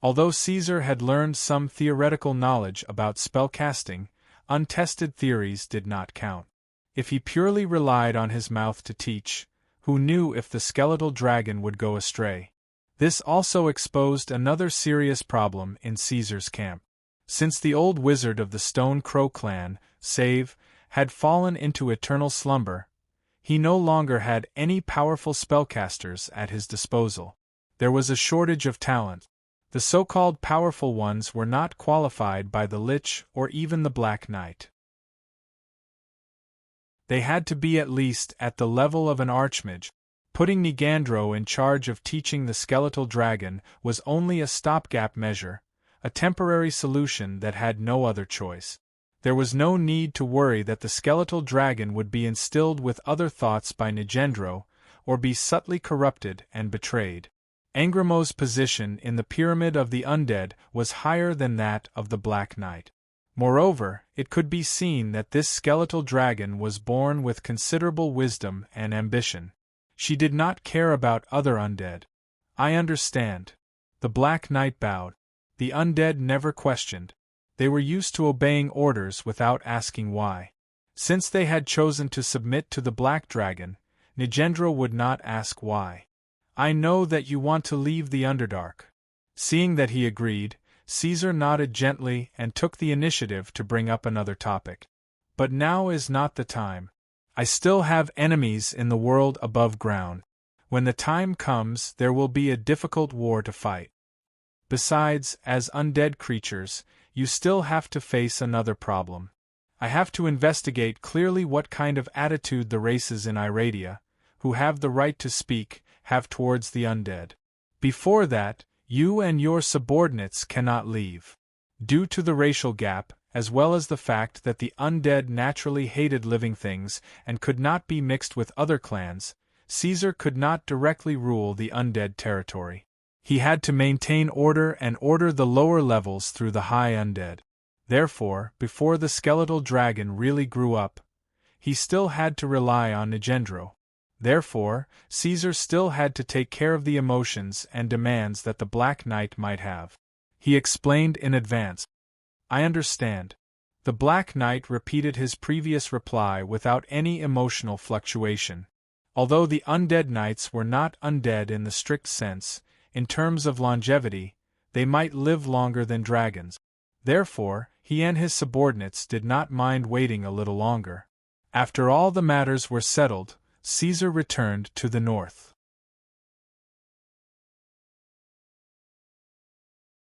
A: Although Caesar had learned some theoretical knowledge about spellcasting, untested theories did not count. If he purely relied on his mouth to teach, who knew if the skeletal dragon would go astray? This also exposed another serious problem in Caesar's camp. Since the old wizard of the Stone Crow clan, Save, had fallen into eternal slumber, he no longer had any powerful spellcasters at his disposal. There was a shortage of talent. The so-called powerful ones were not qualified by the Lich or even the Black Knight. They had to be at least at the level of an archmage. Putting Nigendro in charge of teaching the skeletal dragon was only a stopgap measure, a temporary solution that had no other choice. There was no need to worry that the skeletal dragon would be instilled with other thoughts by Nigendro, or be subtly corrupted and betrayed. Angrimo's position in the pyramid of the undead was higher than that of the Black Knight. Moreover, it could be seen that this skeletal dragon was born with considerable wisdom and ambition. She did not care about other undead. I understand. The Black Knight bowed. The undead never questioned. They were used to obeying orders without asking why. Since they had chosen to submit to the Black Dragon, Nigendro would not ask why. I know that you want to leave the Underdark. Seeing that he agreed, Caesar nodded gently and took the initiative to bring up another topic. But now is not the time. I still have enemies in the world above ground. When the time comes, there will be a difficult war to fight. Besides, as undead creatures, you still have to face another problem. I have to investigate clearly what kind of attitude the races in Iradia, who have the right to speak, have towards the undead. Before that, you and your subordinates cannot leave. Due to the racial gap, as well as the fact that the undead naturally hated living things and could not be mixed with other clans, Caesar could not directly rule the undead territory. He had to maintain order and order the lower levels through the high undead. Therefore, before the skeletal dragon really grew up, he still had to rely on Nigendro. Therefore, Caesar still had to take care of the emotions and demands that the Black Knight might have. He explained in advance. I understand. The Black Knight repeated his previous reply without any emotional fluctuation. Although the undead knights were not undead in the strict sense, in terms of longevity, they might live longer than dragons. Therefore, he and his subordinates did not mind waiting a little longer. After all the matters were settled, Caesar returned to the north.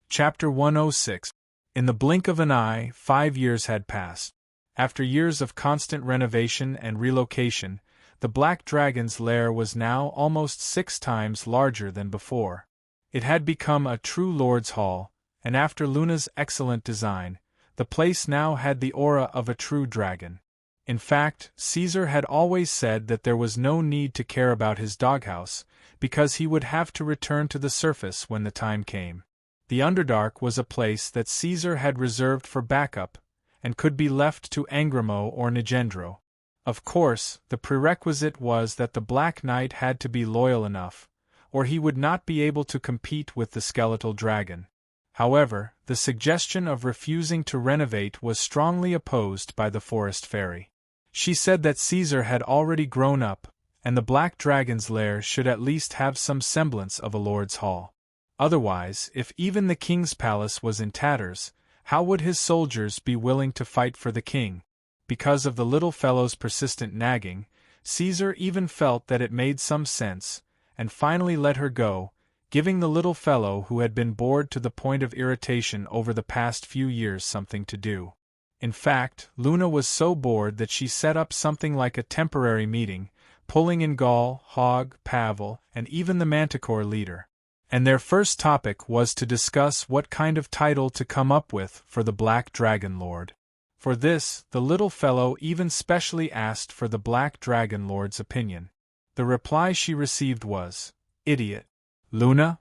A: Chapter 106. In the blink of an eye, 5 years had passed. After years of constant renovation and relocation, the Black Dragon's lair was now almost 6 times larger than before. It had become a true Lord's Hall, and after Luna's excellent design, the place now had the aura of a true dragon. In fact, Caesar had always said that there was no need to care about his doghouse, because he would have to return to the surface when the time came. The Underdark was a place that Caesar had reserved for backup, and could be left to Angramo or Nigendro. Of course, the prerequisite was that the Black Knight had to be loyal enough, or he would not be able to compete with the skeletal dragon. However, the suggestion of refusing to renovate was strongly opposed by the forest fairy. She said that Caesar had already grown up, and the Black Dragon's lair should at least have some semblance of a lord's hall. Otherwise, if even the king's palace was in tatters, how would his soldiers be willing to fight for the king? Because of the little fellow's persistent nagging, Caesar even felt that it made some sense, and finally let her go, giving the little fellow who had been bored to the point of irritation over the past few years something to do. In fact, Luna was so bored that she set up something like a temporary meeting, pulling in Gaul, Hogg, Pavel, and even the Manticore leader. And their first topic was to discuss what kind of title to come up with for the Black Dragon Lord. For this, the little fellow even specially asked for the Black Dragon Lord's opinion. The reply she received was, "Idiot. Luna?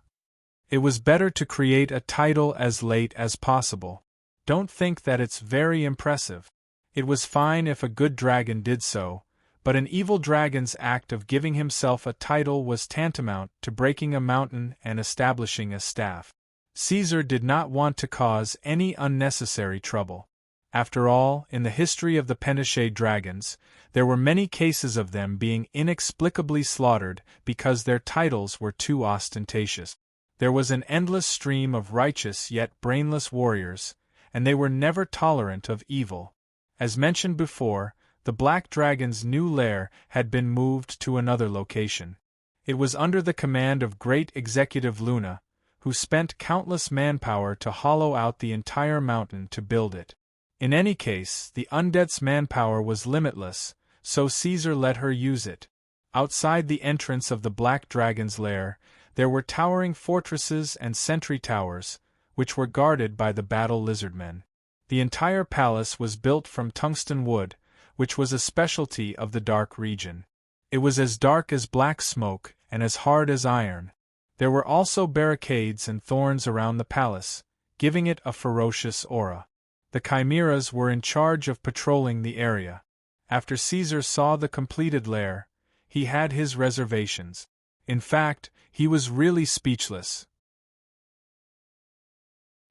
A: It was better to create a title as late as possible. Don't think that it's very impressive. It was fine if a good dragon did so, but an evil dragon's act of giving himself a title was tantamount to breaking a mountain and establishing a staff." Caesar did not want to cause any unnecessary trouble. After all, in the history of the Pentichet dragons, there were many cases of them being inexplicably slaughtered because their titles were too ostentatious. There was an endless stream of righteous yet brainless warriors, and they were never tolerant of evil. As mentioned before, the Black Dragon's new lair had been moved to another location. It was under the command of Great Executive Luna, who spent countless manpower to hollow out the entire mountain to build it. In any case, the undead's manpower was limitless, so Caesar let her use it. Outside the entrance of the Black Dragon's lair, there were towering fortresses and sentry towers, which were guarded by the battle lizardmen. The entire palace was built from tungsten wood, which was a specialty of the dark region. It was as dark as black smoke and as hard as iron. There were also barricades and thorns around the palace, giving it a ferocious aura. The chimeras were in charge of patrolling the area. After Caesar saw the completed lair, he had his reservations. In fact, he was really speechless.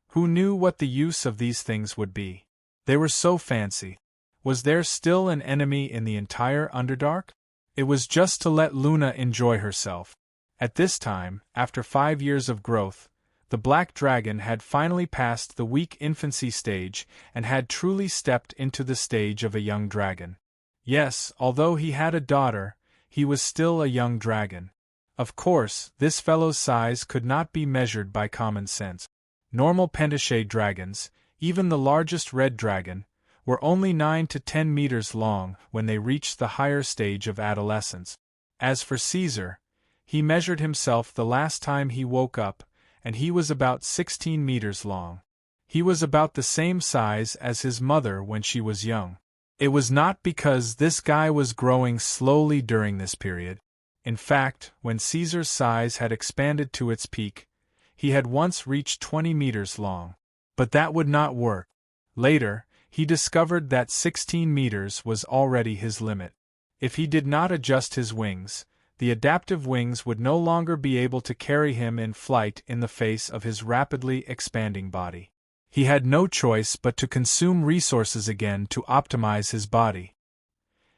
A: Who knew what the use of these things would be? They were so fancy. Was there still an enemy in the entire Underdark? It was just to let Luna enjoy herself. At this time, after 5 years of growth, the Black Dragon had finally passed the weak infancy stage and had truly stepped into the stage of a young dragon. Yes, although he had a daughter, he was still a young dragon. Of course, this fellow's size could not be measured by common sense. Normal pentashade dragons, even the largest red dragon, were only 9 to 10 meters long when they reached the higher stage of adolescence. As for Caesar, he measured himself the last time he woke up, and he was about 16 meters long. He was about the same size as his mother when she was young. It was not because this guy was growing slowly during this period. In fact, when Caesar's size had expanded to its peak, he had once reached 20 meters long. But that would not work. Later, he discovered that 16 meters was already his limit. If he did not adjust his wings, the adaptive wings would no longer be able to carry him in flight in the face of his rapidly expanding body. He had no choice but to consume resources again to optimize his body.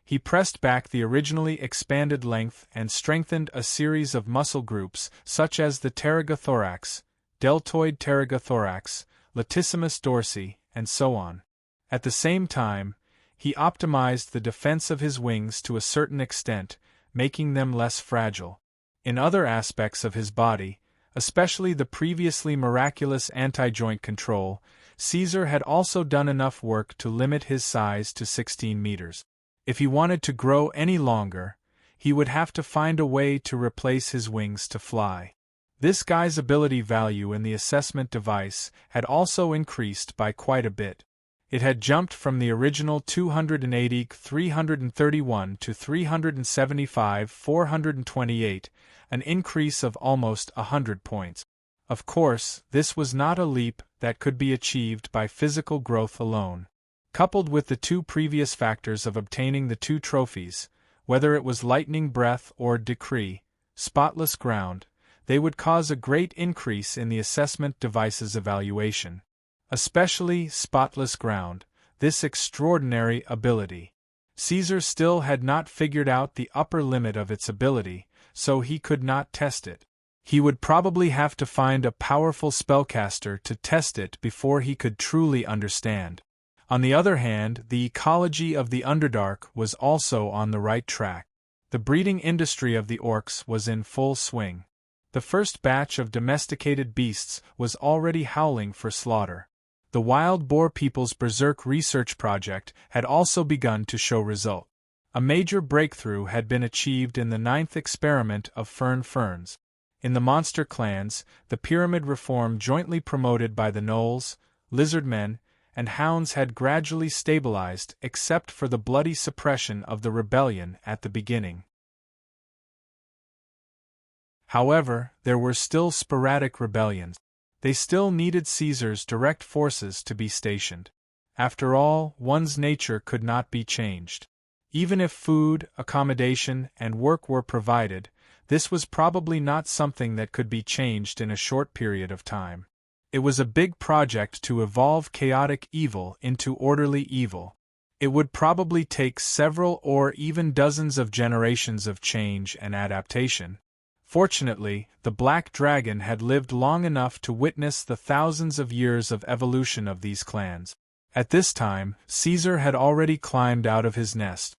A: He pressed back the originally expanded length and strengthened a series of muscle groups such as the pterygothorax, deltoid pterygothorax, latissimus dorsi, and so on. At the same time, he optimized the defense of his wings to a certain extent, making them less fragile. In other aspects of his body, especially the previously miraculous anti-joint control, Caesar had also done enough work to limit his size to 16 meters. If he wanted to grow any longer, he would have to find a way to replace his wings to fly. This guy's ability value in the assessment device had also increased by quite a bit. It had jumped from the original 280-331 to 375-428, an increase of almost 100 points. Of course, this was not a leap that could be achieved by physical growth alone. Coupled with the two previous factors of obtaining the two trophies, whether it was lightning breath or decree, spotless ground, they would cause a great increase in the assessment device's evaluation. Especially spotless ground, this extraordinary ability. Caesar still had not figured out the upper limit of its ability, so he could not test it. He would probably have to find a powerful spellcaster to test it before he could truly understand. On the other hand, the ecology of the Underdark was also on the right track. The breeding industry of the orcs was in full swing. The first batch of domesticated beasts was already howling for slaughter. The wild boar people's berserk research project had also begun to show result. A major breakthrough had been achieved in the 9th experiment of ferns. In the monster clans, the pyramid reform jointly promoted by the gnolls, lizardmen, and hounds had gradually stabilized except for the bloody suppression of the rebellion at the beginning. However, there were still sporadic rebellions. They still needed Caesar's direct forces to be stationed. After all, one's nature could not be changed. Even if food, accommodation, and work were provided, this was probably not something that could be changed in a short period of time. It was a big project to evolve chaotic evil into orderly evil. It would probably take several or even dozens of generations of change and adaptation. Fortunately, the Black Dragon had lived long enough to witness the thousands of years of evolution of these clans. At this time, Caesar had already climbed out of his nest.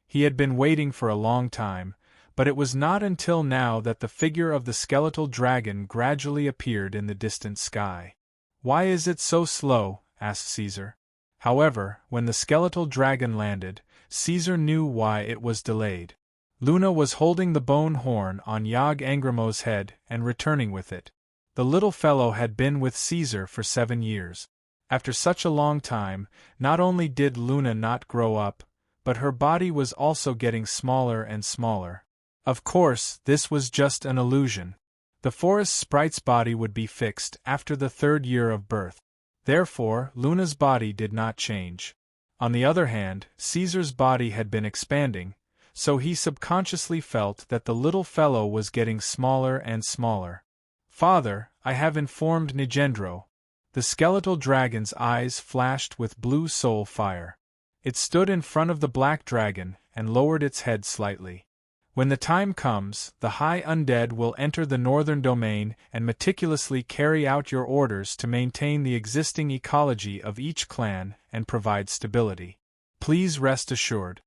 A: He had been waiting for a long time, but it was not until now that the figure of the skeletal dragon gradually appeared in the distant sky. "Why is it so slow?" asked Caesar. However, when the skeletal dragon landed, Caesar knew why it was delayed. Luna was holding the bone horn on Yog Angramo's head and returning with it. The little fellow had been with Caesar for 7 years. After such a long time, not only did Luna not grow up, but her body was also getting smaller and smaller. Of course, this was just an illusion. The forest sprite's body would be fixed after the 3rd year of birth. Therefore, Luna's body did not change. On the other hand, Caesar's body had been expanding, so he subconsciously felt that the little fellow was getting smaller and smaller. "Father, I have informed Nigendro." The skeletal dragon's eyes flashed with blue soul fire. It stood in front of the black dragon and lowered its head slightly. "When the time comes, the High Undead will enter the northern domain and meticulously carry out your orders to maintain the existing ecology of each clan and provide stability. Please rest assured."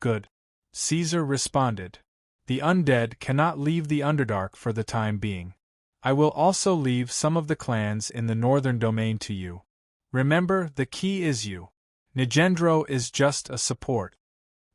A: "Good," Caesar responded. "The undead cannot leave the Underdark for the time being. I will also leave some of the clans in the northern domain to you. Remember, the key is you. Nigendro is just a support.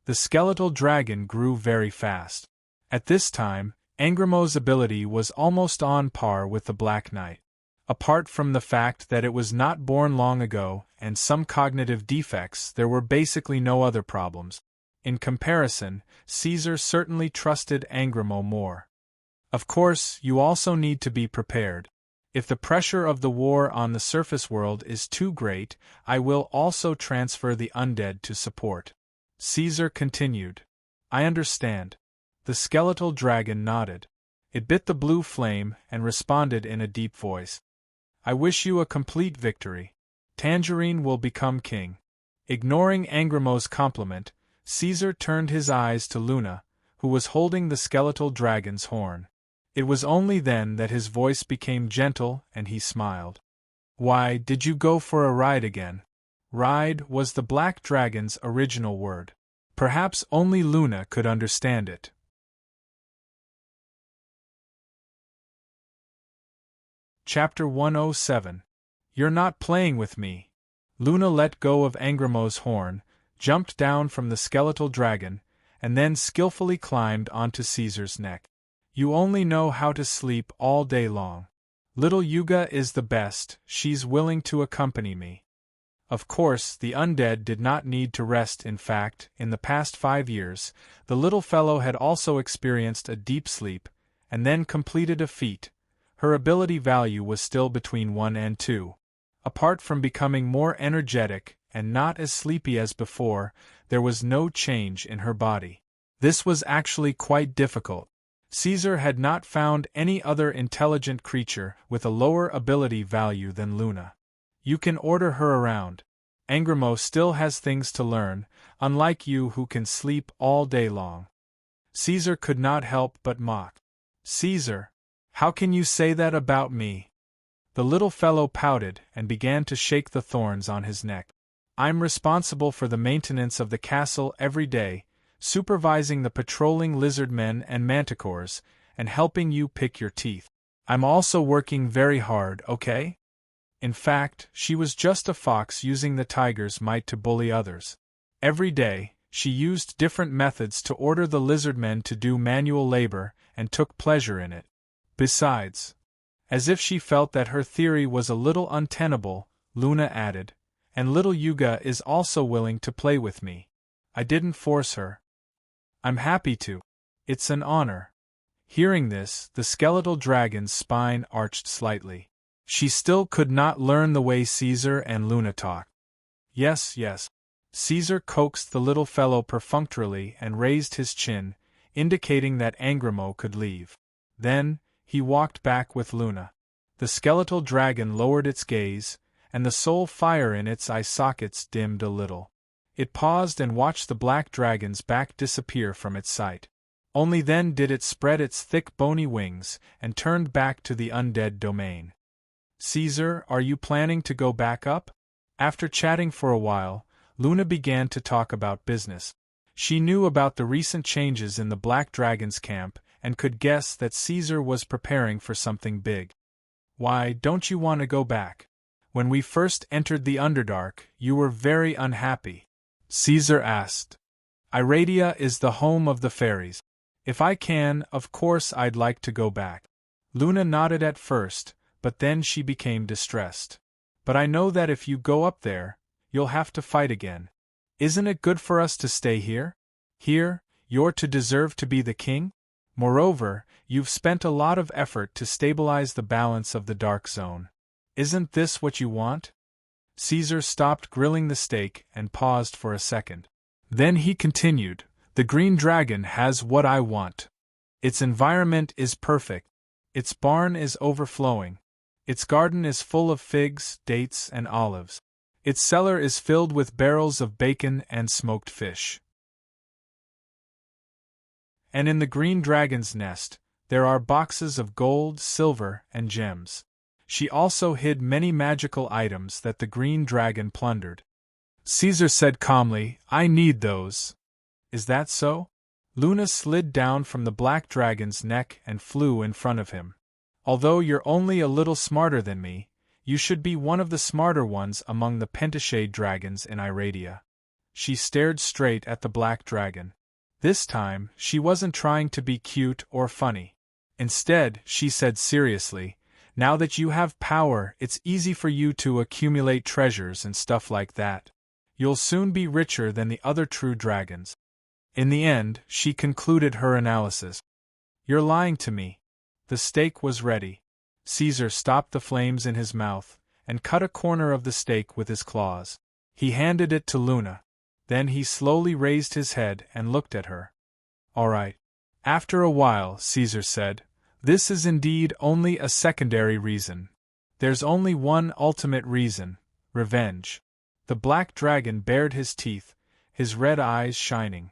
A: The skeletal dragon grew very fast. At this time, Angramo's ability was almost on par with the Black Knight. Apart from the fact that it was not born long ago and some cognitive defects, there were basically no other problems. In comparison, Caesar certainly trusted Angramo more. Of course, you also need to be prepared. If the pressure of the war on the surface world is too great, I will also transfer the undead to support. Caesar continued. I understand. The skeletal dragon nodded. It bit the blue flame and responded in a deep voice. I wish you a complete victory. Tangerine will become king. Ignoring Angramo's compliment, Caesar turned his eyes to Luna, who was holding the skeletal dragon's horn. It was only then that his voice became gentle and he smiled. Why, did you go for a ride again? Ride was the black dragon's original word. Perhaps only Luna could understand it. Chapter 107. You're not playing with me. Luna let go of Angramo's horn, jumped down from the skeletal dragon, and then skillfully climbed onto Caesar's neck. You only know how to sleep all day long. Little Yuga is the best, she's willing to accompany me. Of course, the undead did not need to rest. In fact, in the past 5 years, the little fellow had also experienced a deep sleep, and then completed a feat. Her ability value was still between 1 and 2. Apart from becoming more energetic and not as sleepy as before, there was no change in her body. This was actually quite difficult. Caesar had not found any other intelligent creature with a lower ability value than Luna. You can order her around. Angramo still has things to learn, unlike you who can sleep all day long. Caesar could not help but mock. Caesar, how can you say that about me? The little fellow pouted and began to shake the thorns on his neck. I'm responsible for the maintenance of the castle every day, supervising the patrolling lizardmen and manticores, and helping you pick your teeth. I'm also working very hard, okay? In fact, she was just a fox using the tiger's might to bully others. Every day, she used different methods to order the lizardmen to do manual labor and took pleasure in it. Besides, as if she felt that her theory was a little untenable, Luna added, and little Yuga is also willing to play with me. I didn't force her. I'm happy to. It's an honor. Hearing this, the skeletal dragon's spine arched slightly. She still could not learn the way Caesar and Luna talked. Yes, yes. Caesar coaxed the little fellow perfunctorily and raised his chin, indicating that Angramo could leave. Then, he walked back with Luna. The skeletal dragon lowered its gaze, and the soul fire in its eye sockets dimmed a little. It paused and watched the black dragon's back disappear from its sight. Only then did it spread its thick bony wings and turned back to the undead domain. Caesar, are you planning to go back up? After chatting for a while, Luna began to talk about business. She knew about the recent changes in the black dragon's camp and could guess that Caesar was preparing for something big. Why don't you want to go back? When we first entered the Underdark, you were very unhappy. Caesar asked. Iradia is the home of the fairies. If I can, of course I'd like to go back. Luna nodded at first, but then she became distressed. But I know that if you go up there, you'll have to fight again. Isn't it good for us to stay here? Here, you're to deserve to be the king? Moreover, you've spent a lot of effort to stabilize the balance of the dark zone. Isn't this what you want? Caesar stopped grilling the steak and paused for a second. Then he continued, the green dragon has what I want. Its environment is perfect. Its barn is overflowing. Its garden is full of figs, dates, and olives. Its cellar is filled with barrels of bacon and smoked fish. And in the green dragon's nest, there are boxes of gold, silver, and gems. She also hid many magical items that the green dragon plundered. Caesar said calmly, I need those. Is that so? Luna slid down from the black dragon's neck and flew in front of him. Although you're only a little smarter than me, you should be one of the smarter ones among the pentashade dragons in Iradia. She stared straight at the black dragon. This time, she wasn't trying to be cute or funny. Instead, she said seriously, "Now that you have power, it's easy for you to accumulate treasures and stuff like that. You'll soon be richer than the other true dragons." In the end, she concluded her analysis. "You're lying to me." The steak was ready. Caesar stopped the flames in his mouth, and cut a corner of the steak with his claws. He handed it to Luna. Then he slowly raised his head and looked at her. "All right." After a while, Caesar said, "This is indeed only a secondary reason. There's only one ultimate reason: revenge." The black dragon bared his teeth, his red eyes shining.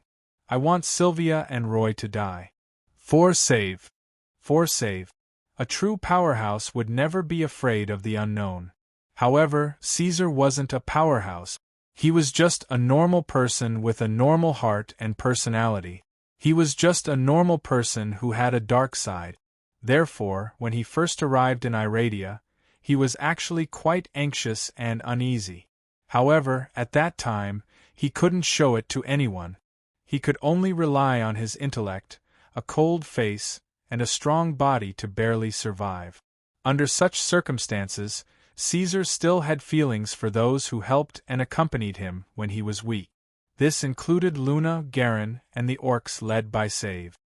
A: "I want Sylvia and Roy to die. For save. For save." A true powerhouse would never be afraid of the unknown. However, Caesar wasn't a powerhouse. He was just a normal person with a normal heart and personality. He was just a normal person who had a dark side. Therefore, when he first arrived in Iradia, he was actually quite anxious and uneasy. However, at that time, he couldn't show it to anyone. He could only rely on his intellect, a cold face, and a strong body to barely survive. Under such circumstances, Caesar still had feelings for those who helped and accompanied him when he was weak. This included Luna, Garen, and the orcs led by Save.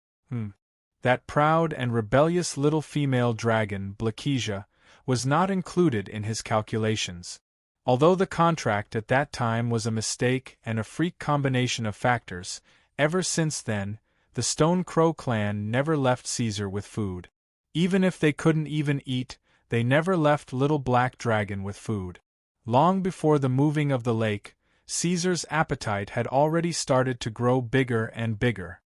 A: That proud and rebellious little female dragon, Blakesia, was not included in his calculations. Although the contract at that time was a mistake and a freak combination of factors, ever since then, the Stone Crow clan never left Caesar with food. Even if they couldn't even eat, they never left Little Black Dragon with food. Long before the moving of the lake, Caesar's appetite had already started to grow bigger and bigger.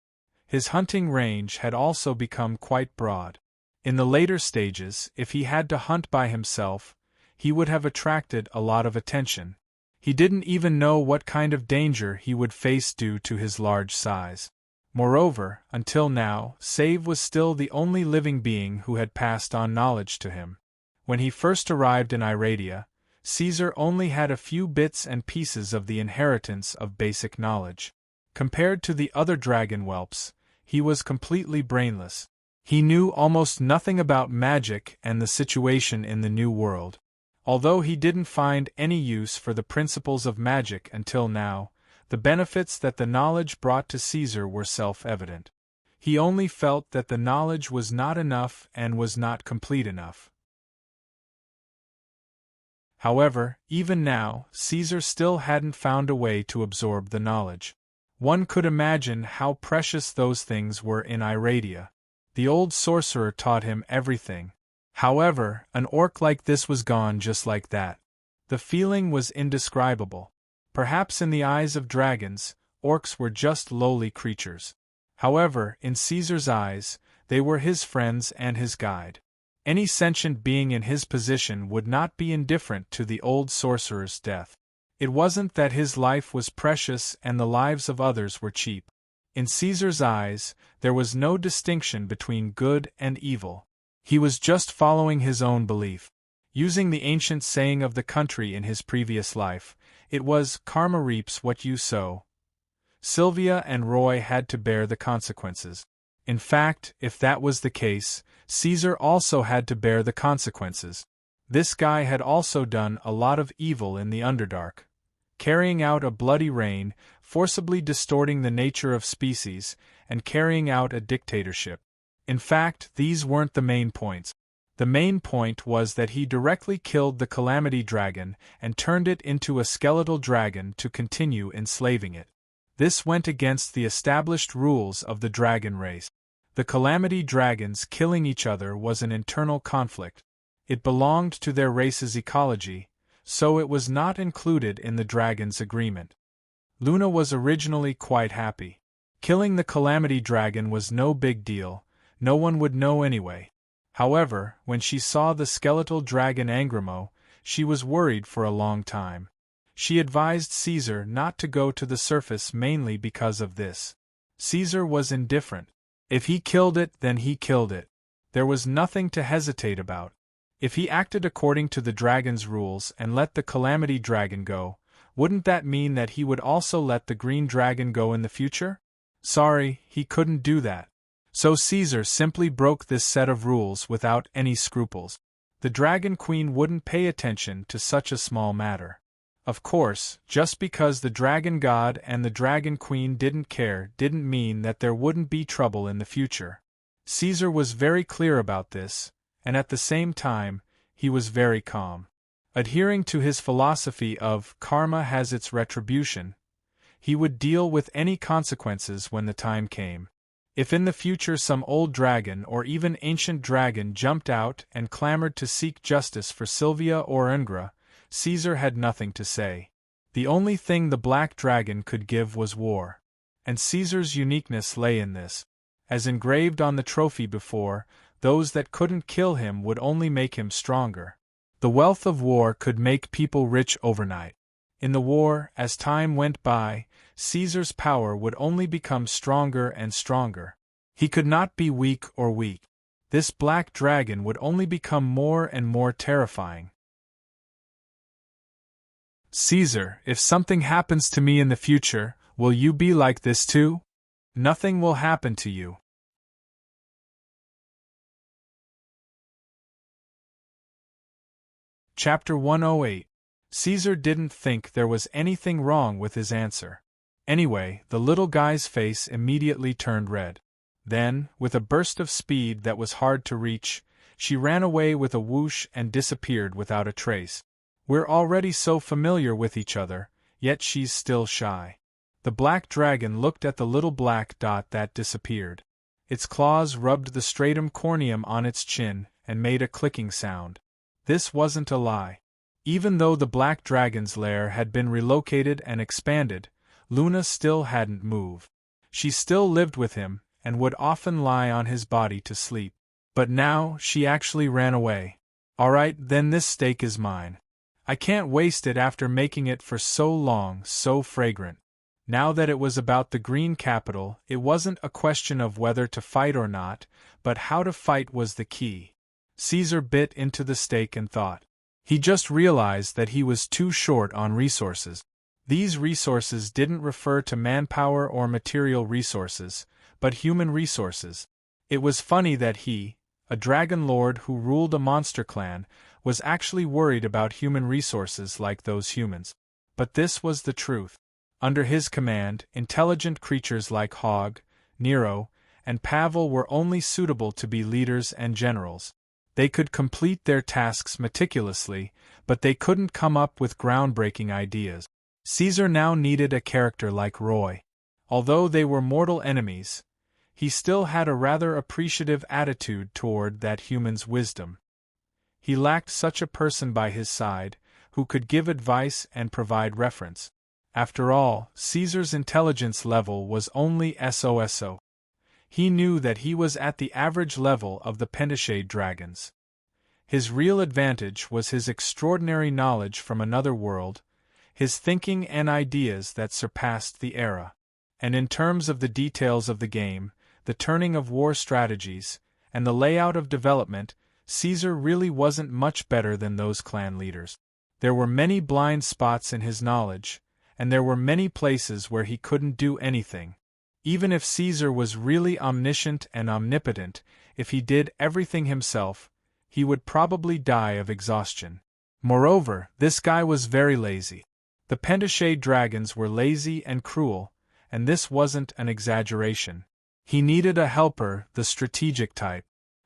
A: His hunting range had also become quite broad. In the later stages, if he had to hunt by himself, he would have attracted a lot of attention. He didn't even know what kind of danger he would face due to his large size. Moreover, until now, Save was still the only living being who had passed on knowledge to him. When he first arrived in Iradia, Caesar only had a few bits and pieces of the inheritance of basic knowledge. Compared to the other dragon whelps, he was completely brainless. He knew almost nothing about magic and the situation in the new world. Although he didn't find any use for the principles of magic until now, the benefits that the knowledge brought to Caesar were self-evident. He only felt that the knowledge was not enough and was not complete enough. However, even now, Caesar still hadn't found a way to absorb the knowledge. One could imagine how precious those things were in Iradia. The old sorcerer taught him everything. However, an orc like this was gone just like that. The feeling was indescribable. Perhaps in the eyes of dragons, orcs were just lowly creatures. However, in Caesar's eyes, they were his friends and his guide. Any sentient being in his position would not be indifferent to the old sorcerer's death. It wasn't that his life was precious and the lives of others were cheap. In Caesar's eyes, there was no distinction between good and evil. He was just following his own belief. Using the ancient saying of the country in his previous life, it was, "Karma reaps what you sow." Sylvia and Roy had to bear the consequences. In fact, if that was the case, Caesar also had to bear the consequences. This guy had also done a lot of evil in the Underdark. Carrying out a bloody reign, forcibly distorting the nature of species, and carrying out a dictatorship. In fact, these weren't the main points. The main point was that he directly killed the Calamity Dragon and turned it into a skeletal dragon to continue enslaving it. This went against the established rules of the dragon race. The Calamity Dragons killing each other was an internal conflict. It belonged to their race's ecology, so it was not included in the dragon's agreement. Luna was originally quite happy. Killing the Calamity Dragon was no big deal, no one would know anyway. However, when she saw the skeletal dragon Angramo, she was worried for a long time. She advised Caesar not to go to the surface mainly because of this. Caesar was indifferent. If he killed it, then he killed it. There was nothing to hesitate about. If he acted according to the dragon's rules and let the Calamity Dragon go, wouldn't that mean that he would also let the Green Dragon go in the future? Sorry, he couldn't do that. So Caesar simply broke this set of rules without any scruples. The Dragon Queen wouldn't pay attention to such a small matter. Of course, just because the Dragon God and the Dragon Queen didn't care didn't mean that there wouldn't be trouble in the future. Caesar was very clear about this, and at the same time, he was very calm. Adhering to his philosophy of karma has its retribution, he would deal with any consequences when the time came. If in the future some old dragon or even ancient dragon jumped out and clamored to seek justice for Sylvia or Ungra, Caesar had nothing to say. The only thing the black dragon could give was war. And Caesar's uniqueness lay in this. As engraved on the trophy before, those that couldn't kill him would only make him stronger. The wealth of war could make people rich overnight. In the war, as time went by, Caesar's power would only become stronger and stronger. He could not be weak or weak. This black dragon would only become more and more terrifying. Caesar, if something happens to me in the future, will you be like this too? Nothing will happen to you. Chapter 108. Caesar didn't think there was anything wrong with his answer. Anyway, the little guy's face immediately turned red. Then, with a burst of speed that was hard to reach, she ran away with a whoosh and disappeared without a trace. We're already so familiar with each other, yet she's still shy. The black dragon looked at the little black dot that disappeared. Its claws rubbed the stratum corneum on its chin and made a clicking sound. This wasn't a lie. Even though the black dragon's lair had been relocated and expanded, Luna still hadn't moved. She still lived with him, and would often lie on his body to sleep. But now, she actually ran away. Alright, then this steak is mine. I can't waste it after making it for so long, so fragrant. Now that it was about the green capital, it wasn't a question of whether to fight or not, but how to fight was the key. Caesar bit into the steak and thought. He just realized that he was too short on resources. These resources didn't refer to manpower or material resources, but human resources. It was funny that he, a dragon lord who ruled a monster clan, was actually worried about human resources like those humans. But this was the truth. Under his command, intelligent creatures like Hogg, Nero, and Pavel were only suitable to be leaders and generals. They could complete their tasks meticulously, but they couldn't come up with groundbreaking ideas. Caesar now needed a character like Roy. Although they were mortal enemies, he still had a rather appreciative attitude toward that human's wisdom. He lacked such a person by his side, who could give advice and provide reference. After all, Caesar's intelligence level was only SOSO. He knew that he was at the average level of the pentashade dragons. His real advantage was his extraordinary knowledge from another world, his thinking and ideas that surpassed the era. And in terms of the details of the game, the turning of war strategies, and the layout of development, Caesar really wasn't much better than those clan leaders. There were many blind spots in his knowledge, and there were many places where he couldn't do anything. Even if Caesar was really omniscient and omnipotent, if he did everything himself, he would probably die of exhaustion. Moreover, this guy was very lazy. The pentashade dragons were lazy and cruel, and this wasn't an exaggeration. He needed a helper, the strategic type.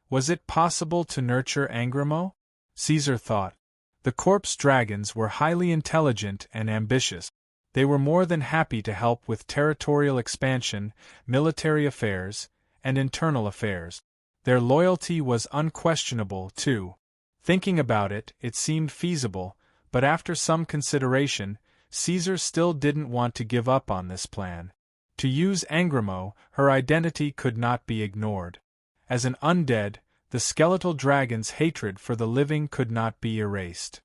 A: Was it possible to nurture Angramo? Caesar thought. The corpse dragons were highly intelligent and ambitious. They were more than happy to help with territorial expansion, military affairs, and internal affairs. Their loyalty was unquestionable, too. Thinking about it, it seemed feasible, but after some consideration, Caesar still didn't want to give up on this plan. To use Angramo, her identity could not be ignored. As an undead, the skeletal dragon's hatred for the living could not be erased.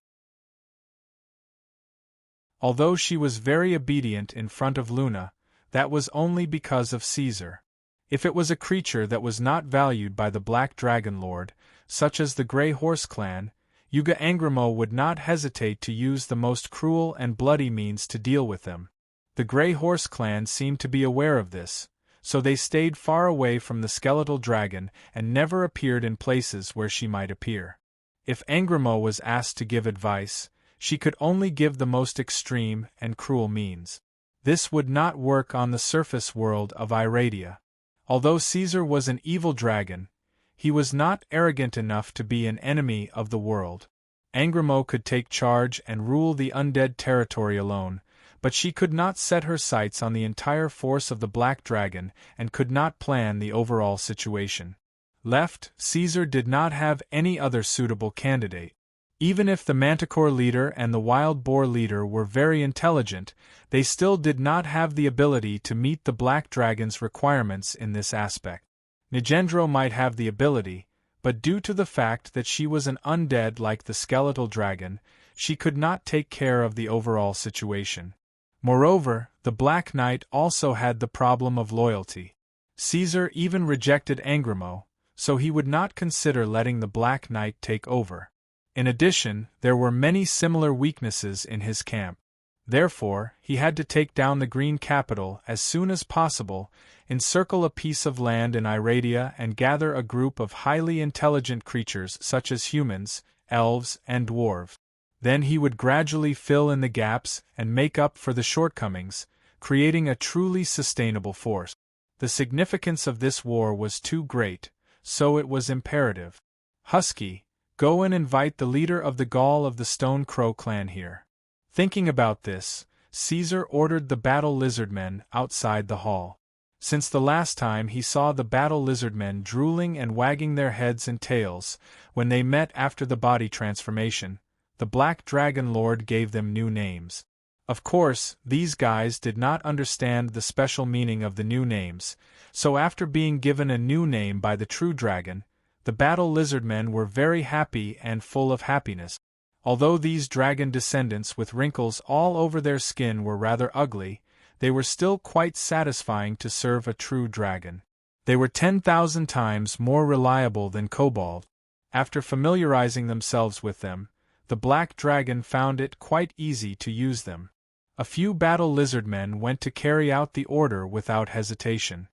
A: Although she was very obedient in front of Luna, that was only because of Caesar. If it was a creature that was not valued by the Black Dragon Lord, such as the Grey Horse clan, Yuga Angramo would not hesitate to use the most cruel and bloody means to deal with them. The Grey Horse clan seemed to be aware of this, so they stayed far away from the skeletal dragon and never appeared in places where she might appear. If Angramo was asked to give advice, she could only give the most extreme and cruel means. This would not work on the surface world of Iradia. Although Caesar was an evil dragon, he was not arrogant enough to be an enemy of the world. Angramo could take charge and rule the undead territory alone, but she could not set her sights on the entire force of the Black Dragon and could not plan the overall situation. Left, Caesar did not have any other suitable candidate. Even if the Manticore leader and the Wild Boar leader were very intelligent, they still did not have the ability to meet the Black Dragon's requirements in this aspect. Nigendro might have the ability, but due to the fact that she was an undead like the skeletal dragon, she could not take care of the overall situation. Moreover, the Black Knight also had the problem of loyalty. Caesar even rejected Angramo, so he would not consider letting the Black Knight take over. In addition, there were many similar weaknesses in his camp. Therefore, he had to take down the Green Capital as soon as possible, encircle a piece of land in Iradia and gather a group of highly intelligent creatures such as humans, elves, and dwarves. Then he would gradually fill in the gaps and make up for the shortcomings, creating a truly sustainable force. The significance of this war was too great, so it was imperative. Husky, go and invite the leader of the Gaul of the Stone Crow clan here. Thinking about this, Caesar ordered the battle lizardmen outside the hall. Since the last time he saw the battle lizardmen drooling and wagging their heads and tails, when they met after the body transformation, the Black Dragon Lord gave them new names. Of course, these guys did not understand the special meaning of the new names, so after being given a new name by the true dragon, the battle lizardmen were very happy and full of happiness. Although these dragon descendants with wrinkles all over their skin were rather ugly, they were still quite satisfying to serve a true dragon. They were 10,000 times more reliable than Kobold. After familiarizing themselves with them, the Black Dragon found it quite easy to use them. A few battle lizardmen went to carry out the order without hesitation.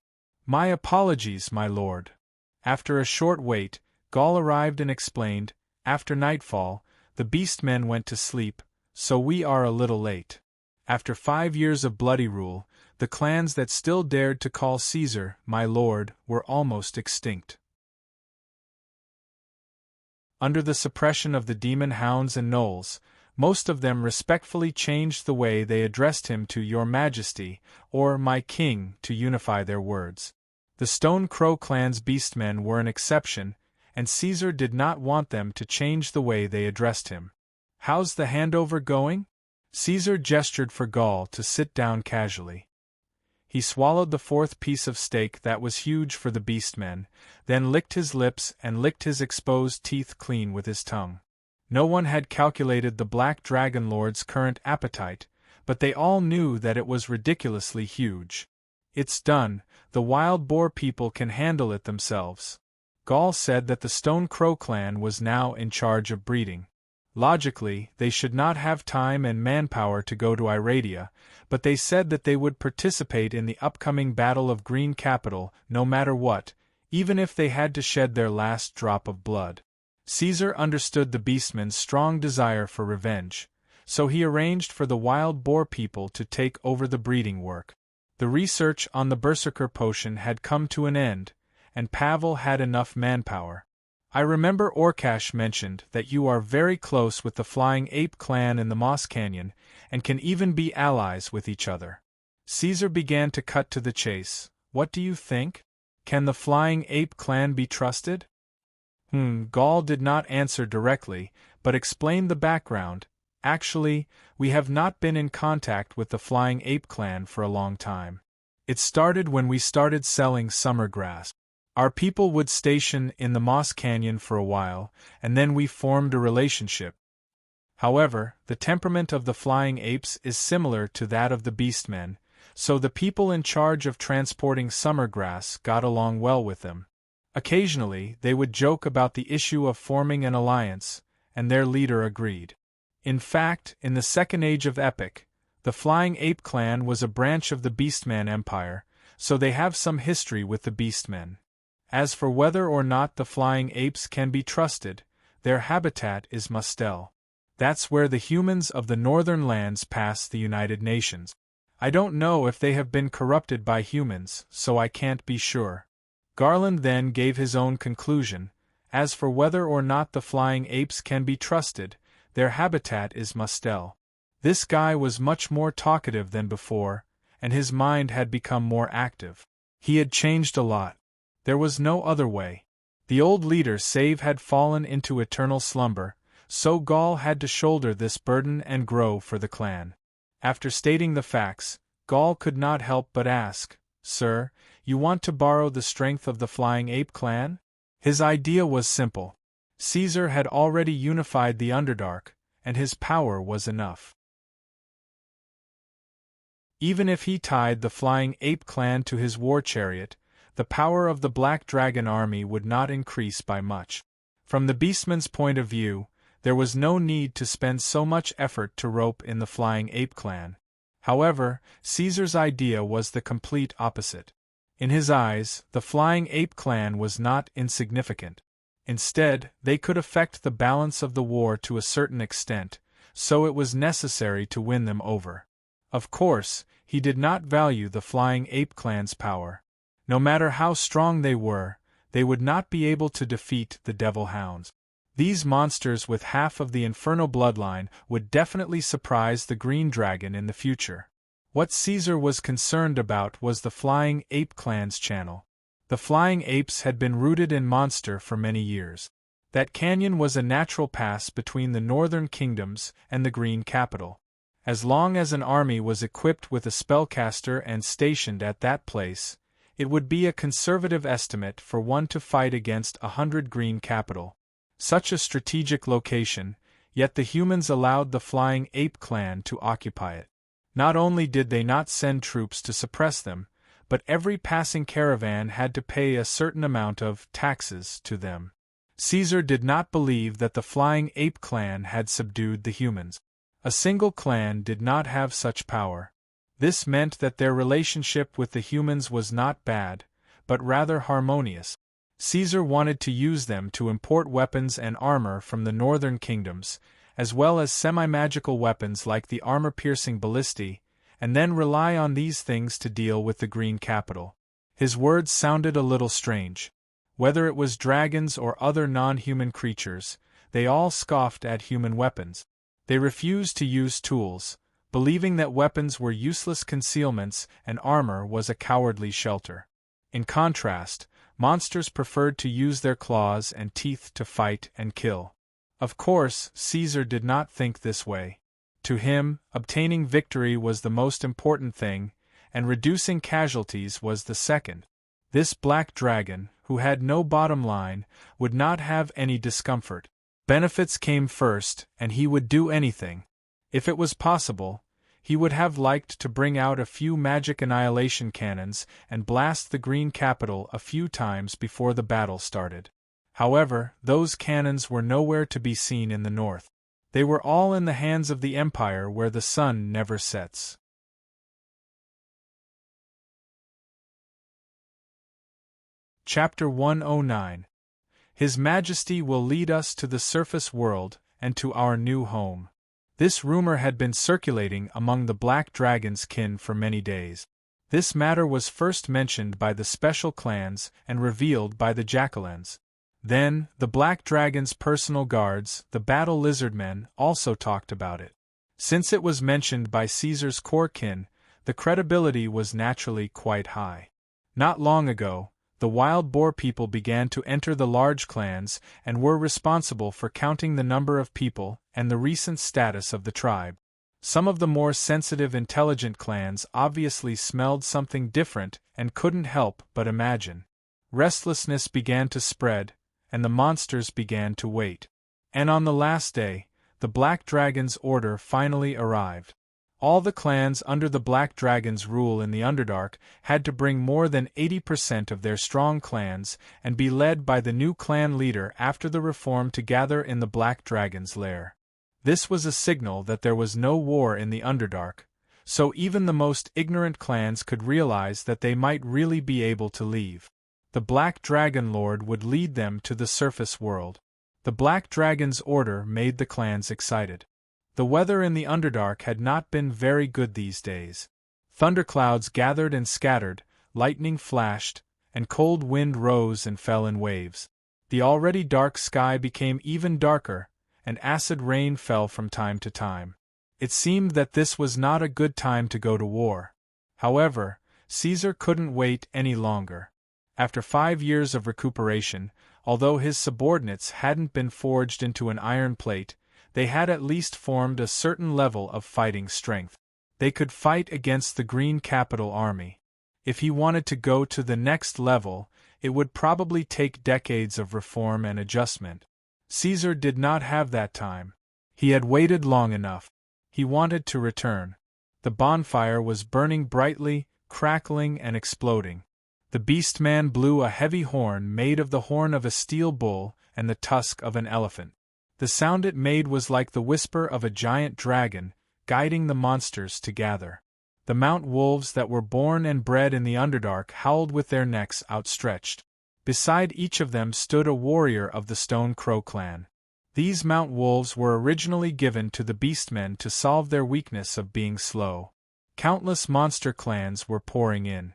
A: "My apologies, my lord." After a short wait, Gaul arrived and explained, "After nightfall, the beastmen went to sleep, so we are a little late." After 5 years of bloody rule, the clans that still dared to call Caesar my lord were almost extinct. Under the suppression of the demon hounds and gnolls, most of them respectfully changed the way they addressed him to Your Majesty, or my king, to unify their words. The Stone Crow clan's beastmen were an exception, and Caesar did not want them to change the way they addressed him. "How's the handover going?" Caesar gestured for Gaul to sit down casually. He swallowed the fourth piece of steak that was huge for the beastmen, then licked his lips and licked his exposed teeth clean with his tongue. No one had calculated the Black Dragon Lord's current appetite, but they all knew that it was ridiculously huge. "It's done, the Wild Boar people can handle it themselves." Gaul said that the Stone Crow clan was now in charge of breeding. Logically, they should not have time and manpower to go to Iradia, but they said that they would participate in the upcoming Battle of Green Capital no matter what, even if they had to shed their last drop of blood. Caesar understood the beastmen's strong desire for revenge, so he arranged for the Wild Boar people to take over the breeding work. The research on the Berserker potion had come to an end, and Pavel had enough manpower. "I remember Orkash mentioned that you are very close with the Flying Ape clan in the Moss Canyon, and can even be allies with each other." Caesar began to cut to the chase. "What do you think? Can the Flying Ape clan be trusted?" Gaul did not answer directly, but explained the background. "Actually, we have not been in contact with the Flying Ape clan for a long time. It started when we started selling summer grass. Our people would station in the Moss Canyon for a while, and then we formed a relationship. However, the temperament of the Flying Apes is similar to that of the Beastmen, so the people in charge of transporting summer grass got along well with them. Occasionally, they would joke about the issue of forming an alliance, and their leader agreed. In fact, in the Second Age of Epic, the Flying Ape clan was a branch of the Beastman Empire, so they have some history with the Beastmen. As for whether or not the flying apes can be trusted, their habitat is Mustel. That's where the humans of the northern lands pass the United Nations. I don't know if they have been corrupted by humans, so I can't be sure. Garland then gave his own conclusion. As for whether or not the flying apes can be trusted, their habitat is Mustel. This guy was much more talkative than before, and his mind had become more active. He had changed a lot. There was no other way. The old leader Save had fallen into eternal slumber, so Gaul had to shoulder this burden and grow for the clan. After stating the facts, Gaul could not help but ask, "Sir, you want to borrow the strength of the Flying Ape clan?" His idea was simple. Caesar had already unified the Underdark, and his power was enough. Even if he tied the Flying Ape clan to his war chariot, the power of the Black Dragon army would not increase by much. From the Beastman's point of view, there was no need to spend so much effort to rope in the Flying Ape clan. However, Caesar's idea was the complete opposite. In his eyes, the Flying Ape clan was not insignificant. Instead, they could affect the balance of the war to a certain extent, so it was necessary to win them over. Of course, he did not value the Flying Ape clan's power. No matter how strong they were, they would not be able to defeat the Devil Hounds. These monsters with half of the Inferno bloodline would definitely surprise the Green Dragon in the future. What Caesar was concerned about was the Flying Ape clan's channel. The Flying Apes had been rooted in Monster for many years. That canyon was a natural pass between the northern kingdoms and the Green Capital. As long as an army was equipped with a spellcaster and stationed at that place, it would be a conservative estimate for one to fight against 100 Green Capital. Such a strategic location, yet the humans allowed the Flying Ape clan to occupy it. Not only did they not send troops to suppress them, but every passing caravan had to pay a certain amount of taxes to them. Caesar did not believe that the Flying Ape clan had subdued the humans. A single clan did not have such power. This meant that their relationship with the humans was not bad, but rather harmonious. Caesar wanted to use them to import weapons and armor from the northern kingdoms, as well as semi-magical weapons like the armor-piercing ballistae, and then rely on these things to deal with the Green Capital. His words sounded a little strange. Whether it was dragons or other non-human creatures, they all scoffed at human weapons. They refused to use tools, believing that weapons were useless concealments and armor was a cowardly shelter. In contrast, monsters preferred to use their claws and teeth to fight and kill. Of course, Caesar did not think this way. To him, obtaining victory was the most important thing, and reducing casualties was the second. This Black Dragon, who had no bottom line, would not have any discomfort. Benefits came first, and he would do anything. If it was possible, he would have liked to bring out a few magic annihilation cannons and blast the Green Capital a few times before the battle started. However, those cannons were nowhere to be seen in the north. They were all in the hands of the Empire where the sun never sets. Chapter 109. His Majesty will lead us to the surface world and to our new home. This rumor had been circulating among the Black Dragon's kin for many days. This matter was first mentioned by the special clans and revealed by the Jackalens. Then, the Black Dragon's personal guards, the Battle Lizardmen, also talked about it. Since it was mentioned by Caesar's core kin, the credibility was naturally quite high. Not long ago, the wild boar people began to enter the large clans and were responsible for counting the number of people and the recent status of the tribe. Some of the more sensitive, intelligent clans obviously smelled something different and couldn't help but imagine. Restlessness began to spread, and the monsters began to wait. And on the last day, the Black Dragon's order finally arrived. All the clans under the Black Dragon's rule in the Underdark had to bring more than 80% of their strong clans and be led by the new clan leader after the reform to gather in the Black Dragon's lair. This was a signal that there was no war in the Underdark, so even the most ignorant clans could realize that they might really be able to leave. The Black Dragon Lord would lead them to the surface world. The Black Dragon's order made the clans excited. The weather in the Underdark had not been very good these days. Thunderclouds gathered and scattered, lightning flashed, and cold wind rose and fell in waves. The already dark sky became even darker, and acid rain fell from time to time. It seemed that this was not a good time to go to war. However, Caesar couldn't wait any longer. After 5 years of recuperation, although his subordinates hadn't been forged into an iron plate, they had at least formed a certain level of fighting strength. They could fight against the Green Capital Army. If he wanted to go to the next level, it would probably take decades of reform and adjustment. Caesar did not have that time. He had waited long enough. He wanted to return. The bonfire was burning brightly, crackling and exploding. The beastman blew a heavy horn made of the horn of a steel bull and the tusk of an elephant. The sound it made was like the whisper of a giant dragon, guiding the monsters to gather. The mount wolves that were born and bred in the Underdark howled with their necks outstretched. Beside each of them stood a warrior of the Stone Crow clan. These mount wolves were originally given to the beastmen to solve their weakness of being slow. Countless monster clans were pouring in.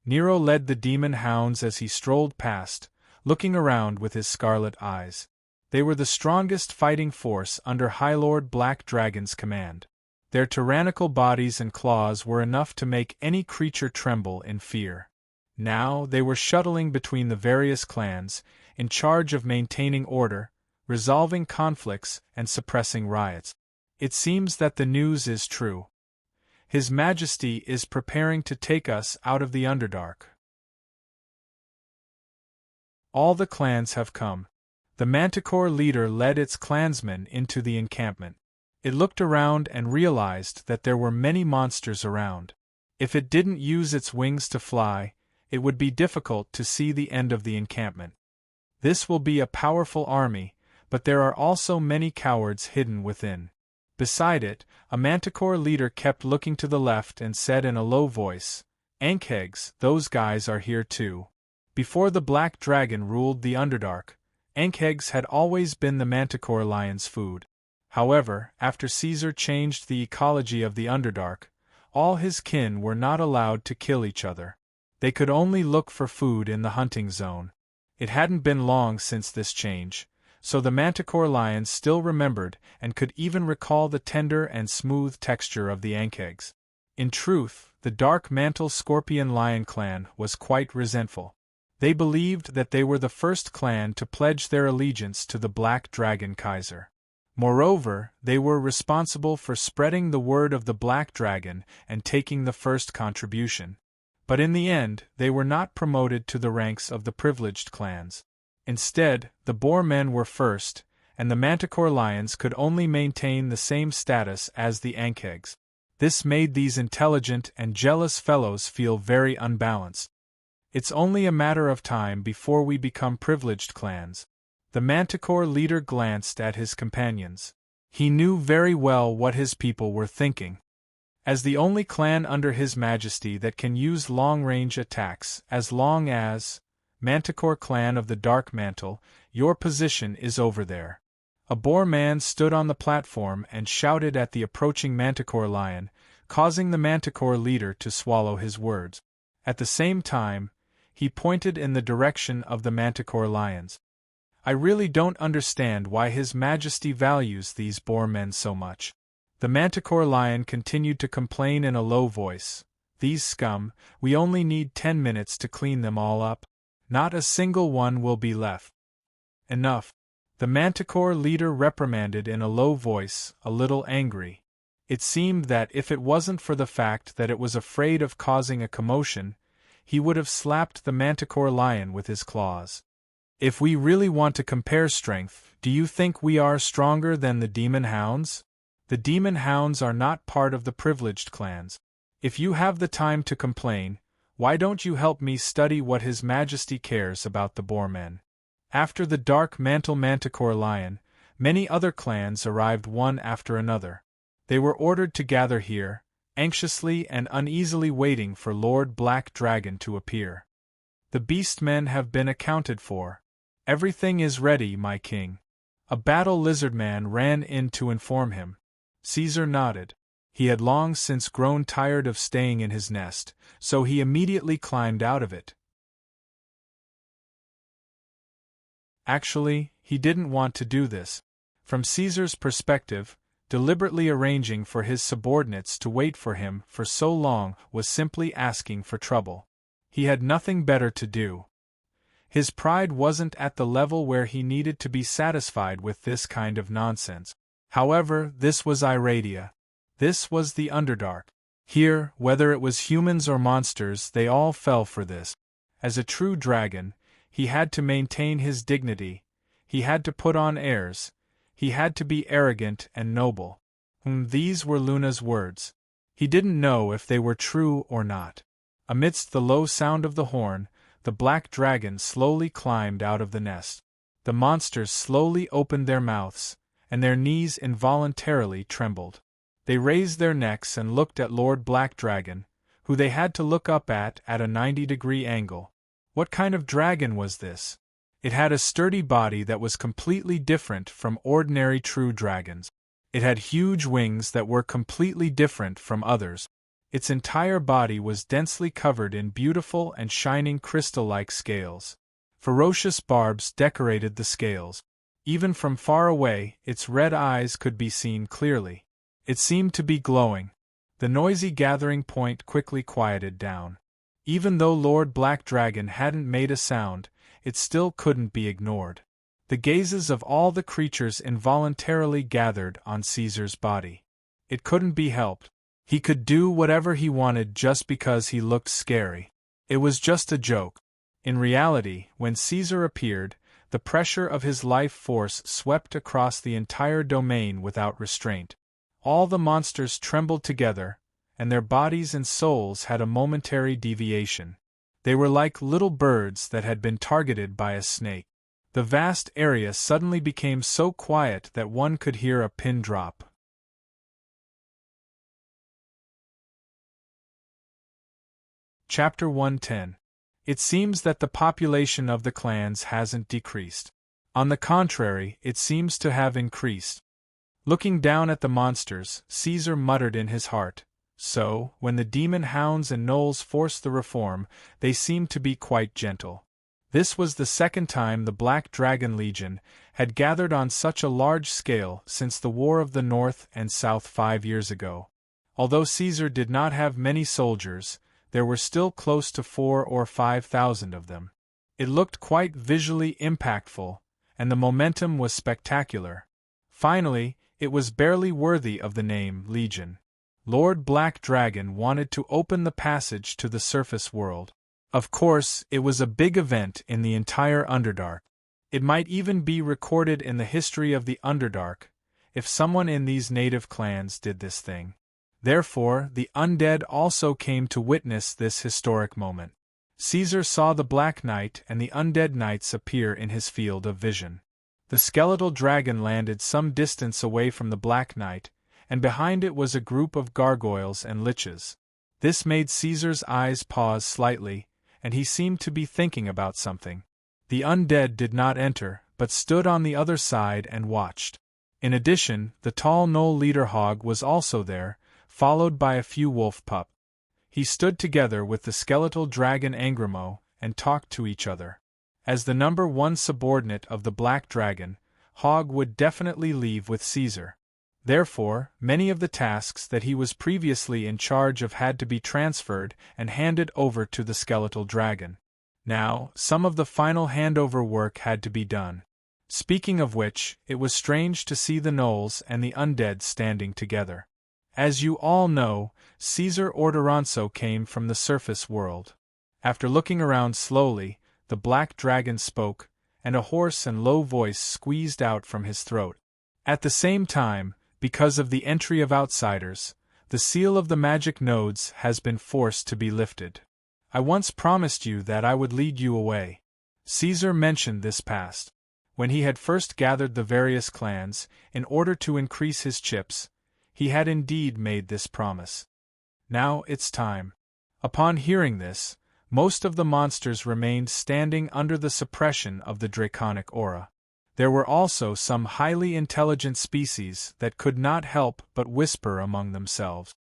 A: Nero led the demon hounds as he strolled past, looking around with his scarlet eyes. They were the strongest fighting force under High Lord Black Dragon's command. Their tyrannical bodies and claws were enough to make any creature tremble in fear. Now they were shuttling between the various clans, in charge of maintaining order, resolving conflicts, and suppressing riots. It seems that the news is true. His Majesty is preparing to take us out of the Underdark. All the clans have come. The Manticore leader led its clansmen into the encampment. It looked around and realized that there were many monsters around. If it didn't use its wings to fly, it would be difficult to see the end of the encampment. This will be a powerful army, but there are also many cowards hidden within. Beside it, a Manticore leader kept looking to the left and said in a low voice, "Ankhegs, those guys are here too." Before the Black Dragon ruled the Underdark, Ankhegs had always been the Manticore lion's food. However, after Caesar changed the ecology of the Underdark, all his kin were not allowed to kill each other. They could only look for food in the hunting zone. It hadn't been long since this change, so the Manticore lions still remembered and could even recall the tender and smooth texture of the Ankhegs. In truth, the Dark Mantle Scorpion Lion clan was quite resentful. They believed that they were the first clan to pledge their allegiance to the Black Dragon Kaiser. Moreover, they were responsible for spreading the word of the Black Dragon and taking the first contribution. But in the end, they were not promoted to the ranks of the privileged clans. Instead, the Boar men were first, and the Manticore lions could only maintain the same status as the Ankhegs. This made these intelligent and jealous fellows feel very unbalanced. It's only a matter of time before we become privileged clans. The Manticore leader glanced at his companions. He knew very well what his people were thinking. As the only clan under His Majesty that can use long-range attacks as long as Manticore clan of the Dark Mantle, your position is over there. A Boar man stood on the platform and shouted at the approaching Manticore lion, causing the Manticore leader to swallow his words. At the same time, he pointed in the direction of the Manticore lions. I really don't understand why His Majesty values these Boar men so much. The Manticore lion continued to complain in a low voice. These scum, we only need 10 minutes to clean them all up. Not a single one will be left. Enough. The Manticore leader reprimanded in a low voice, a little angry. It seemed that if it wasn't for the fact that it was afraid of causing a commotion, he would have slapped the Manticore lion with his claws. If we really want to compare strength, do you think we are stronger than the demon hounds? The demon hounds are not part of the privileged clans. If you have the time to complain, why don't you help me study what His Majesty cares about the boar men? After the dark mantle manticore lion, many other clans arrived one after another. They were ordered to gather here, anxiously and uneasily waiting for Lord Black Dragon to appear. The beastmen have been accounted for. Everything is ready, my king. A battle lizard man ran in to inform him. Caesar nodded. He had long since grown tired of staying in his nest, so he immediately climbed out of it. Actually, he didn't want to do this. From Caesar's perspective, deliberately arranging for his subordinates to wait for him for so long was simply asking for trouble. He had nothing better to do. His pride wasn't at the level where he needed to be satisfied with this kind of nonsense. However, this was Iradia. This was the Underdark. Here, whether it was humans or monsters, they all fell for this. As a true dragon, he had to maintain his dignity, he had to put on airs, he had to be arrogant and noble. These were Luna's words. He didn't know if they were true or not. Amidst the low sound of the horn, the black dragon slowly climbed out of the nest. The monsters slowly opened their mouths, and their knees involuntarily trembled. They raised their necks and looked at Lord Black Dragon, who they had to look up at a 90-degree angle. What kind of dragon was this? It had a sturdy body that was completely different from ordinary true dragons. It had huge wings that were completely different from others. Its entire body was densely covered in beautiful and shining crystal-like scales. Ferocious barbs decorated the scales. Even from far away, its red eyes could be seen clearly. It seemed to be glowing. The noisy gathering point quickly quieted down. Even though Lord Black Dragon hadn't made a sound, it still couldn't be ignored. The gazes of all the creatures involuntarily gathered on Caesar's body. It couldn't be helped. He could do whatever he wanted just because he looked scary. It was just a joke. In reality, when Caesar appeared, the pressure of his life force swept across the entire domain without restraint. All the monsters trembled together, and their bodies and souls had a momentary deviation. They were like little birds that had been targeted by a snake. The vast area suddenly became so quiet that one could hear a pin drop. Chapter 110. It seems that the population of the clans hasn't decreased. On the contrary, it seems to have increased. Looking down at the monsters, Caesar muttered in his heart, "So, when the demon hounds and gnolls forced the reform, they seemed to be quite gentle." This was the second time the Black Dragon Legion had gathered on such a large scale since the War of the North and South 5 years ago. Although Caesar did not have many soldiers, there were still close to 4,000 or 5,000 of them. It looked quite visually impactful, and the momentum was spectacular. Finally, it was barely worthy of the name Legion. Lord Black Dragon wanted to open the passage to the surface world. Of course, it was a big event in the entire Underdark. It might even be recorded in the history of the Underdark, if someone in these native clans did this thing. Therefore, the undead also came to witness this historic moment. Caesar saw the Black Knight and the undead knights appear in his field of vision. The skeletal dragon landed some distance away from the Black Knight, and behind it was a group of gargoyles and liches. This made Caesar's eyes pause slightly, and he seemed to be thinking about something. The undead did not enter, but stood on the other side and watched. In addition, the tall gnoll leader Hog was also there, followed by a few wolf pup. He stood together with the skeletal dragon Angrimo, and talked to each other. As the number 1 subordinate of the Black Dragon, Hog would definitely leave with Caesar. Therefore, many of the tasks that he was previously in charge of had to be transferred and handed over to the skeletal dragon. Now, some of the final handover work had to be done. Speaking of which, it was strange to see the gnolls and the undead standing together. As you all know, Caesar Ordoronso came from the surface world. After looking around slowly, the Black Dragon spoke, and a hoarse and low voice squeezed out from his throat. At the same time, Because of the entry of outsiders, the seal of the magic nodes has been forced to be lifted. I once promised you that I would lead you away. Caesar mentioned this past. When he had first gathered the various clans, in order to increase his chips, he had indeed made this promise. Now it's time. Upon hearing this, most of the monsters remained standing under the suppression of the draconic aura. There were also some highly intelligent species that could not help but whisper among themselves.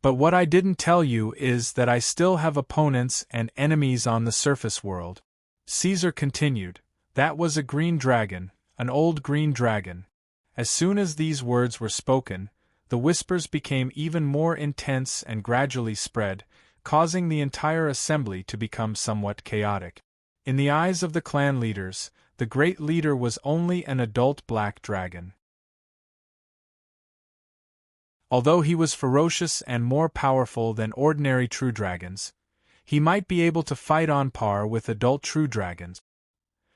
A: But what I didn't tell you is that I still have opponents and enemies on the surface world. Caesar continued. That was a green dragon, an old green dragon. As soon as these words were spoken, the whispers became even more intense and gradually spread, causing the entire assembly to become somewhat chaotic. In the eyes of the clan leaders, the great leader was only an adult black dragon. Although he was ferocious and more powerful than ordinary true dragons, he might be able to fight on par with adult true dragons.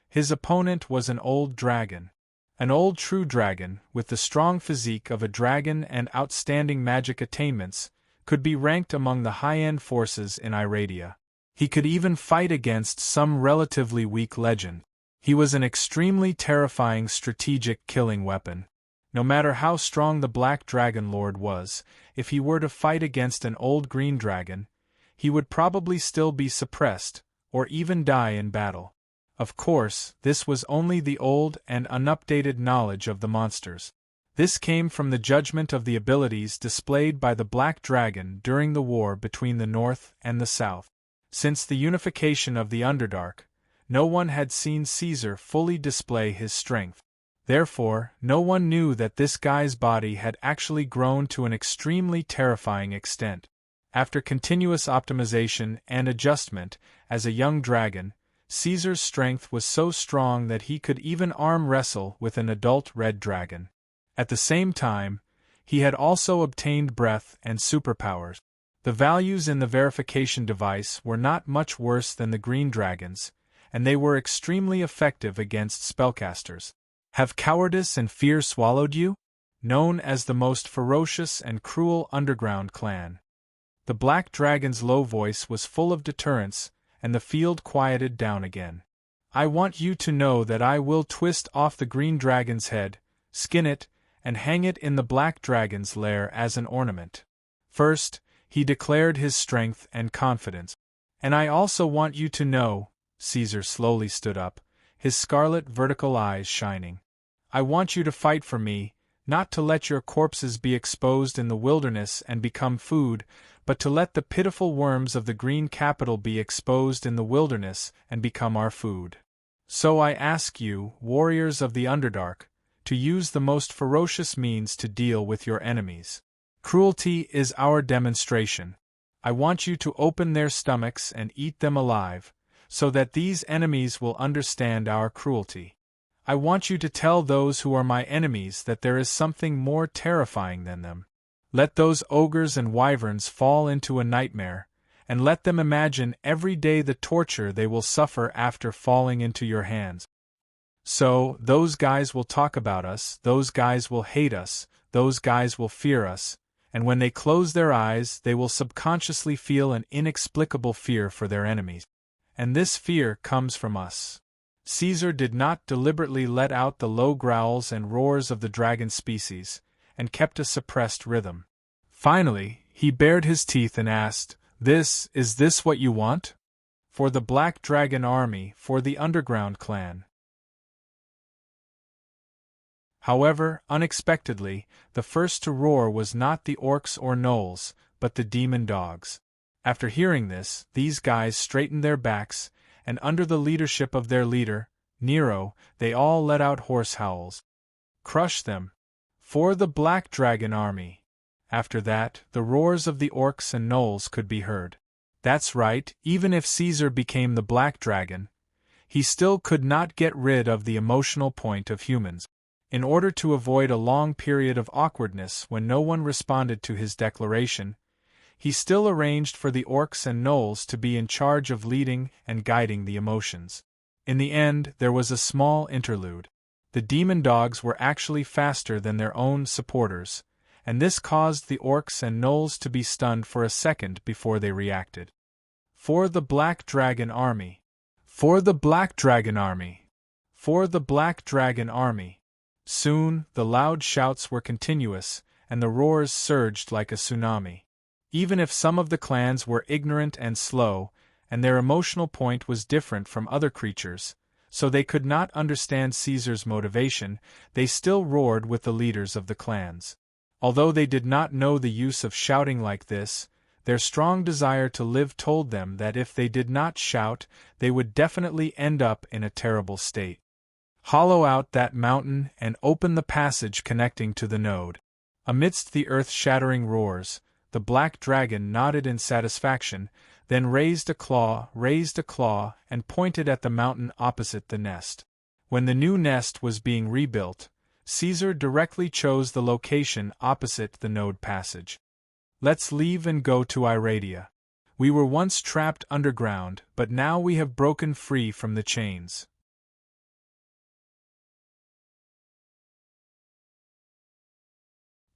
A: His opponent was an old dragon. An old true dragon, with the strong physique of a dragon and outstanding magic attainments, could be ranked among the high-end forces in Iradia. He could even fight against some relatively weak legend. He was an extremely terrifying strategic killing weapon. No matter how strong the Black Dragon Lord was, if he were to fight against an old green dragon, he would probably still be suppressed, or even die in battle. Of course, this was only the old and unupdated knowledge of the monsters. This came from the judgment of the abilities displayed by the Black Dragon during the war between the North and the South. Since the unification of the Underdark, no one had seen Caesar fully display his strength. Therefore, no one knew that this guy's body had actually grown to an extremely terrifying extent. After continuous optimization and adjustment, as a young dragon, Caesar's strength was so strong that he could even arm wrestle with an adult red dragon. At the same time, he had also obtained breath and superpowers. The values in the verification device were not much worse than the green dragons, and they were extremely effective against spellcasters. Have cowardice and fear swallowed you? Known as the most ferocious and cruel underground clan. The Black Dragon's low voice was full of deterrence, and the field quieted down again. I want you to know that I will twist off the green dragon's head, skin it, and hang it in the Black Dragon's lair as an ornament. First, he declared his strength and confidence. And I also want you to know, Caesar slowly stood up, his scarlet vertical eyes shining. I want you to fight for me, not to let your corpses be exposed in the wilderness and become food, but to let the pitiful worms of the green capital be exposed in the wilderness and become our food. So I ask you, warriors of the Underdark, to use the most ferocious means to deal with your enemies. Cruelty is our demonstration. I want you to open their stomachs and eat them alive, so that these enemies will understand our cruelty. I want you to tell those who are my enemies that there is something more terrifying than them. Let those ogres and wyverns fall into a nightmare, and let them imagine every day the torture they will suffer after falling into your hands. So, those guys will talk about us, those guys will hate us, those guys will fear us, and when they close their eyes they will subconsciously feel an inexplicable fear for their enemies. And this fear comes from us. Caesar did not deliberately let out the low growls and roars of the dragon species, and kept a suppressed rhythm. Finally, he bared his teeth and asked, Is this what you want? For the Black Dragon Army, for the Underground Clan. However, unexpectedly, the first to roar was not the orcs or gnolls, but the demon dogs. After hearing this, these guys straightened their backs, and under the leadership of their leader, Nero, they all let out hoarse howls. Crush them! For the Black Dragon Army! After that, the roars of the orcs and gnolls could be heard. That's right, even if Caesar became the Black Dragon, he still could not get rid of the emotional point of humans. In order to avoid a long period of awkwardness when no one responded to his declaration, he still arranged for the orcs and gnolls to be in charge of leading and guiding the emotions. In the end, there was a small interlude. The demon dogs were actually faster than their own supporters, and this caused the orcs and gnolls to be stunned for a second before they reacted. For the Black Dragon Army! For the Black Dragon Army! For the Black Dragon Army! Soon, the loud shouts were continuous, and the roars surged like a tsunami. Even if some of the clans were ignorant and slow, and their emotional point was different from other creatures, so they could not understand Caesar's motivation, they still roared with the leaders of the clans. Although they did not know the use of shouting like this, their strong desire to live told them that if they did not shout, they would definitely end up in a terrible state. Hollow out that mountain and open the passage connecting to the node. Amidst the earth-shattering roars, the black dragon nodded in satisfaction, then raised a claw, and pointed at the mountain opposite the nest. When the new nest was being rebuilt, Caesar directly chose the location opposite the node passage. Let's leave and go to Iradia. We were once trapped underground, but now we have broken free from the chains.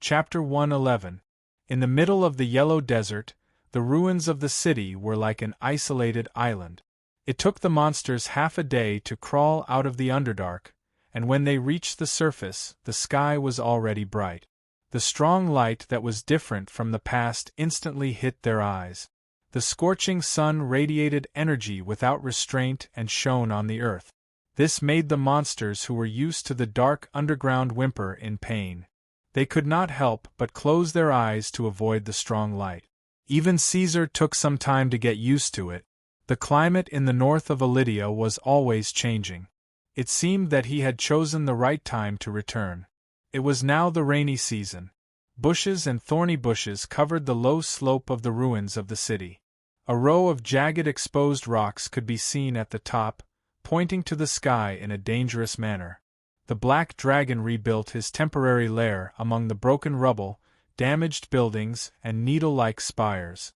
A: Chapter 111. In the middle of the Yellow Desert, the ruins of the city were like an isolated island. It took the monsters half a day to crawl out of the Underdark, and when they reached the surface, the sky was already bright. The strong light that was different from the past instantly hit their eyes. The scorching sun radiated energy without restraint and shone on the earth. This made the monsters who were used to the dark underground whimper in pain. They could not help but close their eyes to avoid the strong light. Even Caesar took some time to get used to it. The climate in the north of Ilidia was always changing. It seemed that he had chosen the right time to return. It was now the rainy season. Bushes and thorny bushes covered the low slope of the ruins of the city. A row of jagged exposed rocks could be seen at the top, pointing to the sky in a dangerous manner. The black dragon rebuilt his temporary lair among the broken rubble, damaged buildings, and needle-like spires.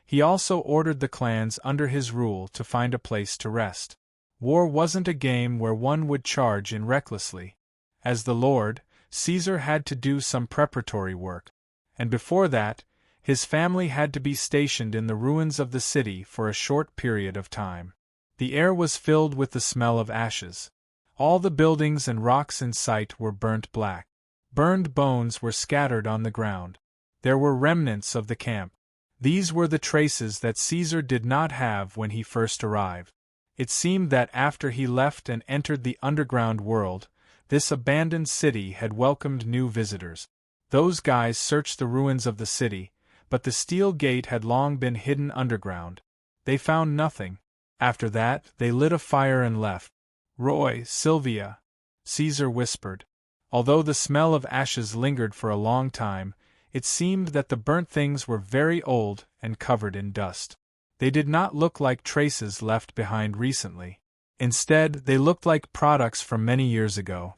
A: He also ordered the clans under his rule to find a place to rest. War wasn't a game where one would charge in recklessly. As the Lord, Caesar had to do some preparatory work, and before that, his family had to be stationed in the ruins of the city for a short period of time. The air was filled with the smell of ashes. All the buildings and rocks in sight were burnt black. Burned bones were scattered on the ground. There were remnants of the camp. These were the traces that Caesar did not have when he first arrived. It seemed that after he left and entered the underground world, this abandoned city had welcomed new visitors. Those guys searched the ruins of the city, but the steel gate had long been hidden underground. They found nothing. After that, they lit a fire and left. "Roy, Sylvia," Caesar whispered. Although the smell of ashes lingered for a long time, it seemed that the burnt things were very old and covered in dust. They did not look like traces left behind recently. Instead, they looked like products from many years ago.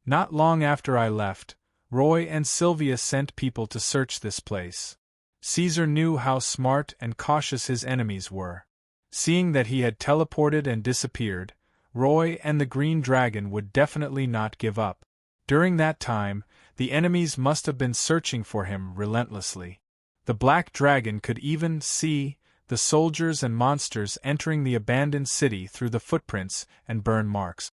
A: Not long after I left, Roy and Sylvia sent people to search this place. Caesar knew how smart and cautious his enemies were. Seeing that he had teleported and disappeared, Roy and the Green Dragon would definitely not give up. During that time, the enemies must have been searching for him relentlessly. The Black Dragon could even see the soldiers and monsters entering the abandoned city through the footprints and burn marks.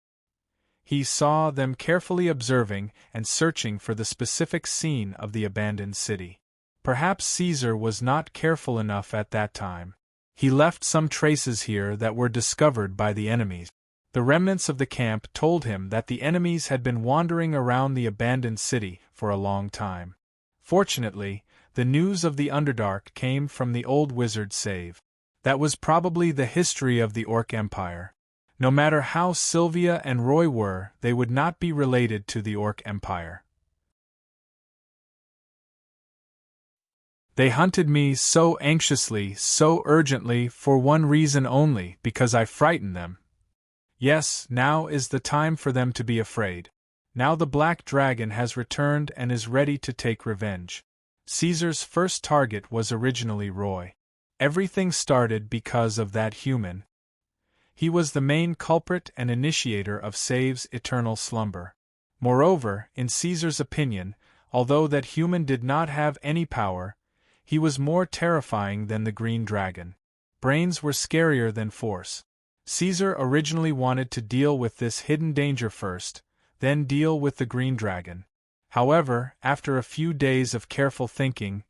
A: He saw them carefully observing and searching for the specific scene of the abandoned city. Perhaps Caesar was not careful enough at that time. He left some traces here that were discovered by the enemies. The remnants of the camp told him that the enemies had been wandering around the abandoned city for a long time. Fortunately, the news of the Underdark came from the old wizard Save. That was probably the history of the Orc Empire. No matter how Sylvia and Roy were, they would not be related to the Orc Empire. They hunted me so anxiously, so urgently, for one reason only, because I frightened them. Yes, now is the time for them to be afraid. Now the Black Dragon has returned and is ready to take revenge. Caesar's first target was originally Roy. Everything started because of that human. He was the main culprit and initiator of Save's eternal slumber. Moreover, in Caesar's opinion, although that human did not have any power, he was more terrifying than the green dragon. Brains were scarier than force. Caesar originally wanted to deal with this hidden danger first, then deal with the green dragon. However, after a few days of careful thinking,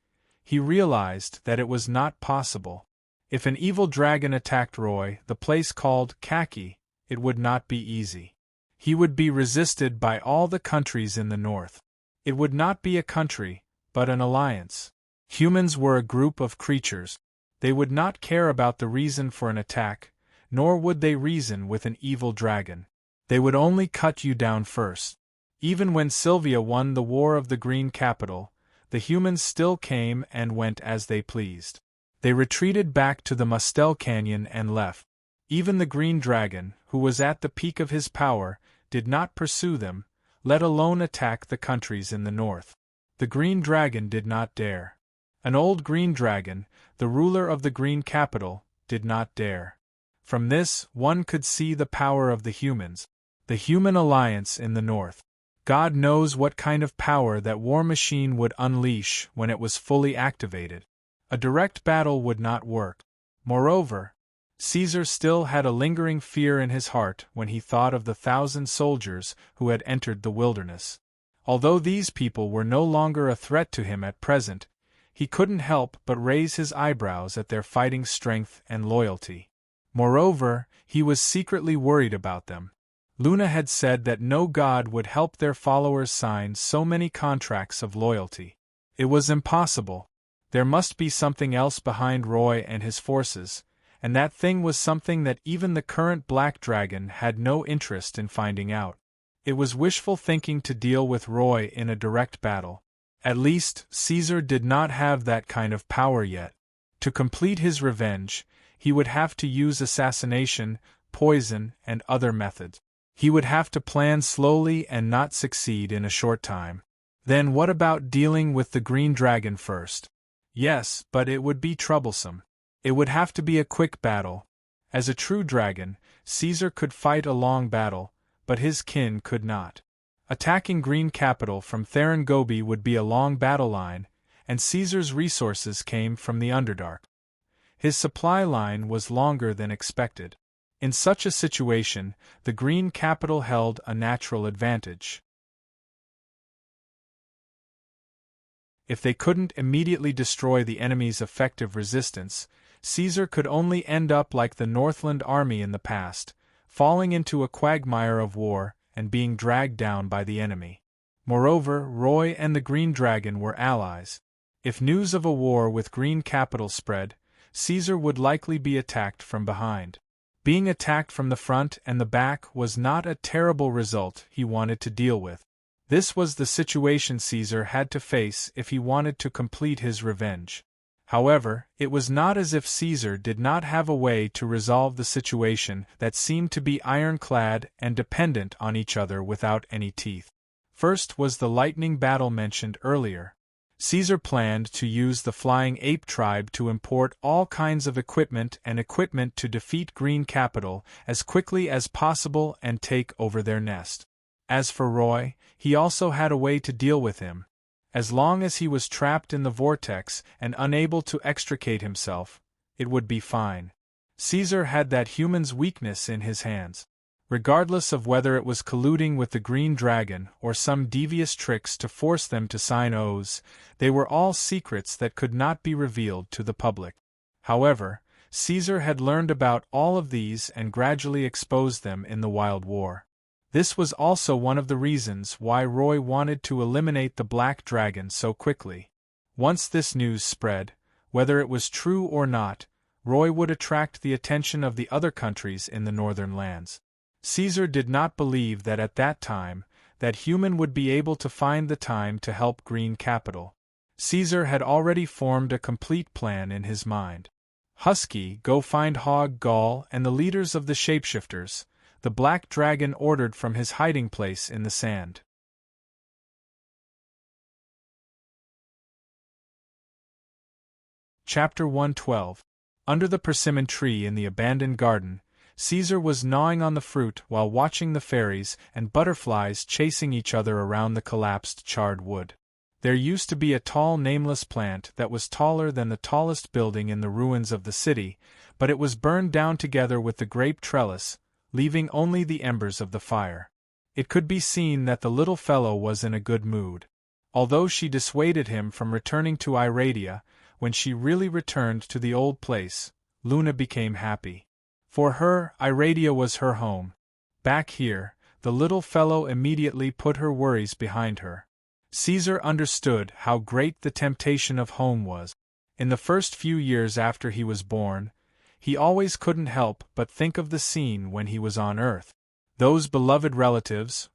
A: he realized that it was not possible. If an evil dragon attacked Roy, the place called Khaki, it would not be easy. He would be resisted by all the countries in the north. It would not be a country, but an alliance. Humans were a group of creatures. They would not care about the reason for an attack, nor would they reason with an evil dragon. They would only cut you down first. Even when Sylvia won the War of the Green Capital, the humans still came and went as they pleased. They retreated back to the Mustel Canyon and left. Even the Green Dragon, who was at the peak of his power, did not pursue them, let alone attack the countries in the north. The Green Dragon did not dare. An old Green Dragon, the ruler of the Green Capital, did not dare. From this, one could see the power of the humans, the human alliance in the north. God knows what kind of power that war machine would unleash when it was fully activated. A direct battle would not work. Moreover, Caesar still had a lingering fear in his heart when he thought of the 1,000 soldiers who had entered the wilderness. Although these people were no longer a threat to him at present, he couldn't help but raise his eyebrows at their fighting strength and loyalty. Moreover, he was secretly worried about them. Luna had said that no god would help their followers sign so many contracts of loyalty. It was impossible. There must be something else behind Roy and his forces, and that thing was something that even the current Black Dragon had no interest in finding out. It was wishful thinking to deal with Roy in a direct battle. At least, Caesar did not have that kind of power yet. To complete his revenge, he would have to use assassination, poison, and other methods. He would have to plan slowly and not succeed in a short time. Then what about dealing with the Green Dragon first? Yes, but it would be troublesome. It would have to be a quick battle. As a true dragon, Caesar could fight a long battle, but his kin could not. Attacking Green Capital from Theron Gobi would be a long battle line, and Caesar's resources came from the Underdark. His supply line was longer than expected. In such a situation, the Green Capital held a natural advantage. If they couldn't immediately destroy the enemy's effective resistance, Caesar could only end up like the Northland army in the past, falling into a quagmire of war and being dragged down by the enemy. Moreover, Roy and the Green Dragon were allies. If news of a war with Green Capital spread, Caesar would likely be attacked from behind. Being attacked from the front and the back was not a terrible result he wanted to deal with. This was the situation Caesar had to face if he wanted to complete his revenge. However, it was not as if Caesar did not have a way to resolve the situation that seemed to be ironclad and dependent on each other without any teeth. First was the lightning battle mentioned earlier. Caesar planned to use the Flying Ape tribe to import all kinds of equipment to defeat Green Capital as quickly as possible and take over their nest. As for Roy, he also had a way to deal with him. As long as he was trapped in the vortex and unable to extricate himself, it would be fine. Caesar had that human's weakness in his hands. Regardless of whether it was colluding with the Green Dragon or some devious tricks to force them to sign oaths, they were all secrets that could not be revealed to the public. However, Caesar had learned about all of these and gradually exposed them in the Wild War. This was also one of the reasons why Roy wanted to eliminate the Black Dragon so quickly. Once this news spread, whether it was true or not, Roy would attract the attention of the other countries in the northern lands. Caesar did not believe that at that time, that human would be able to find the time to help Green Capital. Caesar had already formed a complete plan in his mind. Husky, go find Hog Gall and the leaders of the shapeshifters, the Black Dragon ordered from his hiding place in the sand. Chapter 112. Under the persimmon tree in the abandoned garden, Caesar was gnawing on the fruit while watching the fairies and butterflies chasing each other around the collapsed charred wood. There used to be a tall nameless plant that was taller than the tallest building in the ruins of the city, but it was burned down together with the grape trellis, leaving only the embers of the fire. It could be seen that the little fellow was in a good mood. Although she dissuaded him from returning to Iradia, when she really returned to the old place, Luna became happy. For her, Iradia was her home. Back here, the little fellow immediately put her worries behind her. Caesar understood how great the temptation of home was. In the first few years after he was born, he always couldn't help but think of the scene when he was on Earth. Those beloved relatives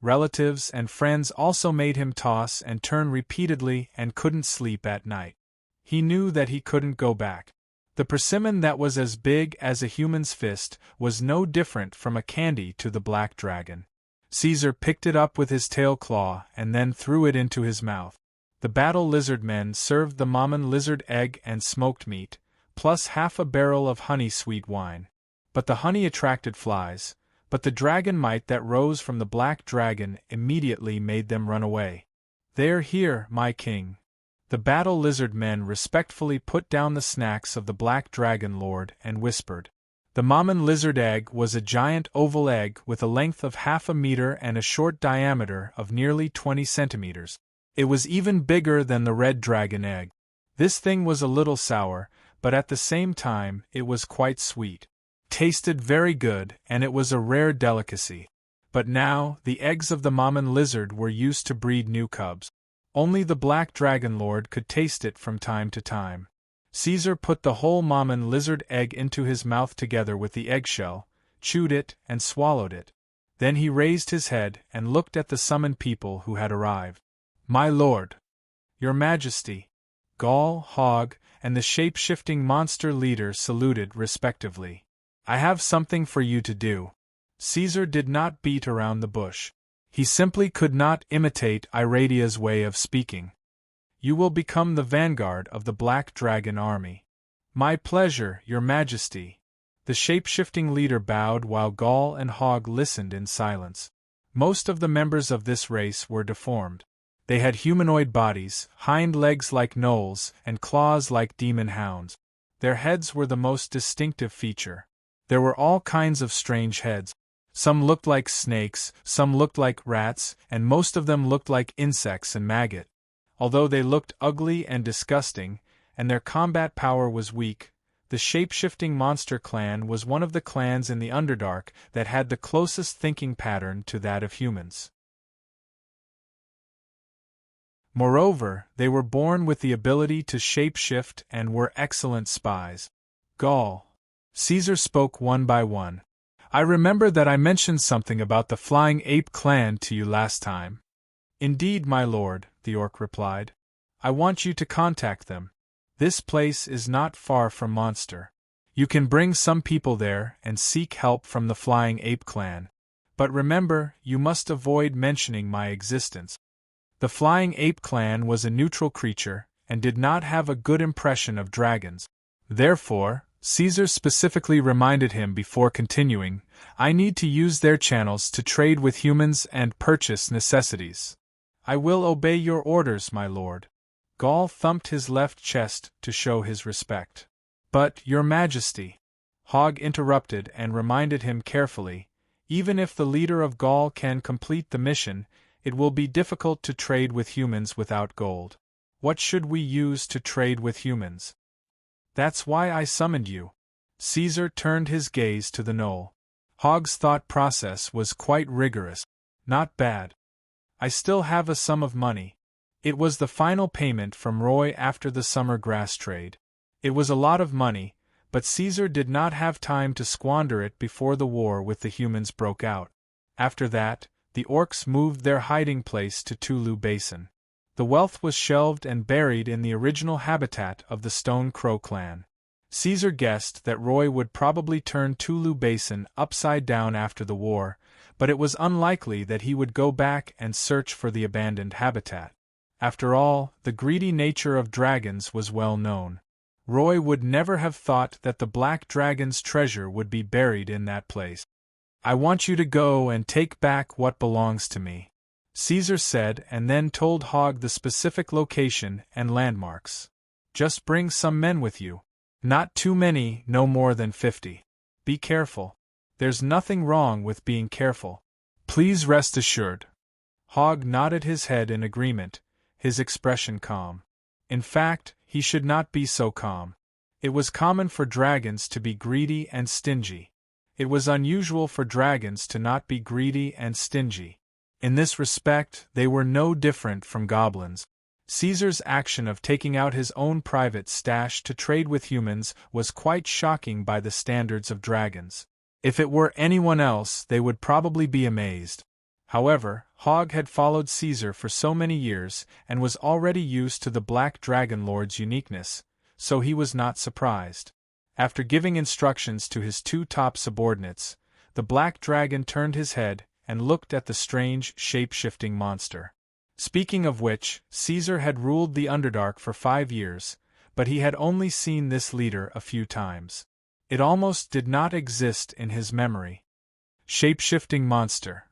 A: and friends also made him toss and turn repeatedly and couldn't sleep at night. He knew that he couldn't go back. The persimmon that was as big as a human's fist was no different from a candy to the black dragon. Caesar picked it up with his tail claw and then threw it into his mouth. The battle lizard men served the mammon lizard egg and smoked meat, plus half a barrel of honey-sweet wine. But the honey attracted flies, but the dragon might that rose from the black dragon immediately made them run away. "They're here, my king." The battle lizard men respectfully put down the snacks of the black dragon lord and whispered. The mammon lizard egg was a giant oval egg with a length of half a meter and a short diameter of nearly 20 centimeters. It was even bigger than the red dragon egg. This thing was a little sour, but at the same time it was quite sweet. Tasted very good, and it was a rare delicacy. But now, the eggs of the mammon lizard were used to breed new cubs. Only the black dragon lord could taste it from time to time. Caesar put the whole mammon lizard egg into his mouth together with the eggshell, chewed it, and swallowed it. Then he raised his head and looked at the summoned people who had arrived. "My lord, your majesty," Gaul, Hog, and the shape-shifting monster leader saluted respectively. "I have something for you to do." Caesar did not beat around the bush. He simply could not imitate Iradia's way of speaking. "You will become the vanguard of the Black Dragon army." "My pleasure, your majesty." The shape-shifting leader bowed while Gaul and Hog listened in silence. Most of the members of this race were deformed. They had humanoid bodies, hind legs like gnolls, and claws like demon hounds. Their heads were the most distinctive feature. There were all kinds of strange heads. Some looked like snakes, some looked like rats, and most of them looked like insects and maggot. Although they looked ugly and disgusting, and their combat power was weak, the shape-shifting monster clan was one of the clans in the Underdark that had the closest thinking pattern to that of humans. Moreover, they were born with the ability to shape-shift and were excellent spies. Gaul. Caesar spoke one by one. "I remember that I mentioned something about the Flying Ape clan to you last time." "Indeed, my lord," the orc replied. "I want you to contact them. This place is not far from Monster. You can bring some people there and seek help from the Flying Ape clan. But remember, you must avoid mentioning my existence." The Flying Ape clan was a neutral creature, and did not have a good impression of dragons. Therefore, Caesar specifically reminded him before continuing, "I need to use their channels to trade with humans and purchase necessities." "I will obey your orders, my lord." Gaul thumped his left chest to show his respect. "But, your majesty," Hog interrupted and reminded him carefully, "even if the leader of Gaul can complete the mission, it will be difficult to trade with humans without gold. What should we use to trade with humans?" "That's why I summoned you." Caesar turned his gaze to the knoll. Hog's thought process was quite rigorous. "Not bad. I still have a sum of money." It was the final payment from Roy after the summer grass trade. It was a lot of money, but Caesar did not have time to squander it before the war with the humans broke out. After that, the orcs moved their hiding place to Tulu Basin. The wealth was shelved and buried in the original habitat of the Stone Crow clan. Caesar guessed that Roy would probably turn Tulu Basin upside down after the war, but it was unlikely that he would go back and search for the abandoned habitat. After all, the greedy nature of dragons was well known. Roy would never have thought that the Black Dragon's treasure would be buried in that place. "I want you to go and take back what belongs to me," Caesar said, and then told Hogg the specific location and landmarks. "Just bring some men with you. Not too many, no more than 50. Be careful. There's nothing wrong with being careful. Please rest assured." Hogg nodded his head in agreement, his expression calm. In fact, he should not be so calm. It was common for dragons to be greedy and stingy. It was unusual for dragons to not be greedy and stingy. In this respect, they were no different from goblins. Caesar's action of taking out his own private stash to trade with humans was quite shocking by the standards of dragons. If it were anyone else, they would probably be amazed. However, Hogg had followed Caesar for so many years and was already used to the Black Dragon Lord's uniqueness, so he was not surprised. After giving instructions to his two top subordinates, the Black Dragon turned his head and looked at the strange, shape-shifting monster. Speaking of which, Caesar had ruled the Underdark for 5 years, but he had only seen this leader a few times. It almost did not exist in his memory. Shape-shifting monster.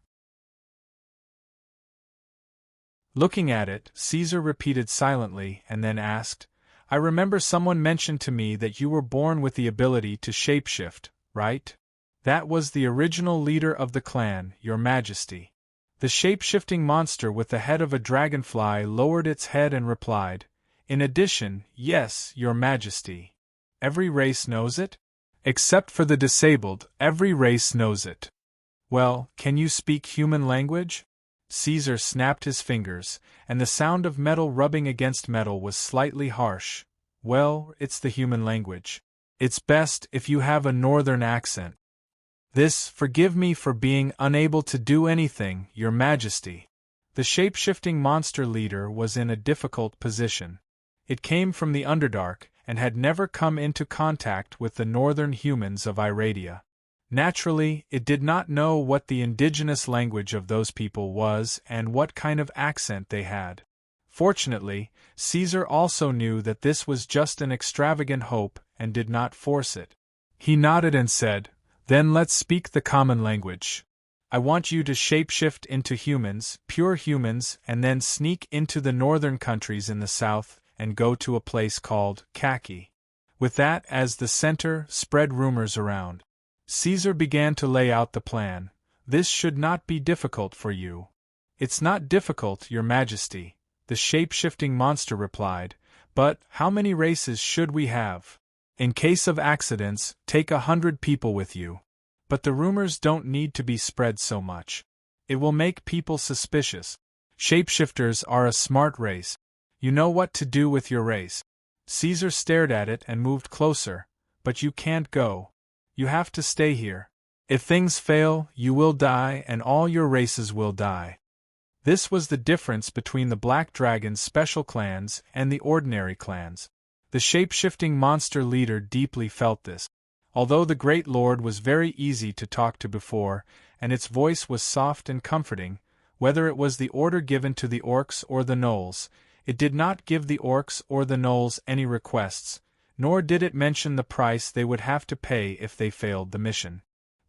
A: Looking at it, Caesar repeated silently and then asked, "I remember someone mentioned to me that you were born with the ability to shapeshift, right?" "That was the original leader of the clan, Your Majesty." The shape-shifting monster with the head of a dragonfly lowered its head and replied, "In addition, yes, Your Majesty. Every race knows it? Except for the disabled, every race knows it." "Well, can you speak human language?" Caesar snapped his fingers, and the sound of metal rubbing against metal was slightly harsh. "Well, it's the human language. It's best if you have a northern accent." Forgive me for being unable to do anything, Your Majesty." The shape-shifting monster leader was in a difficult position. It came from the Underdark and had never come into contact with the northern humans of Iradia. Naturally, it did not know what the indigenous language of those people was and what kind of accent they had. Fortunately, Caesar also knew that this was just an extravagant hope and did not force it. He nodded and said, "Then let's speak the common language. I want you to shapeshift into humans, pure humans, and then sneak into the northern countries in the south and go to a place called Khaki. With that as the center, spread rumors around." Caesar began to lay out the plan. "This should not be difficult for you." "It's not difficult, Your Majesty," the shape-shifting monster replied, "but how many races should we have? In case of accidents, take 100 people with you. But the rumors don't need to be spread so much. It will make people suspicious. Shapeshifters are a smart race. You know what to do with your race." Caesar stared at it and moved closer. "But you can't go. You have to stay here. If things fail, you will die and all your races will die." This was the difference between the Black Dragon's special clans and the ordinary clans. The shape-shifting monster leader deeply felt this. Although the Great Lord was very easy to talk to before, and its voice was soft and comforting, whether it was the order given to the orcs or the gnolls, it did not give the orcs or the gnolls any requests, nor did it mention the price they would have to pay if they failed the mission.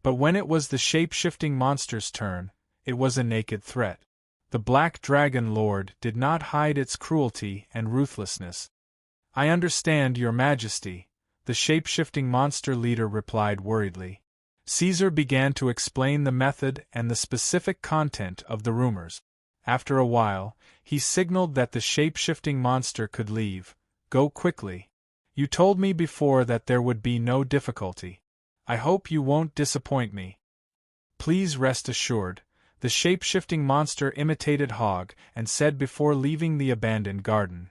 A: But when it was the shape-shifting monster's turn, it was a naked threat. The Black Dragon Lord did not hide its cruelty and ruthlessness. "I understand, Your Majesty," the shape-shifting monster leader replied worriedly. Caesar began to explain the method and the specific content of the rumors. After a while, he signaled that the shape-shifting monster could leave. "Go quickly. You told me before that there would be no difficulty. I hope you won't disappoint me." "Please rest assured," the shape-shifting monster imitated Hogg and said before leaving the abandoned garden.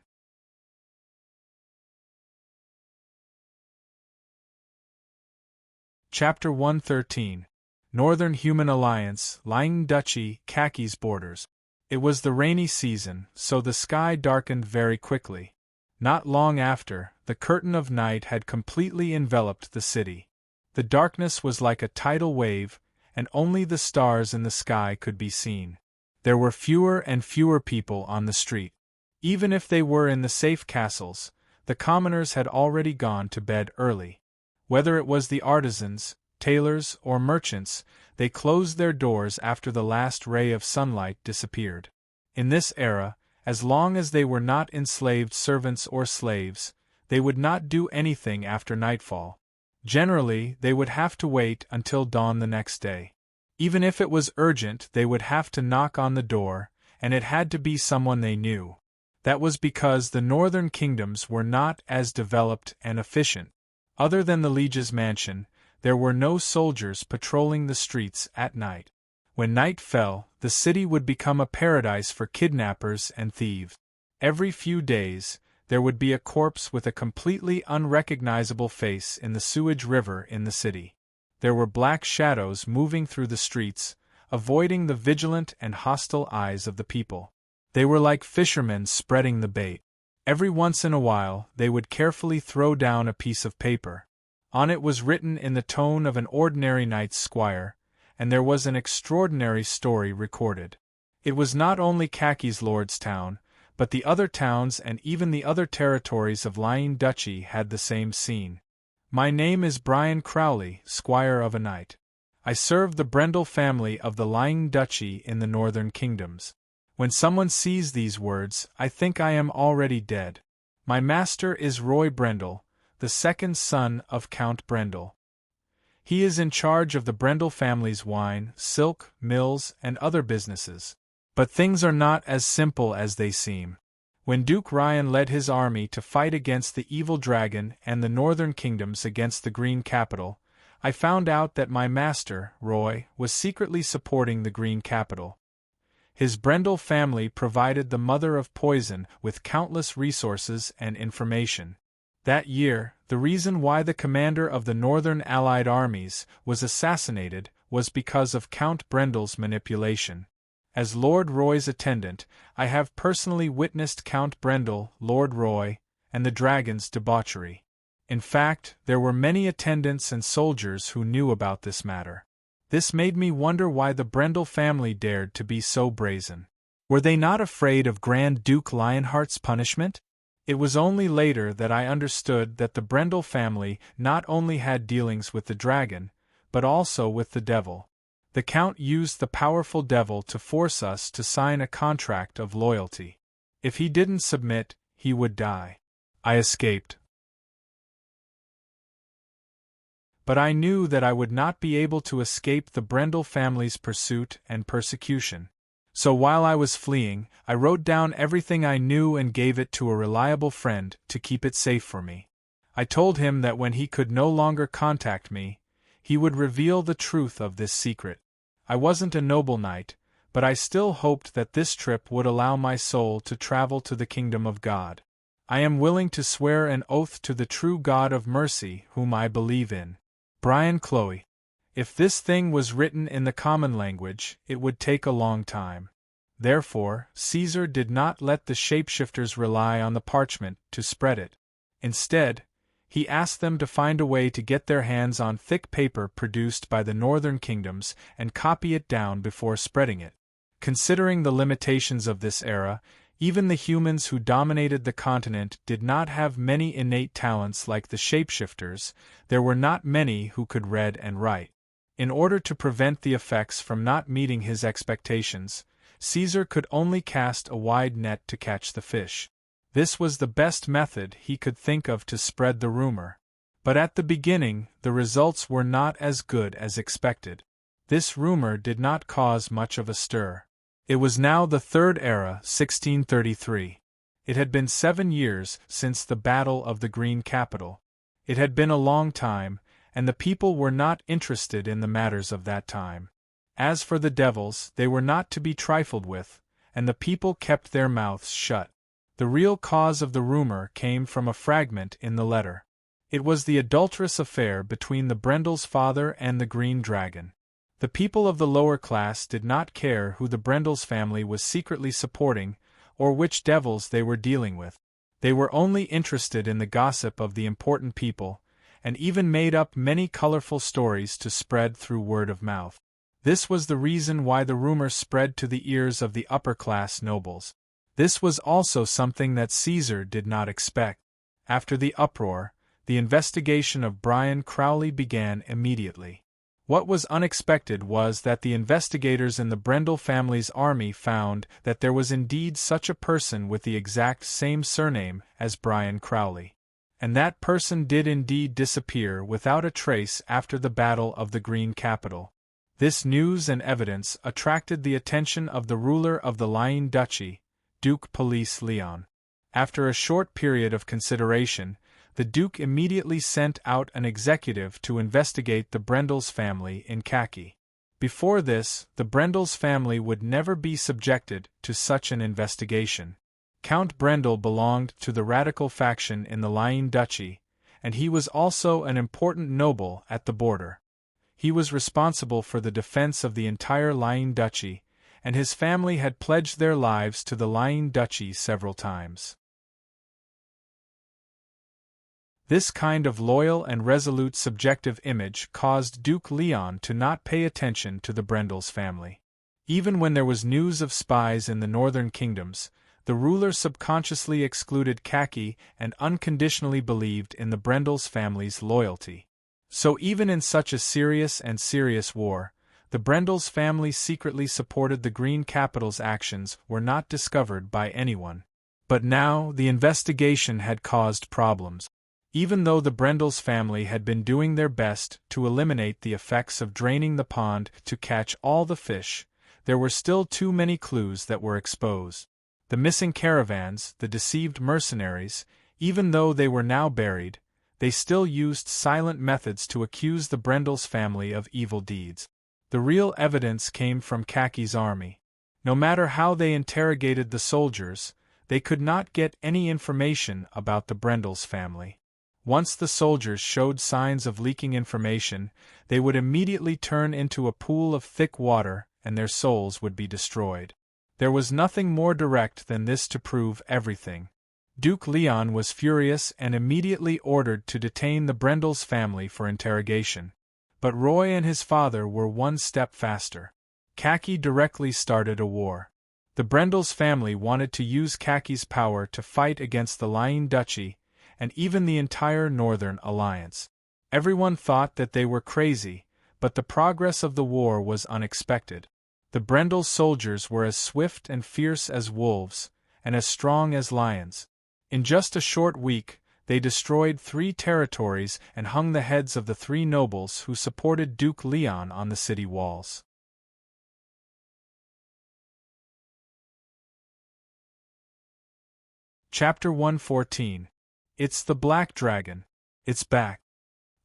A: Chapter 113. Northern Human Alliance, Lying Duchy, Khaki's borders. It was the rainy season, so the sky darkened very quickly. Not long after, the curtain of night had completely enveloped the city. The darkness was like a tidal wave, and only the stars in the sky could be seen. There were fewer and fewer people on the street. Even if they were in the safe castles, the commoners had already gone to bed early. Whether it was the artisans, tailors, or merchants, they closed their doors after the last ray of sunlight disappeared. In this era, as long as they were not enslaved servants or slaves, they would not do anything after nightfall. Generally, they would have to wait until dawn the next day. Even if it was urgent, they would have to knock on the door, and it had to be someone they knew. That was because the northern kingdoms were not as developed and efficient. Other than the liege's mansion, there were no soldiers patrolling the streets at night. When night fell, the city would become a paradise for kidnappers and thieves. Every few days, there would be a corpse with a completely unrecognizable face in the sewage river in the city. There were black shadows moving through the streets, avoiding the vigilant and hostile eyes of the people. They were like fishermen spreading the bait. Every once in a while, they would carefully throw down a piece of paper. On it was written in the tone of an ordinary knight's squire, and there was an extraordinary story recorded. It was not only Kaki's lord's town, but the other towns and even the other territories of Lying Duchy had the same scene. My name is Brian Crowley, squire of a knight. I serve the Brendel family of the Lying Duchy in the northern kingdoms. When someone sees these words, I think I am already dead. My master is Roy Brendel, the second son of Count Brendel. He is in charge of the Brendel family's wine, silk, mills, and other businesses. But things are not as simple as they seem. When Duke Ryan led his army to fight against the evil dragon and the northern kingdoms against the Green Capital, I found out that my master, Roy, was secretly supporting the Green Capital. His Brendel family provided the mother of poison with countless resources and information. That year, the reason why the commander of the Northern Allied armies was assassinated was because of Count Brendel's manipulation. As Lord Roy's attendant, I have personally witnessed Count Brendel, Lord Roy, and the dragon's debauchery. In fact, there were many attendants and soldiers who knew about this matter. This made me wonder why the Brendel family dared to be so brazen. Were they not afraid of Grand Duke Lionheart's punishment? It was only later that I understood that the Brendel family not only had dealings with the dragon, but also with the devil. The Count used the powerful devil to force us to sign a contract of loyalty. If he didn't submit, he would die. I escaped. But I knew that I would not be able to escape the Brendel family's pursuit and persecution. So while I was fleeing, I wrote down everything I knew and gave it to a reliable friend to keep it safe for me. I told him that when he could no longer contact me, he would reveal the truth of this secret. I wasn't a noble knight, but I still hoped that this trip would allow my soul to travel to the kingdom of God. I am willing to swear an oath to the true God of mercy whom I believe in. Brian Chloe. If this thing was written in the common language, it would take a long time. Therefore, Caesar did not let the shapeshifters rely on the parchment to spread it. Instead, he asked them to find a way to get their hands on thick paper produced by the northern kingdoms and copy it down before spreading it. Considering the limitations of this era, even the humans who dominated the continent did not have many innate talents like the shapeshifters. There were not many who could read and write. In order to prevent the effects from not meeting his expectations, Caesar could only cast a wide net to catch the fish. This was the best method he could think of to spread the rumor. But at the beginning, the results were not as good as expected. This rumor did not cause much of a stir. It was now the Third Era, 1633. It had been 7 years since the Battle of the Green Capital. It had been a long time, and the people were not interested in the matters of that time. As for the devils, they were not to be trifled with, and the people kept their mouths shut. The real cause of the rumor came from a fragment in the letter. It was the adulterous affair between the Brendel's father and the Green Dragon. The people of the lower class did not care who the Brendel's family was secretly supporting, or which devils they were dealing with. They were only interested in the gossip of the important people, and even made up many colorful stories to spread through word of mouth. This was the reason why the rumor spread to the ears of the upper-class nobles. This was also something that Caesar did not expect. After the uproar, the investigation of Brian Crowley began immediately. What was unexpected was that the investigators in the Brendel family's army found that there was indeed such a person with the exact same surname as Brian Crowley. And that person did indeed disappear without a trace after the Battle of the Green Capital. This news and evidence attracted the attention of the ruler of the Lying Duchy, Duke Police Leon. After a short period of consideration, the Duke immediately sent out an executive to investigate the Brendel's family in Khaki. Before this, the Brendel's family would never be subjected to such an investigation. Count Brendel belonged to the radical faction in the Lying Duchy, and he was also an important noble at the border. He was responsible for the defense of the entire Lying Duchy, and his family had pledged their lives to the Lying Duchy several times. This kind of loyal and resolute subjective image caused Duke Leon to not pay attention to the Brendel's family. Even when there was news of spies in the northern kingdoms, the ruler subconsciously excluded Khaki and unconditionally believed in the Brendel's family's loyalty. So even in such a serious war, the Brendel's family secretly supported the Green Capital's actions were not discovered by anyone. But now the investigation had caused problems. Even though the Brendel's family had been doing their best to eliminate the effects of draining the pond to catch all the fish, there were still too many clues that were exposed. The missing caravans, the deceived mercenaries, even though they were now buried, they still used silent methods to accuse the Brendel's family of evil deeds. The real evidence came from Khaki's army. No matter how they interrogated the soldiers, they could not get any information about the Brendel's family. Once the soldiers showed signs of leaking information, they would immediately turn into a pool of thick water and their souls would be destroyed. There was nothing more direct than this to prove everything. Duke Leon was furious and immediately ordered to detain the Brendel's family for interrogation. But Roy and his father were one step faster. Khaki directly started a war. The Brendel's family wanted to use Khaki's power to fight against the Lying Duchy and even the entire Northern Alliance. Everyone thought that they were crazy, but the progress of the war was unexpected. The Brendel soldiers were as swift and fierce as wolves, and as strong as lions. In just a short week, they destroyed 3 territories and hung the heads of the 3 nobles who supported Duke Leon on the city walls. Chapter 114. It's the Black Dragon. It's back.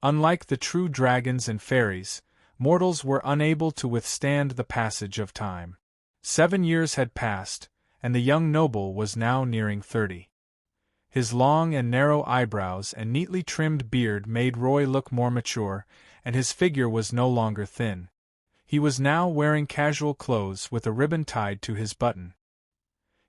A: Unlike the true dragons and fairies, mortals were unable to withstand the passage of time. 7 years had passed, and the young noble was now nearing 30. His long and narrow eyebrows and neatly trimmed beard made Roy look more mature, and his figure was no longer thin. He was now wearing casual clothes with a ribbon tied to his button.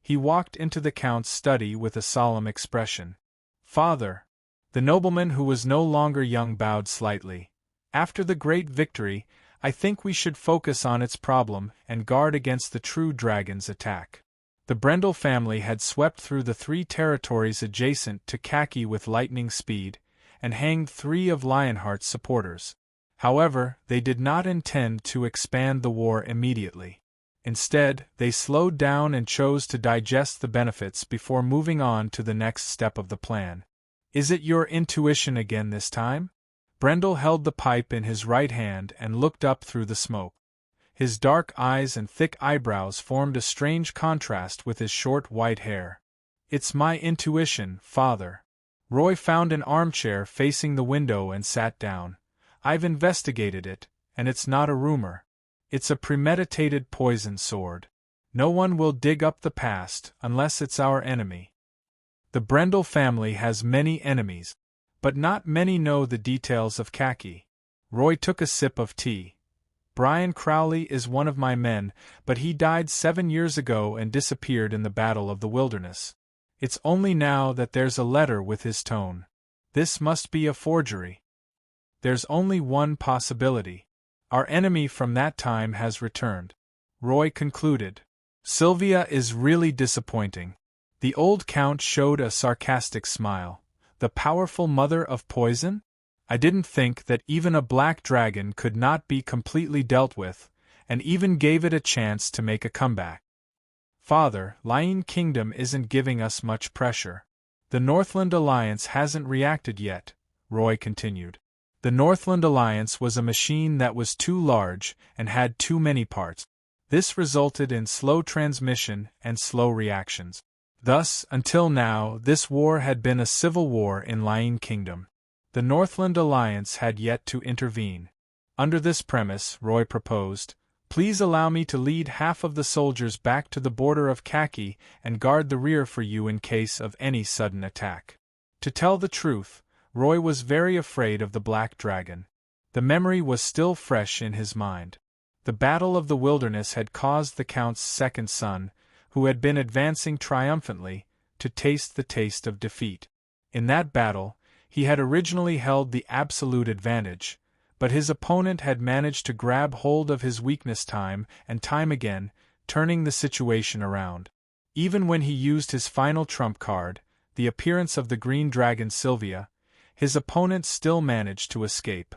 A: He walked into the Count's study with a solemn expression. "Father." The nobleman who was no longer young bowed slightly. "After the great victory, I think we should focus on its problem and guard against the true dragon's attack." The Brendel family had swept through the 3 territories adjacent to Khaki with lightning speed, and hanged 3 of Lionheart's supporters. However, they did not intend to expand the war immediately. Instead, they slowed down and chose to digest the benefits before moving on to the next step of the plan. "Is it your intuition again this time?" Brendel held the pipe in his right hand and looked up through the smoke. His dark eyes and thick eyebrows formed a strange contrast with his short white hair. "It's my intuition, Father." Roy found an armchair facing the window and sat down. "I've investigated it, and it's not a rumor. It's a premeditated poison sword. No one will dig up the past unless it's our enemy. The Brendel family has many enemies, but not many know the details of Khaki." Roy took a sip of tea. "Brian Crowley is one of my men, but he died 7 years ago and disappeared in the Battle of the Wilderness. It's only now that there's a letter with his tone. This must be a forgery. There's only one possibility. Our enemy from that time has returned," Roy concluded. "Sylvia is really disappointing." The old Count showed a sarcastic smile. The powerful mother of poison? I didn't think that even a black dragon could not be completely dealt with, and even gave it a chance to make a comeback. Father, Lion Kingdom isn't giving us much pressure. The Northland Alliance hasn't reacted yet, Roy continued. The Northland Alliance was a machine that was too large and had too many parts. This resulted in slow transmission and slow reactions. Thus, until now, this war had been a civil war in Lion Kingdom. The Northland Alliance had yet to intervene. Under this premise, Roy proposed, please allow me to lead half of the soldiers back to the border of Khaki and guard the rear for you in case of any sudden attack. To tell the truth, Roy was very afraid of the Black Dragon. The memory was still fresh in his mind. The Battle of the Wilderness had caused the Count's second son, who had been advancing triumphantly, to taste the taste of defeat. In that battle, he had originally held the absolute advantage, but his opponent had managed to grab hold of his weakness time and time again, turning the situation around. Even when he used his final trump card, the appearance of the green dragon Sylvia, his opponent still managed to escape.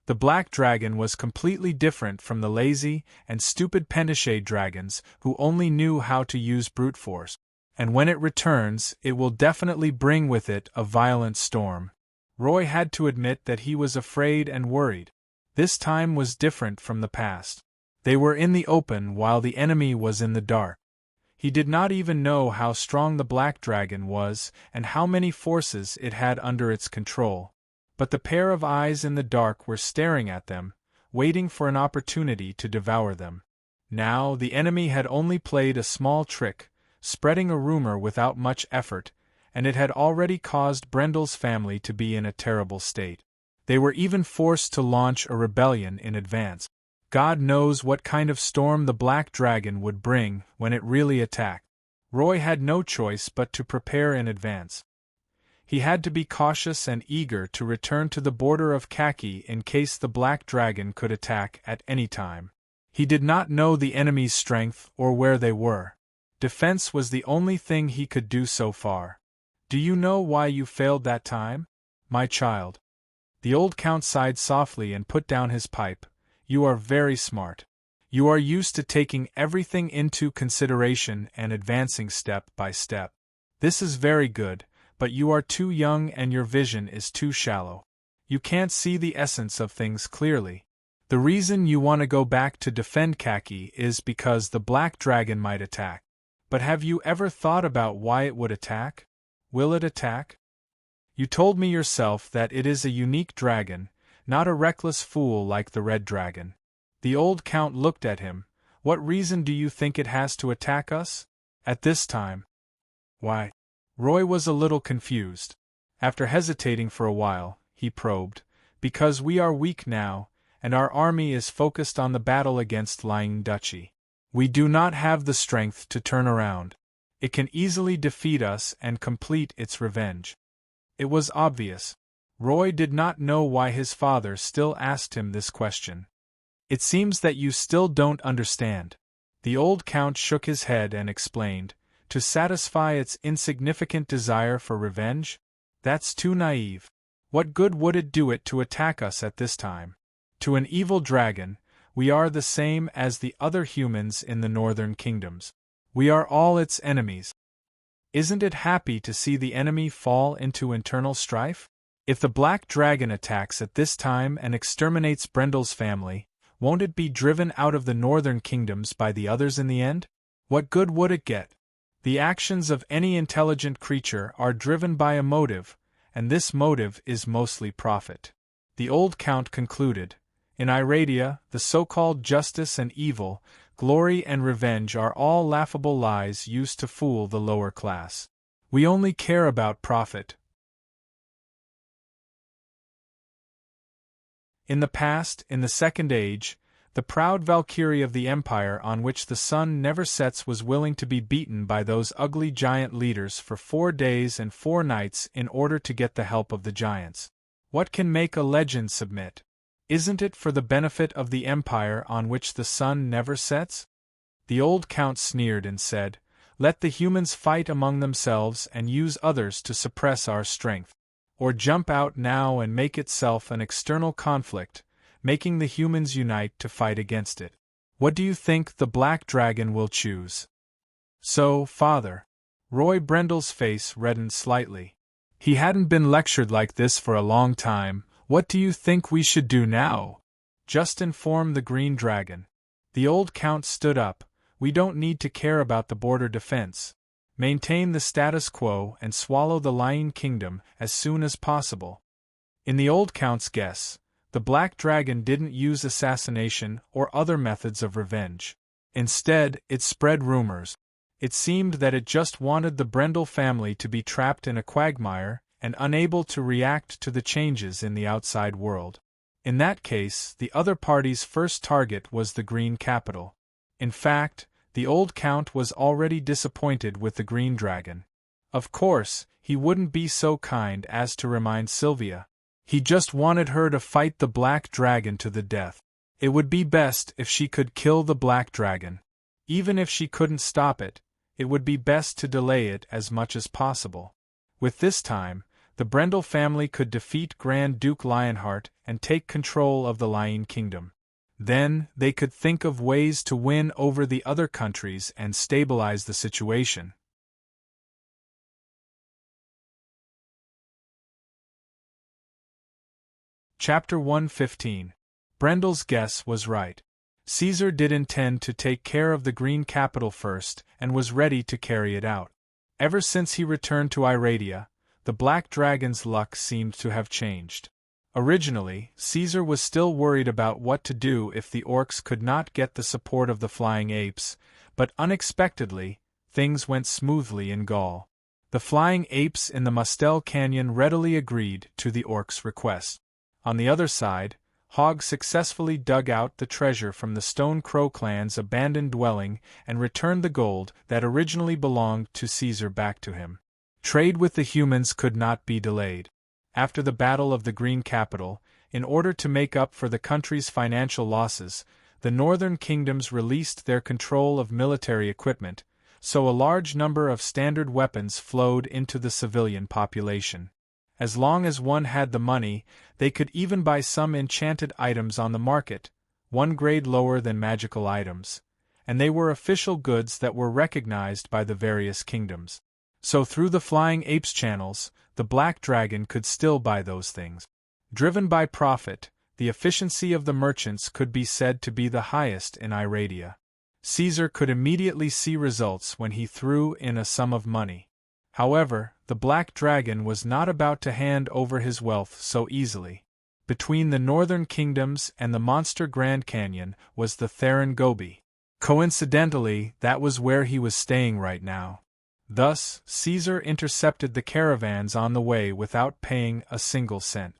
A: The Black Dragon was completely different from the lazy and stupid Pentashade dragons who only knew how to use brute force, and when it returns, it will definitely bring with it a violent storm. Roy had to admit that he was afraid and worried. This time was different from the past. They were in the open while the enemy was in the dark. He did not even know how strong the Black Dragon was and how many forces it had under its control. But the pair of eyes in the dark were staring at them, waiting for an opportunity to devour them. Now the enemy had only played a small trick, spreading a rumor without much effort, and it had already caused Brendel's family to be in a terrible state. They were even forced to launch a rebellion in advance. God knows what kind of storm the Black Dragon would bring when it really attacked. Roy had no choice but to prepare in advance. He had to be cautious and eager to return to the border of Khaki in case the Black Dragon could attack at any time. He did not know the enemy's strength or where they were. Defense was the only thing he could do so far. Do you know why you failed that time, my child? The old Count sighed softly and put down his pipe. You are very smart. You are used to taking everything into consideration and advancing step by step. This is very good, but you are too young and your vision is too shallow. You can't see the essence of things clearly. The reason you want to go back to defend Khaki is because the Black Dragon might attack. But have you ever thought about why it would attack? Will it attack? You told me yourself that it is a unique dragon, not a reckless fool like the Red Dragon. The old Count looked at him. What reason do you think it has to attack us? At this time? Why? Roy was a little confused. After hesitating for a while, he probed, because we are weak now, and our army is focused on the battle against Lion Duchy. We do not have the strength to turn around. It can easily defeat us and complete its revenge. It was obvious. Roy did not know why his father still asked him this question. It seems that you still don't understand. The old Count shook his head and explained, to satisfy its insignificant desire for revenge? That's too naive. What good would it do it to attack us at this time? To an evil dragon, we are the same as the other humans in the northern kingdoms. We are all its enemies. Isn't it happy to see the enemy fall into internal strife? If the Black Dragon attacks at this time and exterminates Brendel's family, won't it be driven out of the northern kingdoms by the others in the end? What good would it get? The actions of any intelligent creature are driven by a motive, and this motive is mostly profit. The old Count concluded, in Iradia, the so-called justice and evil, glory and revenge are all laughable lies used to fool the lower class. We only care about profit. In the past, in the Second Age, the proud Valkyrie of the empire on which the sun never sets was willing to be beaten by those ugly giant leaders for 4 days and 4 nights in order to get the help of the giants. What can make a legend submit? Isn't it for the benefit of the empire on which the sun never sets? The old Count sneered and said, let the humans fight among themselves and use others to suppress our strength. Or jump out now and make itself an external conflict, making the humans unite to fight against it. What do you think the Black Dragon will choose? So, Father. Roy Brendel's face reddened slightly. He hadn't been lectured like this for a long time. What do you think we should do now? Just inform the Green Dragon. The old Count stood up. We don't need to care about the border defense. Maintain the status quo and swallow the Lion Kingdom as soon as possible. In the old Count's guess, the Black Dragon didn't use assassination or other methods of revenge. Instead, it spread rumors. It seemed that it just wanted the Brendel family to be trapped in a quagmire and unable to react to the changes in the outside world. In that case, the other party's first target was the Green Capital. In fact, the old Count was already disappointed with the Green Dragon. Of course, he wouldn't be so kind as to remind Sylvia. He just wanted her to fight the Black Dragon to the death. It would be best if she could kill the Black Dragon. Even if she couldn't stop it, it would be best to delay it as much as possible. With this time, the Brendel family could defeat Grand Duke Lionheart and take control of the Lion Kingdom. Then, they could think of ways to win over the other countries and stabilize the situation. Chapter 115. Brendel's guess was right. Caesar did intend to take care of the Green Capital first and was ready to carry it out. Ever since he returned to Iradia, the Black Dragon's luck seemed to have changed. Originally, Caesar was still worried about what to do if the orcs could not get the support of the flying apes, but unexpectedly, things went smoothly in Gaul. The flying apes in the Mustel Canyon readily agreed to the orcs' request. On the other side, Hogg successfully dug out the treasure from the Stone Crow clan's abandoned dwelling and returned the gold that originally belonged to Caesar back to him. Trade with the humans could not be delayed. After the Battle of the Green Capital, in order to make up for the country's financial losses, the northern kingdoms released their control of military equipment, so a large number of standard weapons flowed into the civilian population. As long as one had the money, they could even buy some enchanted items on the market, one grade lower than magical items, and they were official goods that were recognized by the various kingdoms. So through the Flying Apes channels, the Black Dragon could still buy those things. Driven by profit, the efficiency of the merchants could be said to be the highest in Iradia. Caesar could immediately see results when he threw in a sum of money. However, the Black Dragon was not about to hand over his wealth so easily. Between the northern kingdoms and the monster Grand Canyon was the Theron Gobi. Coincidentally, that was where he was staying right now. Thus, Caesar intercepted the caravans on the way without paying a single cent.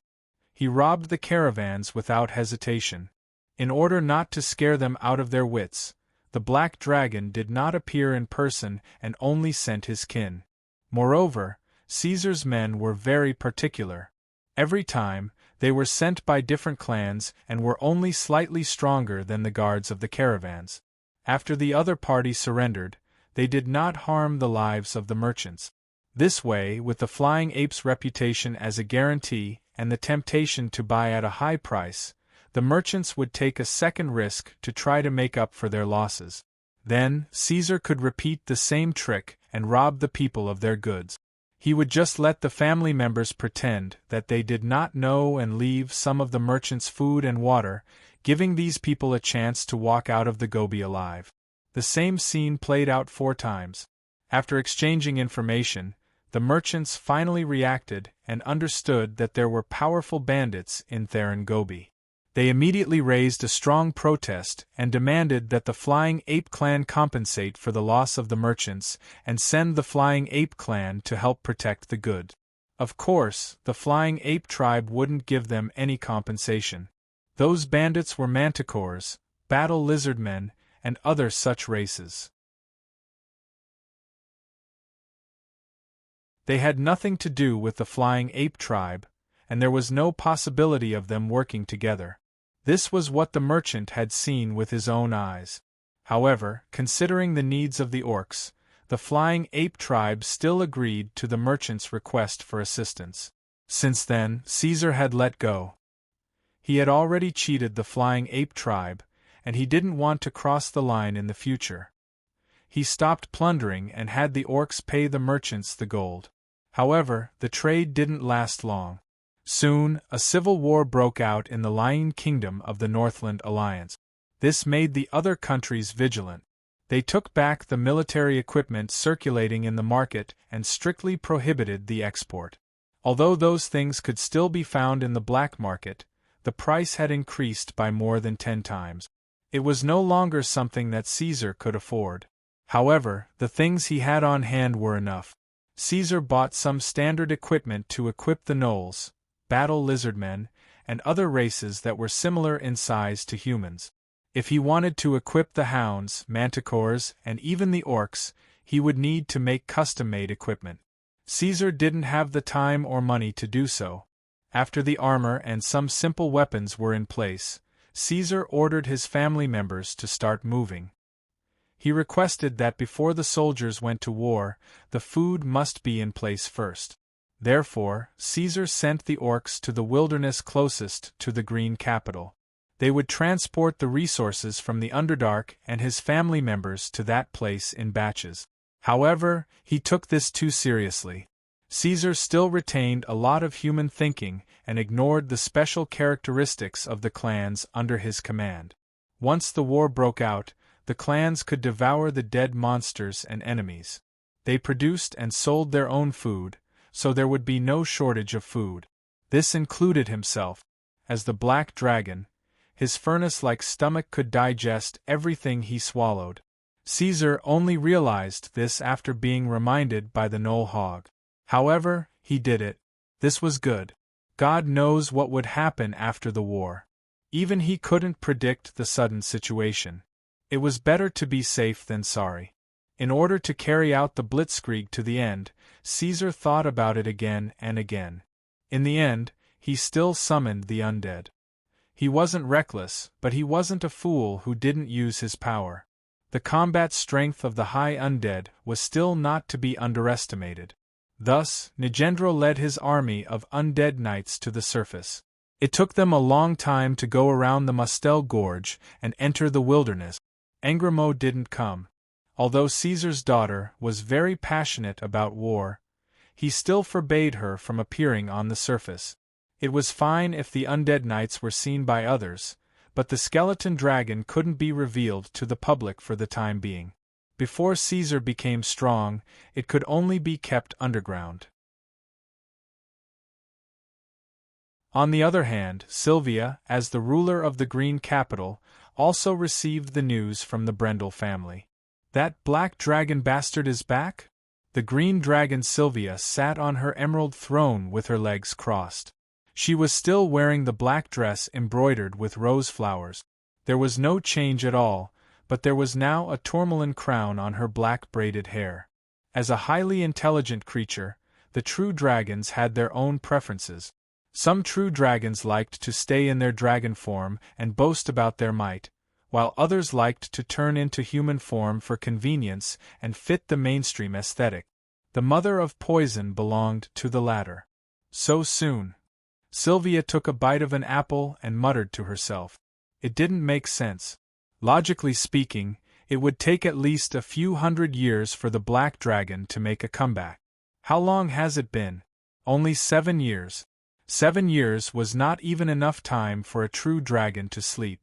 A: He robbed the caravans without hesitation. In order not to scare them out of their wits, the Black Dragon did not appear in person and only sent his kin. Moreover, Caesar's men were very particular. Every time, they were sent by different clans and were only slightly stronger than the guards of the caravans. After the other party surrendered, they did not harm the lives of the merchants. This way, with the Flying Apes' reputation as a guarantee and the temptation to buy at a high price, the merchants would take a second risk to try to make up for their losses. Then, Caesar could repeat the same trick and rob the people of their goods. He would just let the family members pretend that they did not know and leave some of the merchants' food and water, giving these people a chance to walk out of the Gobi alive. The same scene played out 4 times. After exchanging information, the merchants finally reacted and understood that there were powerful bandits in Theron Gobi. They immediately raised a strong protest and demanded that the Flying Ape clan compensate for the loss of the merchants and send the Flying Ape clan to help protect the goods. Of course, the Flying Ape tribe wouldn't give them any compensation. Those bandits were manticores, battle lizardmen, and other such races. They had nothing to do with the Flying Ape tribe, and there was no possibility of them working together. This was what the merchant had seen with his own eyes. However, considering the needs of the orcs, the flying ape tribe still agreed to the merchant's request for assistance. Since then, Caesar had let go. He had already cheated the flying ape tribe, and he didn't want to cross the line in the future. He stopped plundering and had the orcs pay the merchants the gold. However, the trade didn't last long. Soon, a civil war broke out in the Lion Kingdom of the Northland Alliance. This made the other countries vigilant. They took back the military equipment circulating in the market and strictly prohibited the export. Although those things could still be found in the black market, the price had increased by more than 10 times. It was no longer something that Caesar could afford. However, the things he had on hand were enough. Caesar bought some standard equipment to equip the gnolls, battle lizardmen, and other races that were similar in size to humans. If he wanted to equip the hounds, manticores, and even the orcs, he would need to make custom-made equipment. Caesar didn't have the time or money to do so. After the armor and some simple weapons were in place, Caesar ordered his family members to start moving. He requested that before the soldiers went to war, the food must be in place first. Therefore, Caesar sent the orcs to the wilderness closest to the green capital. They would transport the resources from the Underdark and his family members to that place in batches. However, he took this too seriously. Caesar still retained a lot of human thinking and ignored the special characteristics of the clans under his command. Once the war broke out, the clans could devour the dead monsters and enemies. They produced and sold their own food, so there would be no shortage of food. This included himself. As the black dragon, his furnace-like stomach could digest everything he swallowed. Caesar only realized this after being reminded by the Gnoll hog. However, he did it. This was good. God knows what would happen after the war. Even he couldn't predict the sudden situation. It was better to be safe than sorry. In order to carry out the blitzkrieg to the end, Caesar thought about it again and again. In the end, he still summoned the undead. He wasn't reckless, but he wasn't a fool who didn't use his power. The combat strength of the high undead was still not to be underestimated. Thus, Nigendro led his army of undead knights to the surface. It took them a long time to go around the Mustel Gorge and enter the wilderness. Angramo didn't come. Although Caesar's daughter was very passionate about war, he still forbade her from appearing on the surface. It was fine if the undead knights were seen by others, but the skeleton dragon couldn't be revealed to the public for the time being. Before Caesar became strong, it could only be kept underground. On the other hand, Sylvia, as the ruler of the Green Capital, also received the news from the Brendel family. That black dragon bastard is back? The green dragon Sylvia sat on her emerald throne with her legs crossed. She was still wearing the black dress embroidered with rose flowers. There was no change at all, but there was now a tourmaline crown on her black braided hair. As a highly intelligent creature, the true dragons had their own preferences. Some true dragons liked to stay in their dragon form and boast about their might, while others liked to turn into human form for convenience and fit the mainstream aesthetic. The mother of poison belonged to the latter. So soon. Sylvia took a bite of an apple and muttered to herself. It didn't make sense. Logically speaking, it would take at least a few hundred years for the black dragon to make a comeback. How long has it been? Only 7 years. 7 years was not even enough time for a true dragon to sleep.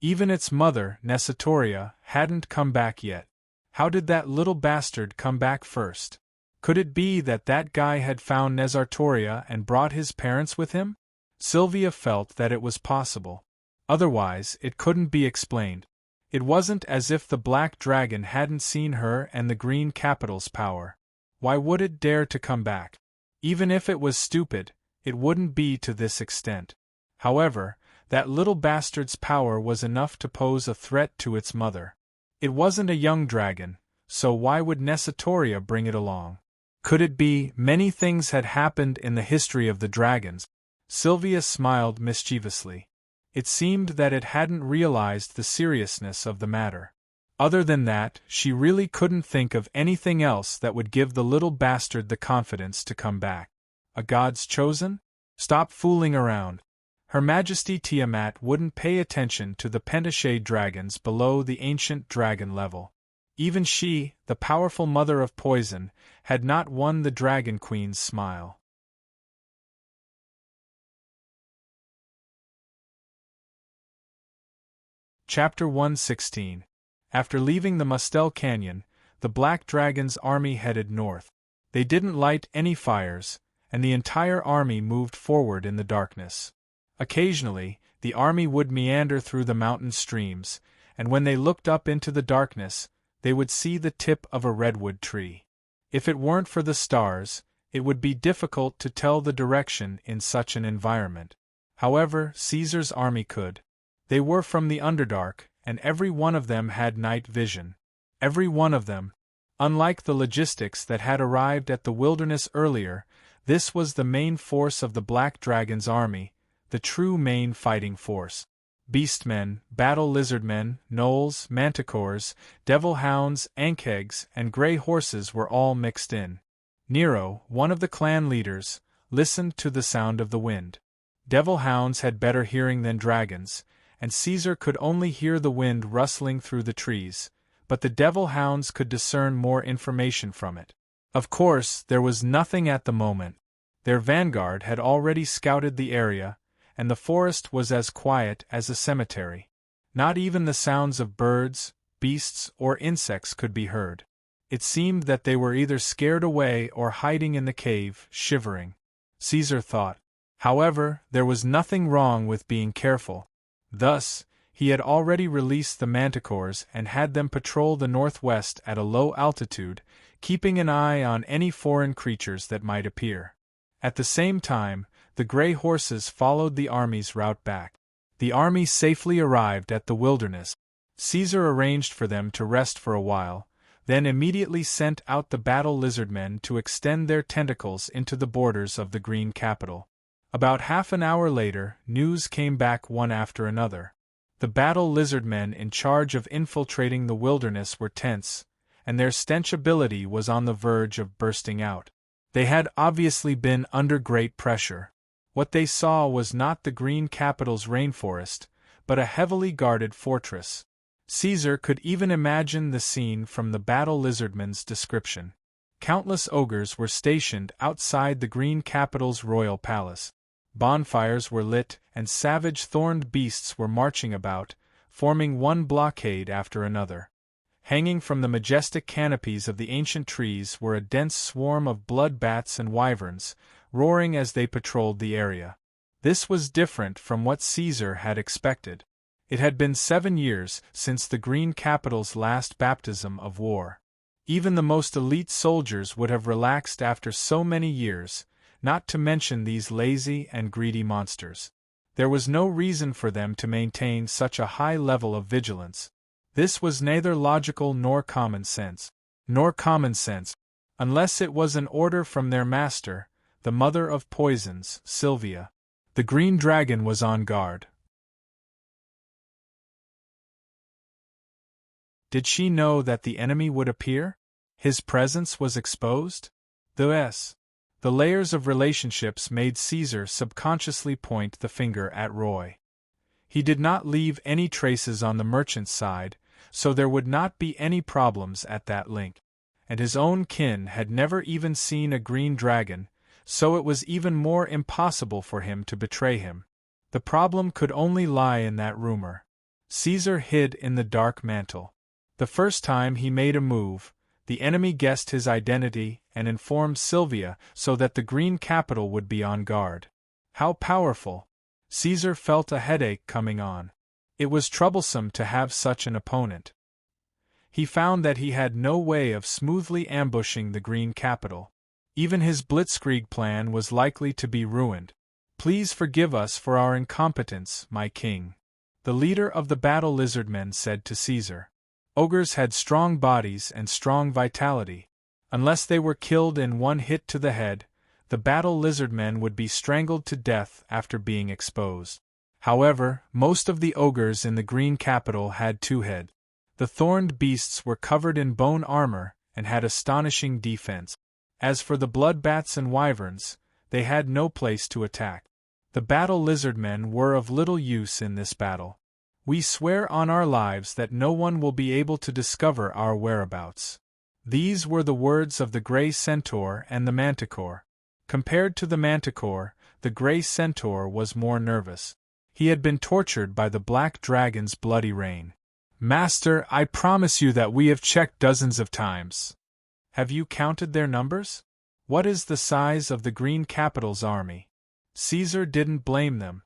A: Even its mother, Nesatoria, hadn't come back yet. How did that little bastard come back first? Could it be that that guy had found Nesartoria and brought his parents with him? Sylvia felt that it was possible. Otherwise, it couldn't be explained. It wasn't as if the black dragon hadn't seen her and the green capital's power. Why would it dare to come back? Even if it was stupid, it wouldn't be to this extent. However, that little bastard's power was enough to pose a threat to its mother. It wasn't a young dragon, so why would Nesatoria bring it along? Could it be many things had happened in the history of the dragons? Sylvia smiled mischievously. It seemed that it hadn't realized the seriousness of the matter. Other than that, she really couldn't think of anything else that would give the little bastard the confidence to come back. A god's chosen? Stop fooling around. Her Majesty Tiamat wouldn't pay attention to the pentashade dragons below the ancient dragon level. Even she, the powerful mother of poison, had not won the Dragon Queen's smile. Chapter 116. After leaving the Mustel Canyon, the Black Dragon's army headed north. They didn't light any fires, and the entire army moved forward in the darkness. Occasionally, the army would meander through the mountain streams, and when they looked up into the darkness, they would see the tip of a redwood tree. If it weren't for the stars, it would be difficult to tell the direction in such an environment. However, Caesar's army could. They were from the Underdark, and every one of them had night vision. Every one of them. Unlike the logistics that had arrived at the wilderness earlier, this was the main force of the Black Dragon's army, the true main fighting force. Beastmen, battle lizardmen, gnolls, manticores, devil hounds, ankegs, and grey horses were all mixed in. Nero, one of the clan leaders, listened to the sound of the wind. Devil hounds had better hearing than dragons, and Caesar could only hear the wind rustling through the trees, but the devil hounds could discern more information from it. Of course, there was nothing at the moment. Their vanguard had already scouted the area, and the forest was as quiet as a cemetery. Not even the sounds of birds, beasts, or insects could be heard. It seemed that they were either scared away or hiding in the cave, shivering. Caesar thought. However, there was nothing wrong with being careful. Thus, he had already released the manticores and had them patrol the northwest at a low altitude, keeping an eye on any foreign creatures that might appear. At the same time, the grey horses followed the army's route back. The army safely arrived at the wilderness. Caesar arranged for them to rest for a while, then immediately sent out the battle lizardmen to extend their tentacles into the borders of the green capital. About half an hour later, news came back one after another. The battle lizardmen in charge of infiltrating the wilderness were tense, and their stench ability was on the verge of bursting out. They had obviously been under great pressure. What they saw was not the green capital's rainforest, but a heavily guarded fortress. Caesar could even imagine the scene from the battle lizardman's description. Countless ogres were stationed outside the green capital's royal palace. Bonfires were lit, and savage thorned beasts were marching about, forming one blockade after another. Hanging from the majestic canopies of the ancient trees were a dense swarm of blood bats and wyverns, roaring as they patrolled the area. This was different from what Caesar had expected. It had been 7 years since the green capital's last baptism of war. Even the most elite soldiers would have relaxed after so many years, not to mention these lazy and greedy monsters. There was no reason for them to maintain such a high level of vigilance. This was neither logical nor common sense. Unless it was an order from their master, the mother of poisons, Sylvia. The green dragon was on guard. Did she know that the enemy would appear? His presence was exposed? The layers of relationships made Caesar subconsciously point the finger at Roy. He did not leave any traces on the merchant's side, so there would not be any problems at that link. And his own kin had never even seen a green dragon, so it was even more impossible for him to betray him. The problem could only lie in that rumor. Caesar hid in the dark mantle. The first time he made a move, the enemy guessed his identity and informed Sylvia so that the green capital would be on guard. How powerful! Caesar felt a headache coming on. It was troublesome to have such an opponent. He found that he had no way of smoothly ambushing the green capital. Even his blitzkrieg plan was likely to be ruined. "Please forgive us for our incompetence, my king," the leader of the battle lizardmen said to Caesar. Ogres had strong bodies and strong vitality. Unless they were killed in one hit to the head, the battle lizardmen would be strangled to death after being exposed. However, most of the ogres in the green capital had 2 heads. The thorned beasts were covered in bone armor and had astonishing defense. As for the bloodbats and wyverns, they had no place to attack. The battle lizardmen were of little use in this battle. We swear on our lives that no one will be able to discover our whereabouts. These were the words of the gray centaur and the manticore. Compared to the manticore, the gray centaur was more nervous. He had been tortured by the black dragon's bloody rain. "Master, I promise you that we have checked dozens of times." "Have you counted their numbers? What is the size of the Green Capital's army?" Caesar didn't blame them.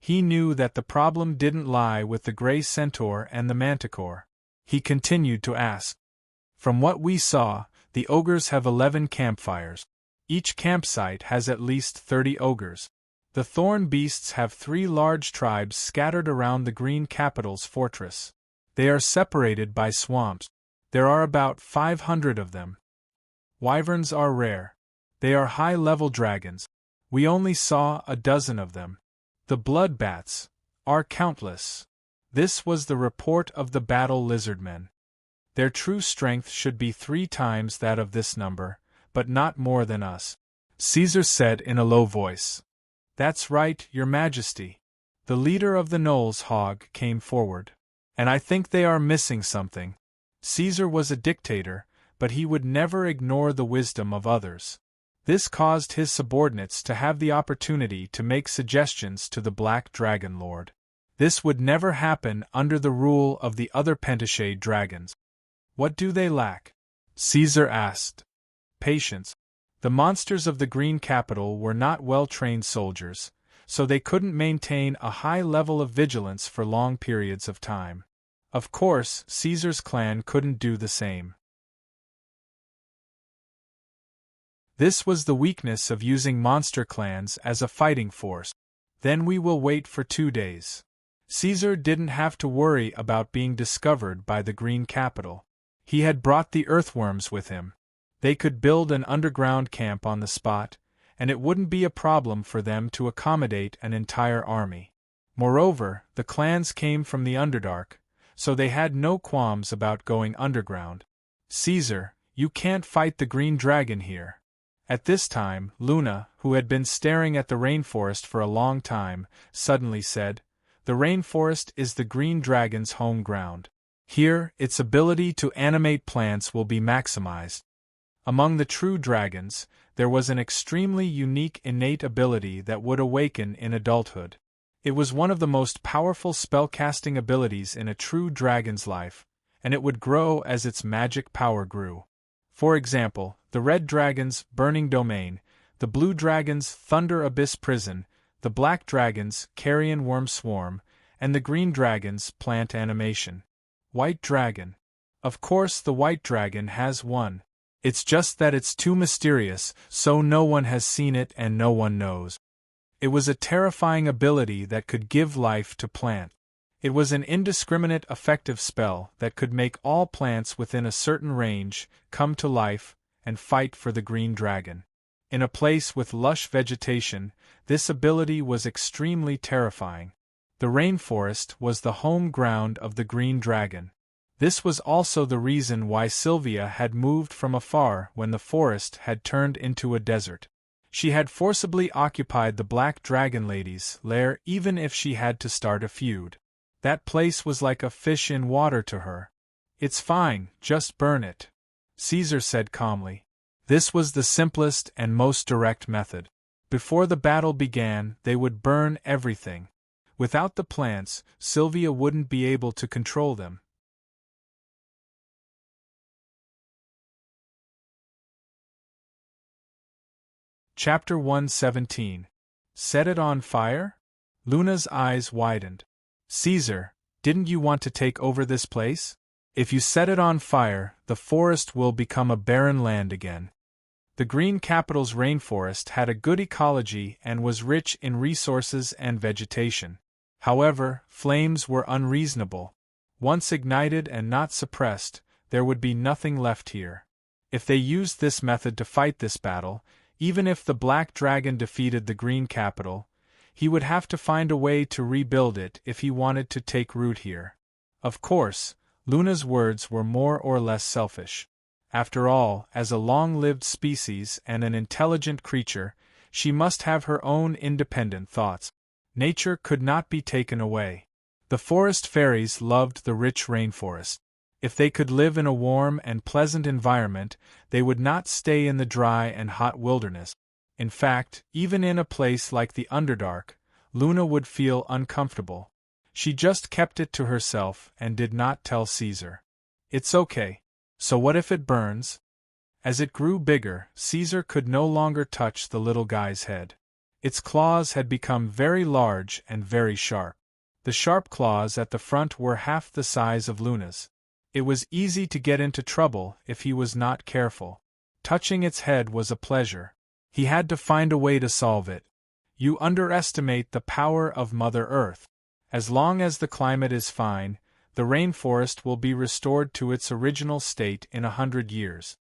A: He knew that the problem didn't lie with the gray centaur and the manticore. He continued to ask. "From what we saw, the ogres have 11 campfires. Each campsite has at least 30 ogres. The thorn beasts have 3 large tribes scattered around the Green Capital's fortress. They are separated by swamps. There are about 500 of them. Wyverns are rare. They are high-level dragons. We only saw a dozen of them. The bloodbats are countless." This was the report of the battle lizardmen. "Their true strength should be 3 times that of this number, but not more than us," Caesar said in a low voice. "That's right, Your Majesty." The leader of the Knowles hog came forward. "And I think they are missing something." Caesar was a dictator, but he would never ignore the wisdom of others. This caused his subordinates to have the opportunity to make suggestions to the Black Dragon Lord. This would never happen under the rule of the other pentashade dragons. "What do they lack?" Caesar asked. "Patience. The monsters of the Green Capital were not well-trained soldiers, so they couldn't maintain a high level of vigilance for long periods of time. Of course, Caesar's clan couldn't do the same. This was the weakness of using monster clans as a fighting force. Then we will wait for 2 days. Caesar didn't have to worry about being discovered by the Green Capital. He had brought the earthworms with him. They could build an underground camp on the spot, and it wouldn't be a problem for them to accommodate an entire army. Moreover, the clans came from the Underdark, so they had no qualms about going underground. "Caesar, you can't fight the Green Dragon here." At this time, Luna, who had been staring at the rainforest for a long time, suddenly said, "The rainforest is the Green Dragon's home ground. Here, its ability to animate plants will be maximized." Among the true dragons, there was an extremely unique innate ability that would awaken in adulthood. It was one of the most powerful spellcasting abilities in a true dragon's life, and it would grow as its magic power grew. For example, the red dragon's burning domain, the blue dragon's thunder abyss prison, the black dragon's carrion worm swarm, and the green dragon's plant animation. White dragon. Of course, the white dragon has one. It's just that it's too mysterious, so no one has seen it and no one knows. It was a terrifying ability that could give life to plants. It was an indiscriminate effective spell that could make all plants within a certain range come to life and fight for the green dragon. In a place with lush vegetation, this ability was extremely terrifying. The rainforest was the home ground of the green dragon. This was also the reason why Sylvia had moved from afar when the forest had turned into a desert. She had forcibly occupied the Black Dragon Lady's lair even if she had to start a feud. That place was like a fish in water to her. "It's fine, just burn it," Caesar said calmly. This was the simplest and most direct method. Before the battle began, they would burn everything. Without the plants, Sylvia wouldn't be able to control them. Chapter 117. Set it on fire? Luna's eyes widened. "Caesar, didn't you want to take over this place? If you set it on fire, the forest will become a barren land again." The Green Capital's rainforest had a good ecology and was rich in resources and vegetation. However, flames were unreasonable. Once ignited and not suppressed, there would be nothing left here. If they used this method to fight this battle, even if the Black Dragon defeated the Green Capital, he would have to find a way to rebuild it if he wanted to take root here. Of course, Luna's words were more or less selfish. After all, as a long-lived species and an intelligent creature, she must have her own independent thoughts. Nature could not be taken away. The forest fairies loved the rich rainforest. If they could live in a warm and pleasant environment, they would not stay in the dry and hot wilderness. In fact, even in a place like the Underdark, Luna would feel uncomfortable. She just kept it to herself and did not tell Caesar. It's okay. So what if it burns? As it grew bigger, Caesar could no longer touch the little guy's head. Its claws had become very large and very sharp. The sharp claws at the front were half the size of Luna's. It was easy to get into trouble if he was not careful. Touching its head was a pleasure. He had to find a way to solve it. You underestimate the power of Mother Earth. As long as the climate is fine, the rainforest will be restored to its original state in 100 years.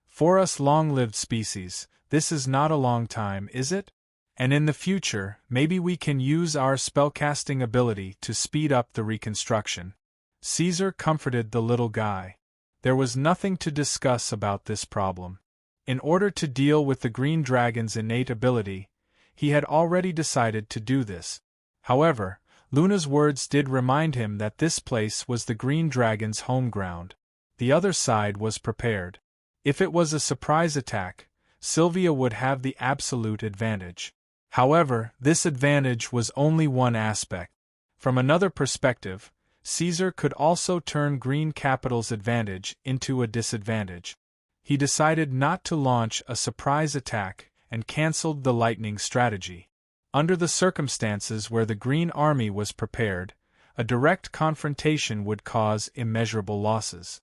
A: For us long-lived species, this is not a long time, is it? And in the future, maybe we can use our spellcasting ability to speed up the reconstruction. Caesar comforted the little guy. There was nothing to discuss about this problem. In order to deal with the green dragon's innate ability, he had already decided to do this. However, Luna's words did remind him that this place was the green dragon's home ground. The other side was prepared. If it was a surprise attack, Sylvia would have the absolute advantage. However, this advantage was only one aspect. From another perspective, Caesar could also turn Green Capital's advantage into a disadvantage. He decided not to launch a surprise attack and cancelled the lightning strategy. Under the circumstances where the Green Army was prepared, a direct confrontation would cause immeasurable losses.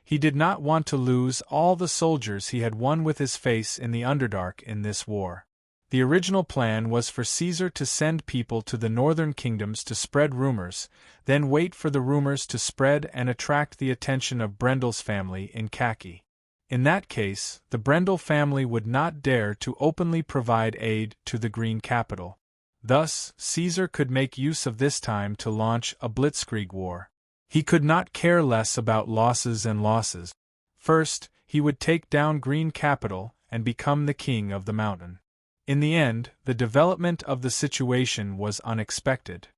A: He did not want to lose all the soldiers he had won with his face in the Underdark in this war. The original plan was for Caesar to send people to the northern kingdoms to spread rumors, then wait for the rumors to spread and attract the attention of Brendel's family in Khaki. In that case, the Brendel family would not dare to openly provide aid to the Green Capital. Thus, Caesar could make use of this time to launch a blitzkrieg war. He could not care less about losses and losses. First, he would take down Green Capital and become the king of the mountain. In the end, the development of the situation was unexpected.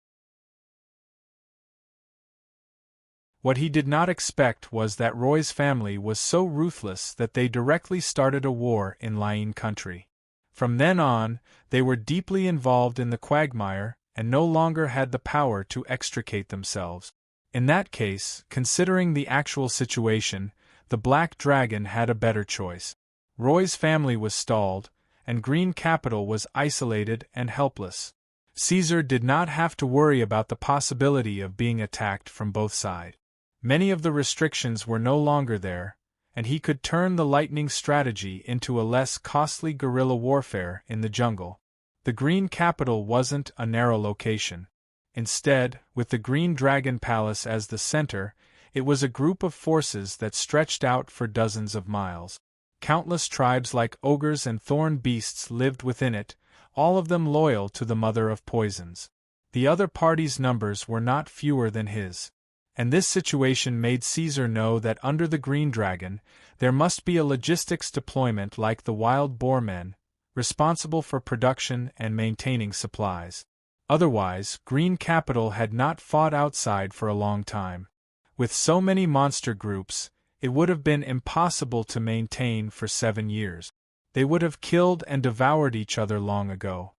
A: What he did not expect was that Roy's family was so ruthless that they directly started a war in Liene country. From then on, they were deeply involved in the quagmire and no longer had the power to extricate themselves. In that case, considering the actual situation, the Black Dragon had a better choice. Roy's family was stalled, and Green Capital was isolated and helpless. Caesar did not have to worry about the possibility of being attacked from both sides. Many of the restrictions were no longer there, and he could turn the lightning strategy into a less costly guerrilla warfare in the jungle. The Green Capital wasn't a narrow location. Instead, with the Green Dragon Palace as the center, it was a group of forces that stretched out for dozens of miles. Countless tribes like ogres and thorn beasts lived within it, all of them loyal to the Mother of Poisons. The other party's numbers were not fewer than his. And this situation made Caesar know that under the Green Dragon, there must be a logistics deployment like the Wild Boar Men, responsible for production and maintaining supplies. Otherwise, Green Capital had not fought outside for a long time. With so many monster groups, it would have been impossible to maintain for 7 years. They would have killed and devoured each other long ago.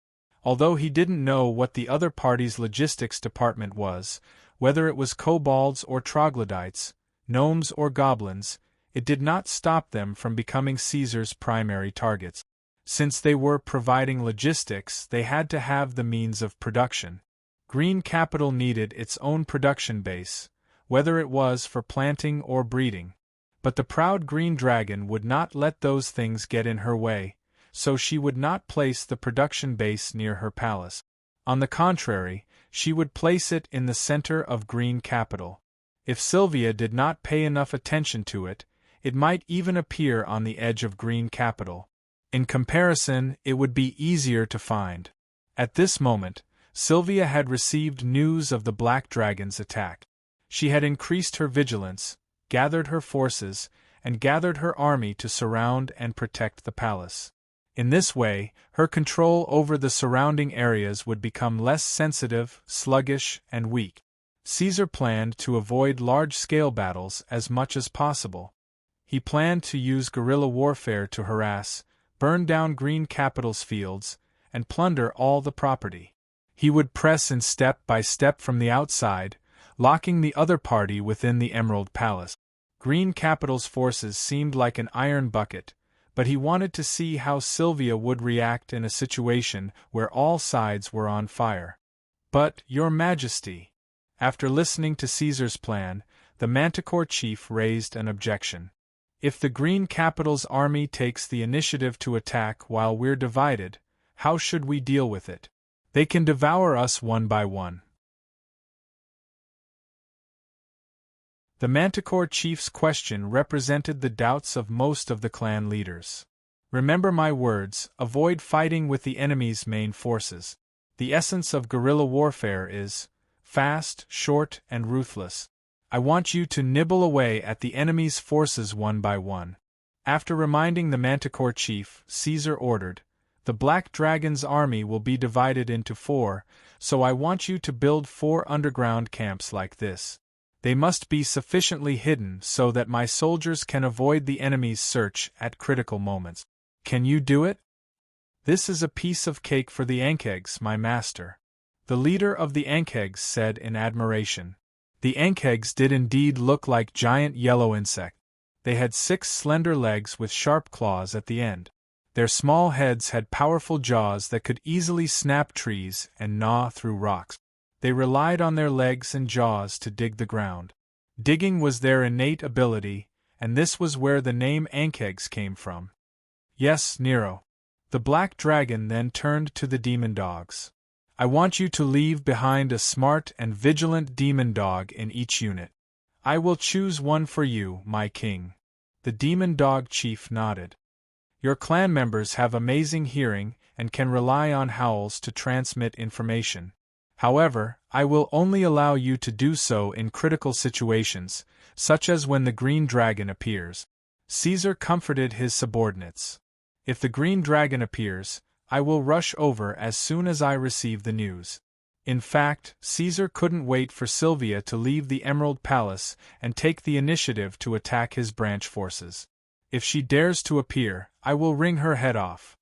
A: Although he didn't know what the other party's logistics department was, whether it was kobolds or troglodytes, gnomes or goblins, it did not stop them from becoming Caesar's primary targets. Since they were providing logistics, they had to have the means of production. Green Capital needed its own production base, whether it was for planting or breeding. But the proud Green Dragon would not let those things get in her way, so she would not place the production base near her palace. On the contrary, she would place it in the center of Green Capital. If Sylvia did not pay enough attention to it, it might even appear on the edge of Green Capital. In comparison, it would be easier to find. At this moment, Sylvia had received news of the Black Dragon's attack. She had increased her vigilance, gathered her forces, and gathered her army to surround and protect the palace. In this way, her control over the surrounding areas would become less sensitive, sluggish, and weak. Caesar planned to avoid large-scale battles as much as possible. He planned to use guerrilla warfare to harass, burn down Green Capital's fields, and plunder all the property. He would press in step by step from the outside, locking the other party within the Emerald Palace. Green Capital's forces seemed like an iron bucket, but he wanted to see how Sylvia would react in a situation where all sides were on fire. "But, Your Majesty," after listening to Caesar's plan, the Manticore chief raised an objection. "If the Green Capital's army takes the initiative to attack while we're divided, how should we deal with it? They can devour us one by one." The Manticore chief's question represented the doubts of most of the clan leaders. "Remember my words, avoid fighting with the enemy's main forces. The essence of guerrilla warfare is fast, short, and ruthless. I want you to nibble away at the enemy's forces one by one." After reminding the Manticore chief, Caesar ordered, "The Black Dragon's army will be divided into 4, so I want you to build 4 underground camps like this. They must be sufficiently hidden so that my soldiers can avoid the enemy's search at critical moments. Can you do it?" "This is a piece of cake for the Ankegs, my master," the leader of the Ankegs said in admiration. The Ankegs did indeed look like giant yellow insects. They had 6 slender legs with sharp claws at the end. Their small heads had powerful jaws that could easily snap trees and gnaw through rocks. They relied on their legs and jaws to dig the ground. Digging was their innate ability, and this was where the name Ankegs came from. "Yes, Nero." The Black Dragon then turned to the demon dogs. "I want you to leave behind a smart and vigilant demon dog in each unit. I will choose one for you, my king." The demon dog chief nodded. "Your clan members have amazing hearing and can rely on howls to transmit information. However, I will only allow you to do so in critical situations, such as when the Green Dragon appears." Caesar comforted his subordinates. "If the Green Dragon appears, I will rush over as soon as I receive the news." In fact, Caesar couldn't wait for Sylvia to leave the Emerald Palace and take the initiative to attack his branch forces. "If she dares to appear, I will wring her head off."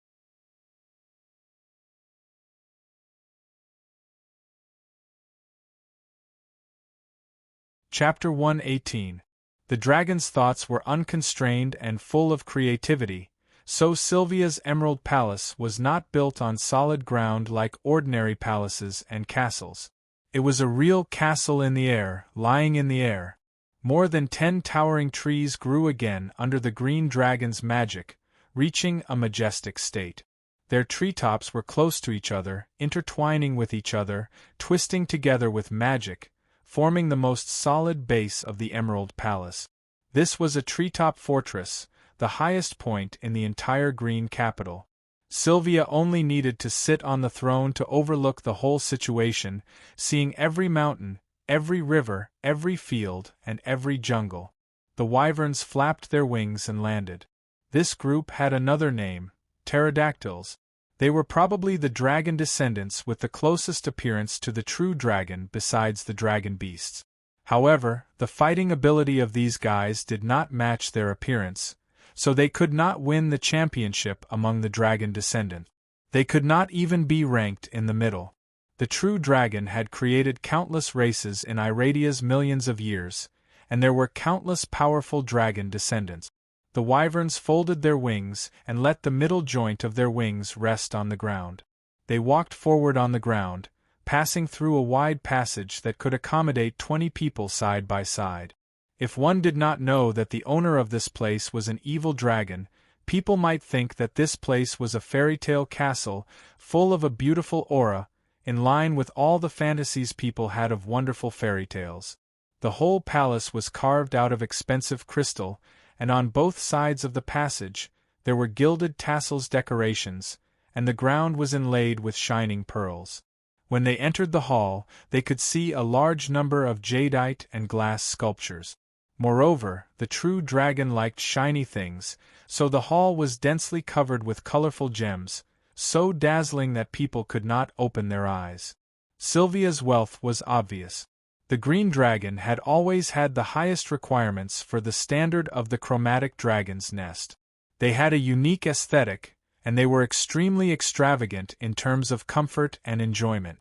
A: Chapter 118. The dragon's thoughts were unconstrained and full of creativity, so Sylvia's Emerald Palace was not built on solid ground like ordinary palaces and castles. It was a real castle in the air, lying in the air. More than 10 towering trees grew again under the Green Dragon's magic, reaching a majestic state. Their treetops were close to each other, intertwining with each other, twisting together with magic, forming the most solid base of the Emerald Palace. This was a treetop fortress, the highest point in the entire Green Capital. Sylvia only needed to sit on the throne to overlook the whole situation, seeing every mountain, every river, every field, and every jungle. The wyverns flapped their wings and landed. This group had another name, pterodactyls. They were probably the dragon descendants with the closest appearance to the true dragon besides the dragon beasts. However, the fighting ability of these guys did not match their appearance, so they could not win the championship among the dragon descendants. They could not even be ranked in the middle. The true dragon had created countless races in Iradia's millions of years, and there were countless powerful dragon descendants. The wyverns folded their wings and let the middle joint of their wings rest on the ground. They walked forward on the ground, passing through a wide passage that could accommodate 20 people side by side. If one did not know that the owner of this place was an evil dragon, people might think that this place was a fairy tale castle full of a beautiful aura, in line with all the fantasies people had of wonderful fairy tales. The whole palace was carved out of expensive crystal, and on both sides of the passage, there were gilded tassels decorations, and the ground was inlaid with shining pearls. When they entered the hall, they could see a large number of jadeite and glass sculptures. Moreover, the true dragon liked shiny things, so the hall was densely covered with colorful gems, so dazzling that people could not open their eyes. Sylvia's wealth was obvious. The green dragon had always had the highest requirements for the standard of the chromatic dragon's nest. They had a unique aesthetic, and they were extremely extravagant in terms of comfort and enjoyment.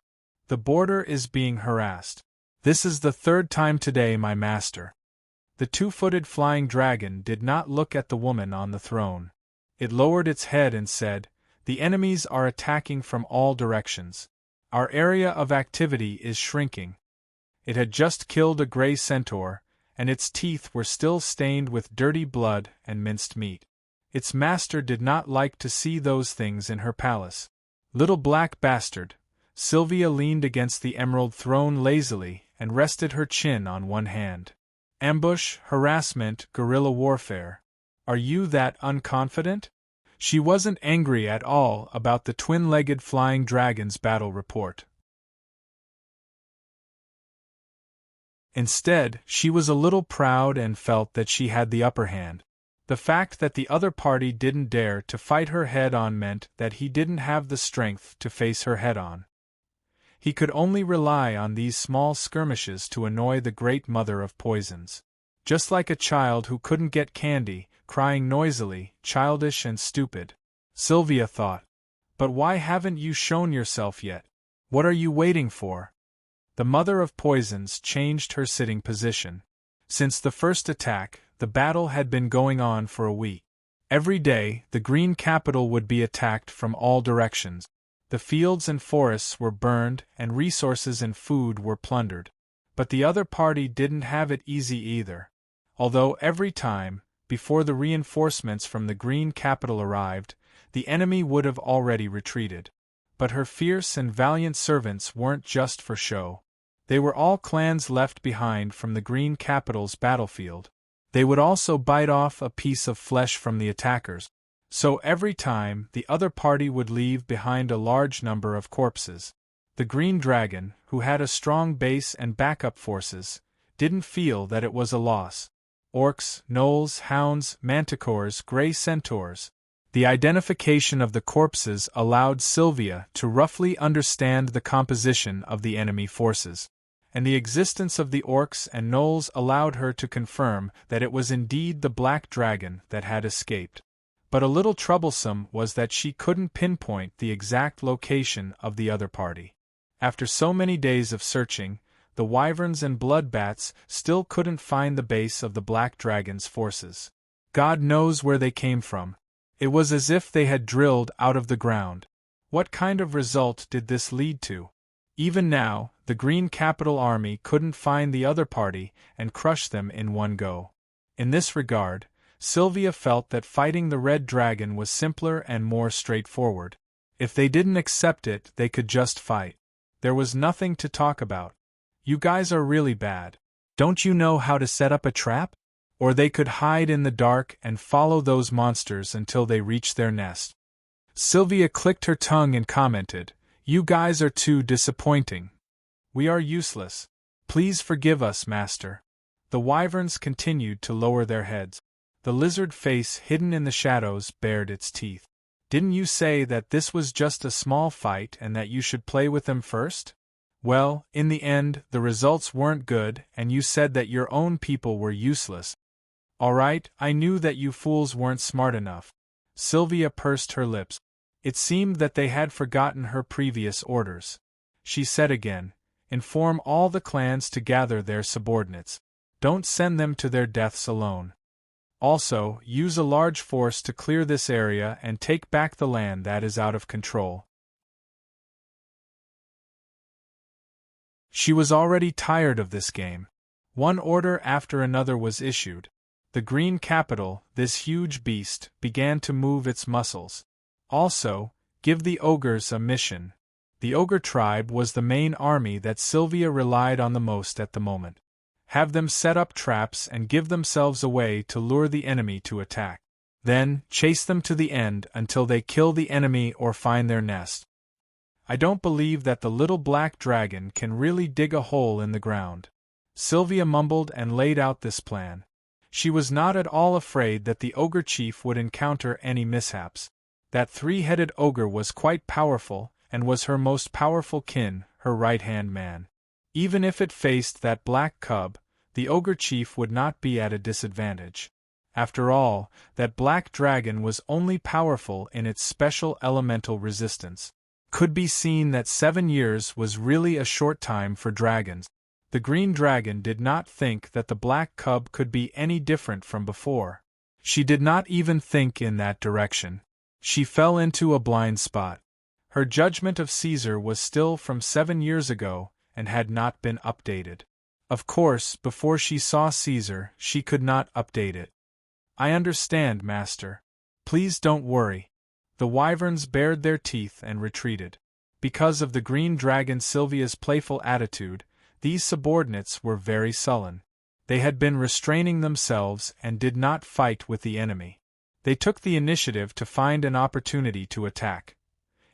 A: The boarder is being harassed. This is the third time today, my master. The two-footed flying dragon did not look at the woman on the throne. It lowered its head and said, "The enemies are attacking from all directions. Our area of activity is shrinking." It had just killed a gray centaur, and its teeth were still stained with dirty blood and minced meat. Its master did not like to see those things in her palace. Little black bastard. Sylvia leaned against the emerald throne lazily and rested her chin on one hand. Ambush, harassment, guerrilla warfare. Are you that unconfident? She wasn't angry at all about the twin-legged flying dragon's battle report. Instead, she was a little proud and felt that she had the upper hand. The fact that the other party didn't dare to fight her head-on meant that he didn't have the strength to face her head-on. He could only rely on these small skirmishes to annoy the great mother of poisons. Just like a child who couldn't get candy, crying noisily, childish and stupid. Sylvia thought. But why haven't you shown yourself yet? What are you waiting for? The mother of poisons changed her sitting position. Since the first attack, the battle had been going on for a week. Every day, the green capital would be attacked from all directions. The fields and forests were burned, and resources and food were plundered. But the other party didn't have it easy either. Although every time, before the reinforcements from the green capital arrived, the enemy would have already retreated. But her fierce and valiant servants weren't just for show. They were all clans left behind from the green capital's battlefield. They would also bite off a piece of flesh from the attackers. So every time, the other party would leave behind a large number of corpses. The green dragon, who had a strong base and backup forces, didn't feel that it was a loss. Orcs, gnolls, hounds, manticores, gray centaurs. The identification of the corpses allowed Sylvia to roughly understand the composition of the enemy forces. And the existence of the orcs and gnolls allowed her to confirm that it was indeed the black dragon that had escaped. But a little troublesome was that she couldn't pinpoint the exact location of the other party. After so many days of searching, the wyverns and bloodbats still couldn't find the base of the black dragon's forces. God knows where they came from. It was as if they had drilled out of the ground. What kind of result did this lead to? Even now, the Green Capital Army couldn't find the other party and crush them in one go. In this regard, Sylvia felt that fighting the Red Dragon was simpler and more straightforward. If they didn't accept it, they could just fight. There was nothing to talk about. You guys are really bad. Don't you know how to set up a trap? Or they could hide in the dark and follow those monsters until they reached their nest. Sylvia clicked her tongue and commented, "You guys are too disappointing. We are useless. Please forgive us, master." The wyverns continued to lower their heads. The lizard face hidden in the shadows bared its teeth. "Didn't you say that this was just a small fight and that you should play with them first? Well, in the end, the results weren't good, and you said that your own people were useless." "All right, I knew that you fools weren't smart enough." Sylvia pursed her lips. It seemed that they had forgotten her previous orders. She said again, "Inform all the clans to gather their subordinates. Don't send them to their deaths alone. Also, use a large force to clear this area and take back the land that is out of control." She was already tired of this game. One order after another was issued. The Green Capital, this huge beast, began to move its muscles. Also, give the ogres a mission. The ogre tribe was the main army that Sylvia relied on the most at the moment. Have them set up traps and give themselves away to lure the enemy to attack. Then, chase them to the end until they kill the enemy or find their nest. I don't believe that the little black dragon can really dig a hole in the ground." Sylvia mumbled and laid out this plan. She was not at all afraid that the ogre chief would encounter any mishaps. That three-headed ogre was quite powerful, and was her most powerful kin, her right-hand man. Even if it faced that black cub, the ogre chief would not be at a disadvantage. After all, that black dragon was only powerful in its special elemental resistance. Could be seen that 7 years was really a short time for dragons. The green dragon did not think that the black cub could be any different from before. She did not even think in that direction. She fell into a blind spot. Her judgment of Caesar was still from 7 years ago, and had not been updated. Of course, before she saw Caesar, she could not update it. "I understand, master. Please don't worry." The wyverns bared their teeth and retreated. Because of the green dragon Sylvia's playful attitude, these subordinates were very sullen. They had been restraining themselves and did not fight with the enemy. They took the initiative to find an opportunity to attack.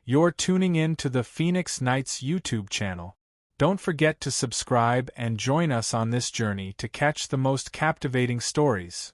A: You're tuning in to the Phoenix Knights YouTube channel. Don't forget to subscribe and join us on this journey to catch the most captivating stories.